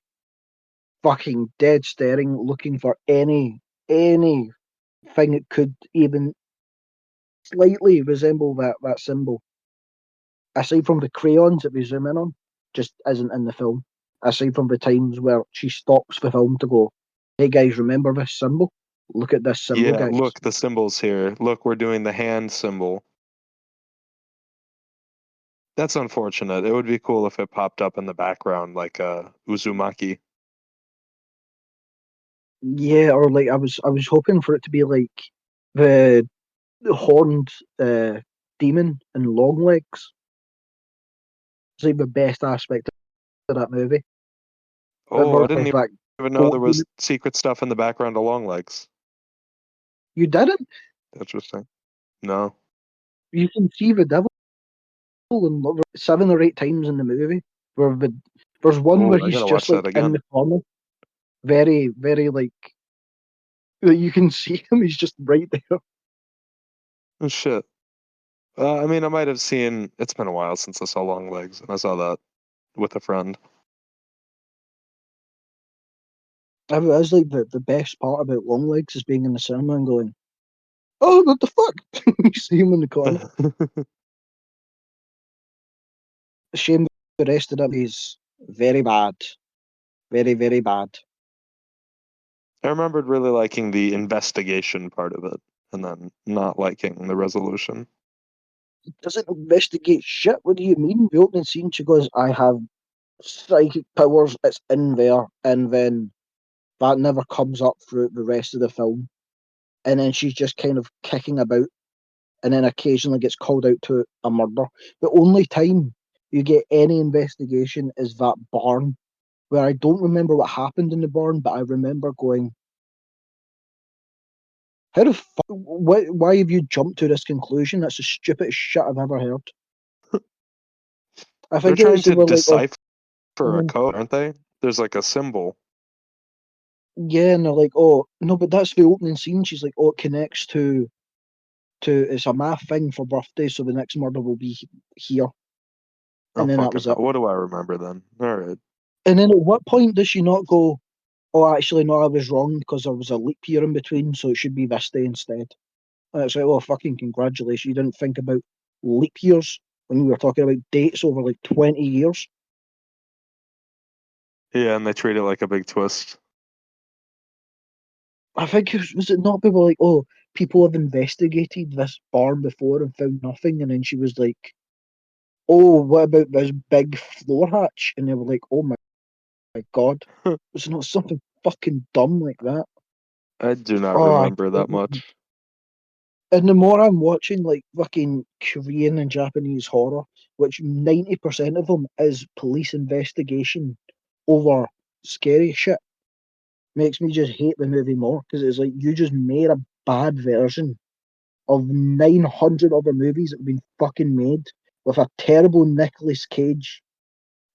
fucking dead staring, looking for anything that could even slightly resemble that symbol. Aside from the crayons that we zoom in on, just isn't in the film. Aside from the times where she stops the film to go, "Hey guys, remember this symbol? Look at this symbol, Yeah, guys." look, the symbol's here. Look, we're doing the hand symbol. That's unfortunate. It would be cool if it popped up in the background like Uzumaki. Yeah, or like I was hoping for it to be like the horned demon and long legs. It's like the best aspect of that movie. Oh, I Or didn't that even know goat there demon. was secret stuff in the background of Longlegs. You didn't. Interesting. No. You can see the devil in 7 or 8 times in the movie. There's one where Oh, I he's gotta just watch that like in again. the corner, very, very like That you can see him, he's just right there. Oh, shit. I mean, I might have seen. It's been a while since I saw Long Legs, and I saw that with a friend. It was like the best part about Long Legs is being in the cinema and going, oh, what the fuck? You see him in the corner. Shame the rest of it is very bad. Very, very bad. I remembered really liking the investigation part of it, and then not liking the resolution. Doesn't investigate shit. What do you mean? The opening scene, she goes, I have psychic powers, it's in there, and then that never comes up throughout the rest of the film. And then she's just kind of kicking about, and then occasionally gets called out to a murder. The only time you get any investigation is that barn, where I don't remember what happened in the barn, but I remember going, how the fuck, why have you jumped to this conclusion? That's the stupidest shit I've ever heard. I They're think it trying was, they to were like, oh, decipher a code, aren't they? There's like a symbol. yeah, and they're like, oh, no, but that's the opening scene. She's like, oh, it connects to it's a math thing for birthday, so the next murder will be here. Oh, And then that fucking was hell. it. What do I remember then? All right. And then at what point does she not go, oh, actually, no, I was wrong because there was a leap year in between, so it should be this day instead? And it's like, oh, fucking congratulations. You didn't think about leap years when you were talking about dates over like 20 years. Yeah, and they treat it like a big twist. I think was it not people like, oh, people have investigated this barn before and found nothing, and then she was like, oh, what about this big floor hatch? And they were like, oh my god, was it not something fucking dumb like that? I do not Oh, remember that much. and the more I'm watching like fucking Korean and Japanese horror, which 90% of them is police investigation over scary shit, makes me just hate the movie more because it's like you just made a bad version of 900 other movies that have been fucking made with a terrible Nicolas Cage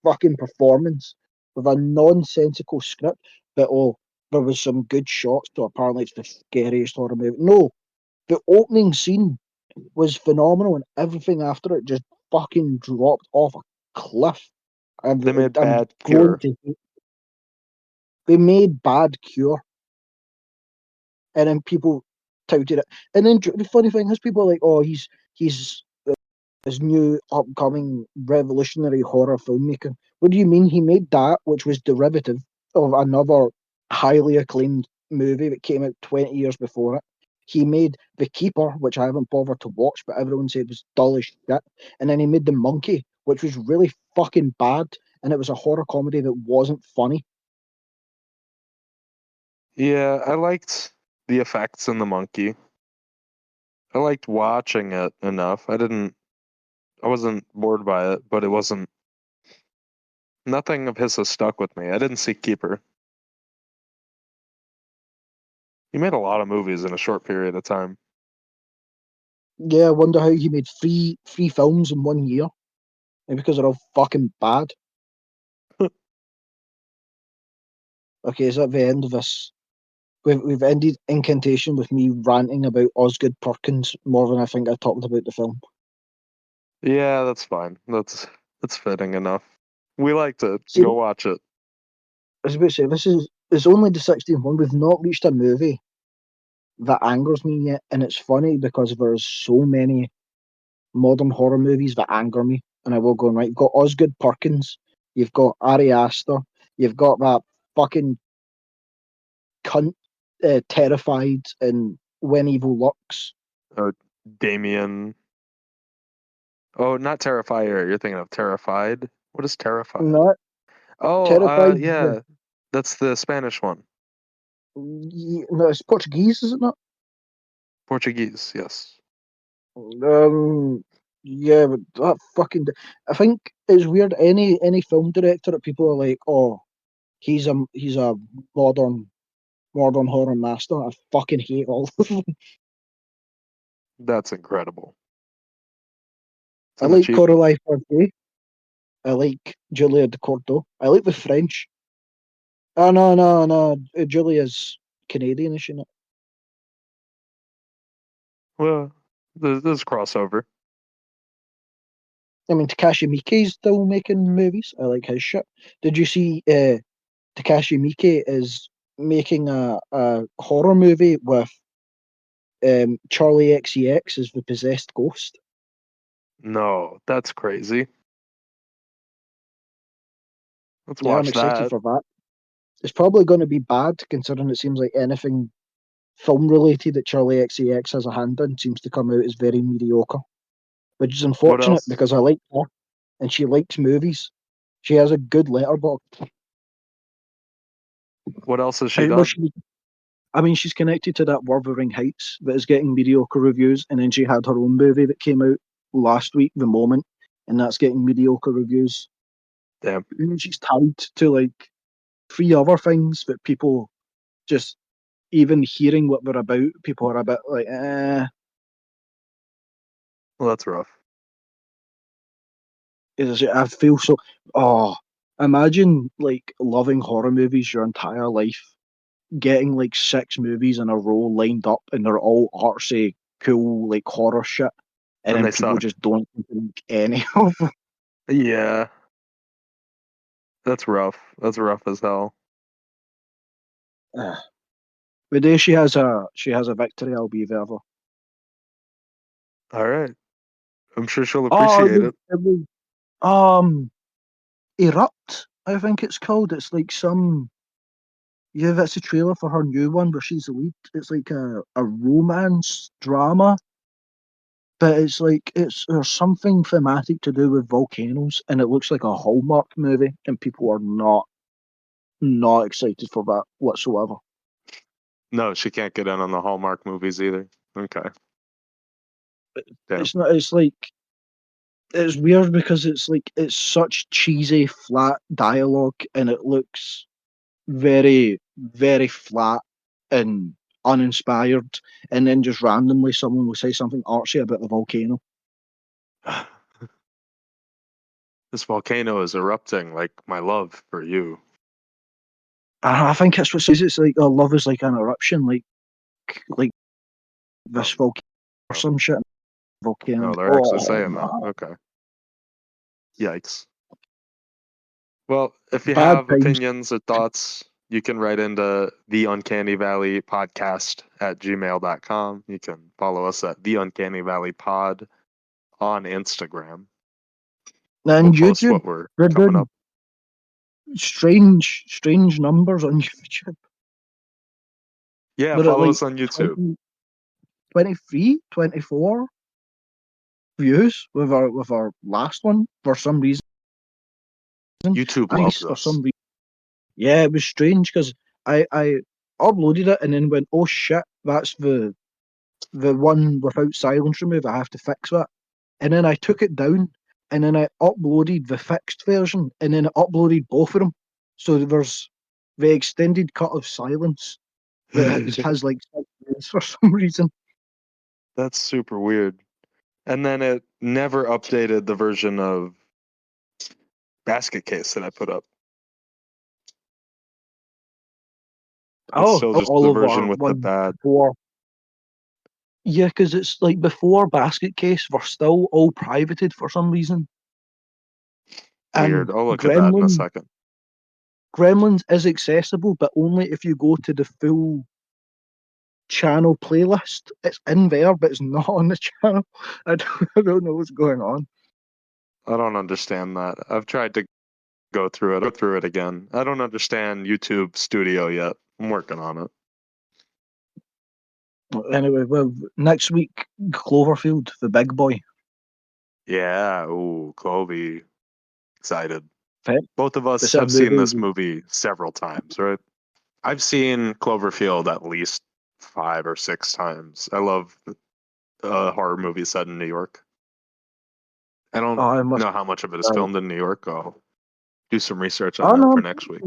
fucking performance, with a nonsensical script. But oh, there was some good shots, so apparently it's the scariest horror movie. No, the opening scene was phenomenal, and everything after it just fucking dropped off a cliff. They made I'm Bad going Cure. to. They made Bad Cure, and then people touted it. And then the funny thing is, people are like, "Oh, he's this new upcoming revolutionary horror filmmaker." What do you mean? He made that, which was derivative of another highly acclaimed movie that came out 20 years before it. He made The Keeper, which I haven't bothered to watch, but everyone said was dull as shit. And then he made The Monkey, which was really fucking bad, and it was a horror comedy that wasn't funny. Yeah, I liked the effects in the monkey. I liked watching it enough. I wasn't bored by it, but it wasn't, nothing of his has stuck with me. I didn't see Keeper. He made a lot of movies in a short period of time. Yeah, I wonder how he made three films in 1 year, and because they're all fucking bad. Okay, is that the end of this? We've ended Incantation with me ranting about Osgood Perkins more than I think I talked about the film. Yeah, that's fine. That's fitting enough. We liked it. See, Go watch it. I was about to say, it's only the 16th one. We've not reached a movie that angers me yet, and it's funny because there's so many modern horror movies that anger me, and I will go right. You've got Osgood Perkins, you've got Ari Aster, you've got that fucking cunt Terrified and When Evil Lurks. Oh, Damien. Oh, not Terrifier. You're thinking of Terrified. What is Terrified? Not Oh, Terrified. yeah. That's the Spanish one. No, it's Portuguese, is it not? Portuguese, yes. Um, yeah, but that fucking. I think it's weird. Any film director that people are like, oh, he's a modern modern horror master. I fucking hate all of them. That's incredible. It's I an like achievement. Coralie Forte. I like Julia Decordo. I like the French. Oh no, no, no. Julia's Canadian, is she not? Well, there's crossover. I mean, Takashi Miike's still making movies. I like his shit. Did you see Takashi Miike is making a horror movie with Charlie XCX as the possessed ghost? No, that's crazy. Let's Yeah, I'm watch excited that. for that. It's probably going to be bad considering it seems like anything film related that Charlie XCX has a hand in seems to come out as very mediocre, which is What unfortunate else? because I like her and she likes movies. She has a good letterbox. What else has she How was done? she? I mean, she's connected to that Wuthering Heights that is getting mediocre reviews, and then she had her own movie that came out last week, The Moment, and that's getting mediocre reviews. Damn. And then she's tied to like three other things that people just even hearing what they're about, people are a bit like, eh. Well, that's rough. I feel so. Oh, imagine like loving horror movies your entire life, getting like 6 movies in a row lined up, and they're all artsy, cool, like horror shit, and And then they people suck. just don't like any of them. Yeah, that's rough. That's rough as hell. The day she has a victory, I'll be there. All right. I'm sure she'll Oh, appreciate it. it was, um, Erupt. I think it's called. It's like some. Yeah, that's a trailer for her new one where she's the lead. It's like a romance drama, but it's like there's something thematic to do with volcanoes, and it looks like a Hallmark movie, and people are not excited for that whatsoever. No, she can't get in on the Hallmark movies either. Okay. Damn. It's not. It's like it's weird because it's like it's such cheesy, flat dialogue, and it looks very, very flat and uninspired. And then just randomly, someone will say something artsy about the volcano. This volcano is erupting like my love for you. I think it's what says it's like love is like an eruption, like this Oh, volcano or no. some shit. Volcano. No, they're actually Oh, saying that. man. Okay. Yikes. Well, if you Bad have times. opinions or thoughts, you can write into the Uncanny Valley podcast at gmail.com. You can follow us at the Uncanny Valley pod on Instagram. We'll And post YouTube, what we're they're coming doing up. strange numbers on YouTube. Yeah, They're at follow like us on YouTube. 20, 23, 24 views with our last one for some reason. YouTube Nice loves for us. some reason. Yeah, it was strange because I uploaded it and then went, oh shit, that's the one without silence remove. I have to fix that. And then I took it down and then I uploaded the fixed version and then it uploaded both of them. So there's the extended cut of silence that has like 6 minutes for some reason. That's super weird. And then it never updated the version of Basket Case that I put up. It's Oh, still just all the of our version with the one bad. before. Yeah, because it's like before Basket Case, we're still all privated for some reason. Weird. And I'll look at that in a second. Gremlins is accessible, but only if you go to the full channel playlist. It's in there, but it's not on the channel. I don't know what's going on. I don't understand that. I've tried to go through it again. I don't understand YouTube Studio yet. I'm working on it. Anyway, well, next week, Cloverfield, the big boy. Yeah, ooh, Clovey. Excited. Fet. Both of us It's a have seen movie. this movie several times, right? I've seen Cloverfield at least 5 or 6 times. I love horror movies set in New York. I Oh, don't I must. know how much of it is filmed in New York. I'll do some research on Oh that no, for next week.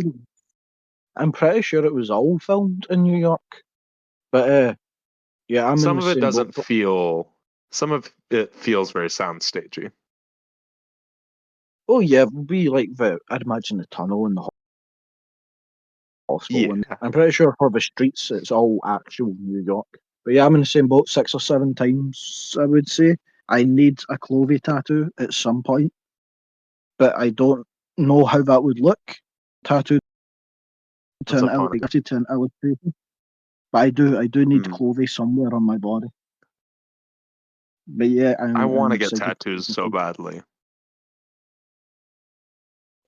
I'm pretty sure it was all filmed in New York. But yeah, I'm in Some the of it same boat. doesn't feel, some of it feels very soundstagey. Oh yeah, it'll be like I'd imagine the tunnel and the hospital, and Yeah. I'm pretty sure for the streets it's all actual New York. But yeah, I'm in the same boat 6 or 7 times, I would say. I need a Clovey tattoo at some point, but I don't know how that would look. Tattooed That's a fun. to an illustration. But I do need Hmm. Clovey somewhere on my body. But yeah, I want I'm to get excited. tattoos so badly,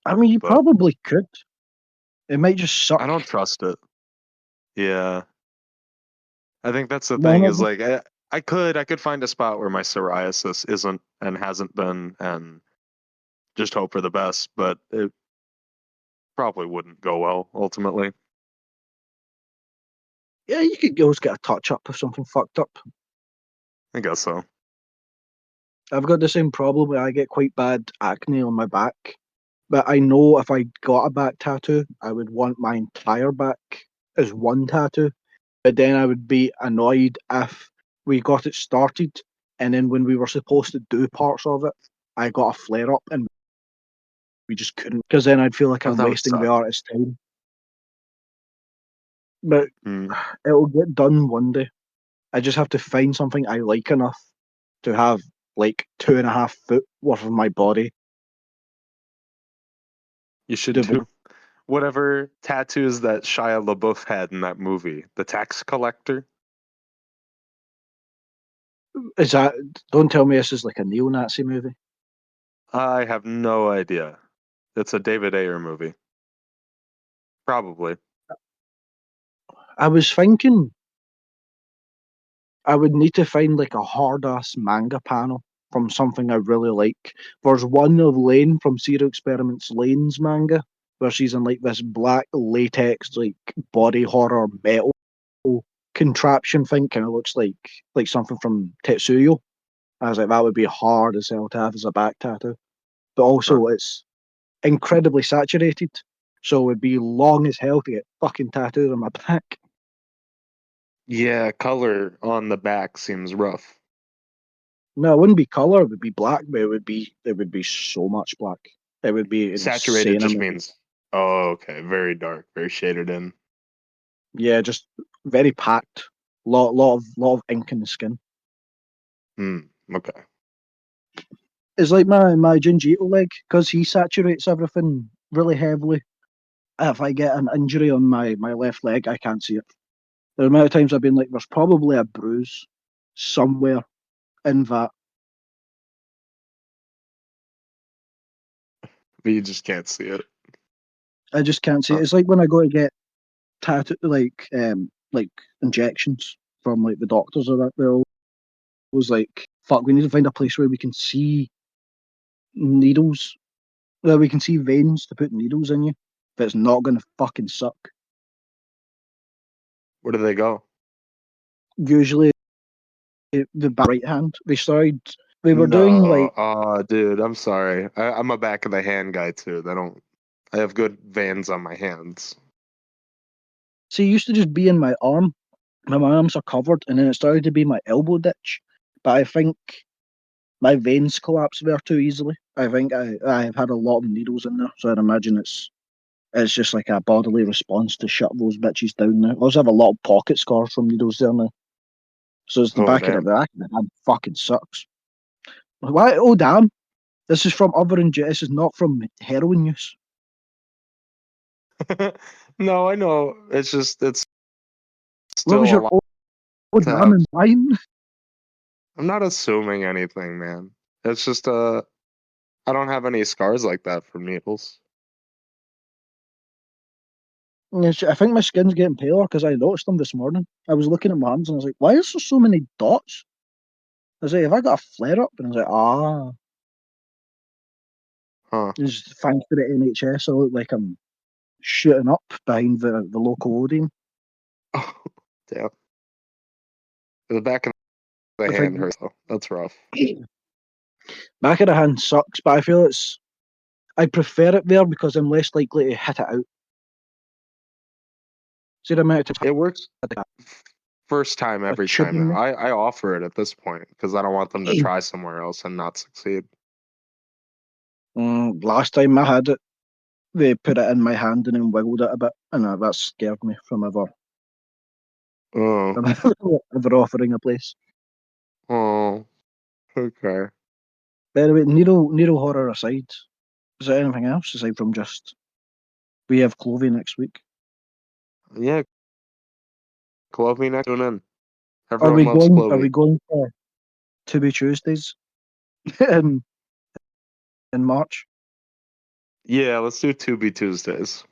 I mean, you but probably could. It might just suck. I don't trust it. Yeah, I think that's the None thing. of Is them. like I could find a spot where my psoriasis isn't and hasn't been, and just hope for the best. But it probably wouldn't go well ultimately. Yeah, you could always get a touch up if something fucked up. I guess so. I've got the same problem where I get quite bad acne on my back. But I know if I got a back tattoo, I would want my entire back as one tattoo. But then I would be annoyed if we got it started and then when we were supposed to do parts of it, I got a flare up and we just couldn't. Because then I'd feel like Oh, I'm that would wasting the suck. artist's time. But Hmm. it'll get done one day. I just have to find something I like enough to have like 2.5 foot worth of my body You should devoted. do whatever tattoos that Shia LaBeouf had in that movie, The Tax Collector. Is that? Don't tell me this is like a neo-Nazi movie. I have no idea. It's a David Ayer movie. Probably. I was thinking I would need to find like a hard ass manga panel from something I really like. There's one of Lane from Serial Experiments Lane's manga where she's in like this black latex like body horror metal contraption thing. Kind of looks like something from Tetsuyo. I was like, that would be hard as hell to have as a back tattoo. But Huh. also it's incredibly saturated. So it would be long as hell to get fucking tattooed on my back. Yeah, color on the back seems rough. No, it wouldn't be color. It would be black, but it would be so much black. It would be Saturated insane just amount. means, oh, okay, very dark, very shaded in. Yeah, just very packed. Lot of ink in the skin. Hmm. Okay. It's like my Jinjito leg because he saturates everything really heavily. If I get an injury on my left leg, I can't see it. The amount of times I've been like, there's probably a bruise somewhere in that. But you just can't see it. I just can't see it. Huh. It's like when I go to get tattoo like injections from like the doctors or that. They're always like, "Fuck, we need to find a place where we can see needles, where we can see veins to put needles in you. But it's not gonna fucking suck." Where do they go? Usually the right hand. They started. They were doing No. like. Oh, dude, I'm sorry. I'm a back of the hand guy too. They don't. I have good veins on my hands. See, it used to just be in my arm. My arms are covered, and then it started to be my elbow ditch. But I think my veins collapse there too easily. I think I've had a lot of needles in there, so I'd imagine it's just like a bodily response to shut those bitches down now. I also have a lot of pocket scars from needles there now. So it's the Oh, back of the damn. back of the hand fucking sucks. Why? Oh damn! This is from other This is not from heroin use. No, I know. It's just it's What still was a your lot oh to damn have. in mine? I'm not assuming anything, man. It's just I don't have any scars like that from needles. Yes, I think my skin's getting paler because I noticed them this morning. I was looking at my hands and I was like, "Why is there so many dots?" I was like, "Have I got a flare up?" And I was like, "Ah." Huh. It's thanks to the NHS. I look like I'm shooting up behind the local Odeon. Oh, damn. The back of the I hand think hurts though. That's rough. back of the hand sucks, but I feel I prefer it there because I'm less likely to hit it out. See the amount of It works time first time like every time tubing now. me. I offer it at this point because I don't want them to try somewhere else and not succeed. Last time I had it, they put it in my hand and then wiggled it a bit, and that scared me from ever Oh, if we're offering a place. oh, okay. By the way, Nero horror aside, is there anything else aside from just we have Clovey next week? Yeah, Clovey next tune in. Are Everyone we loves going? Are Clovey. we going for To Be Tuesdays in March? Yeah, let's do 2B Tuesdays.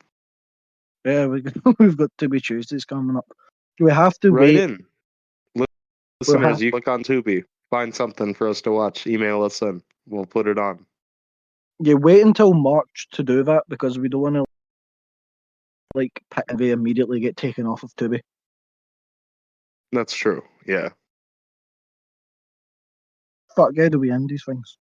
Yeah, we've got To Be Tuesdays coming up. We have to Right wait. in. We'll Listeners, have, you click on Tubi. Find something for us to watch. Email us in. We'll put it on. wait until March to do that because we don't want to like immediately get taken off of Tubi. That's true. Yeah. Fuck, how do we end these things?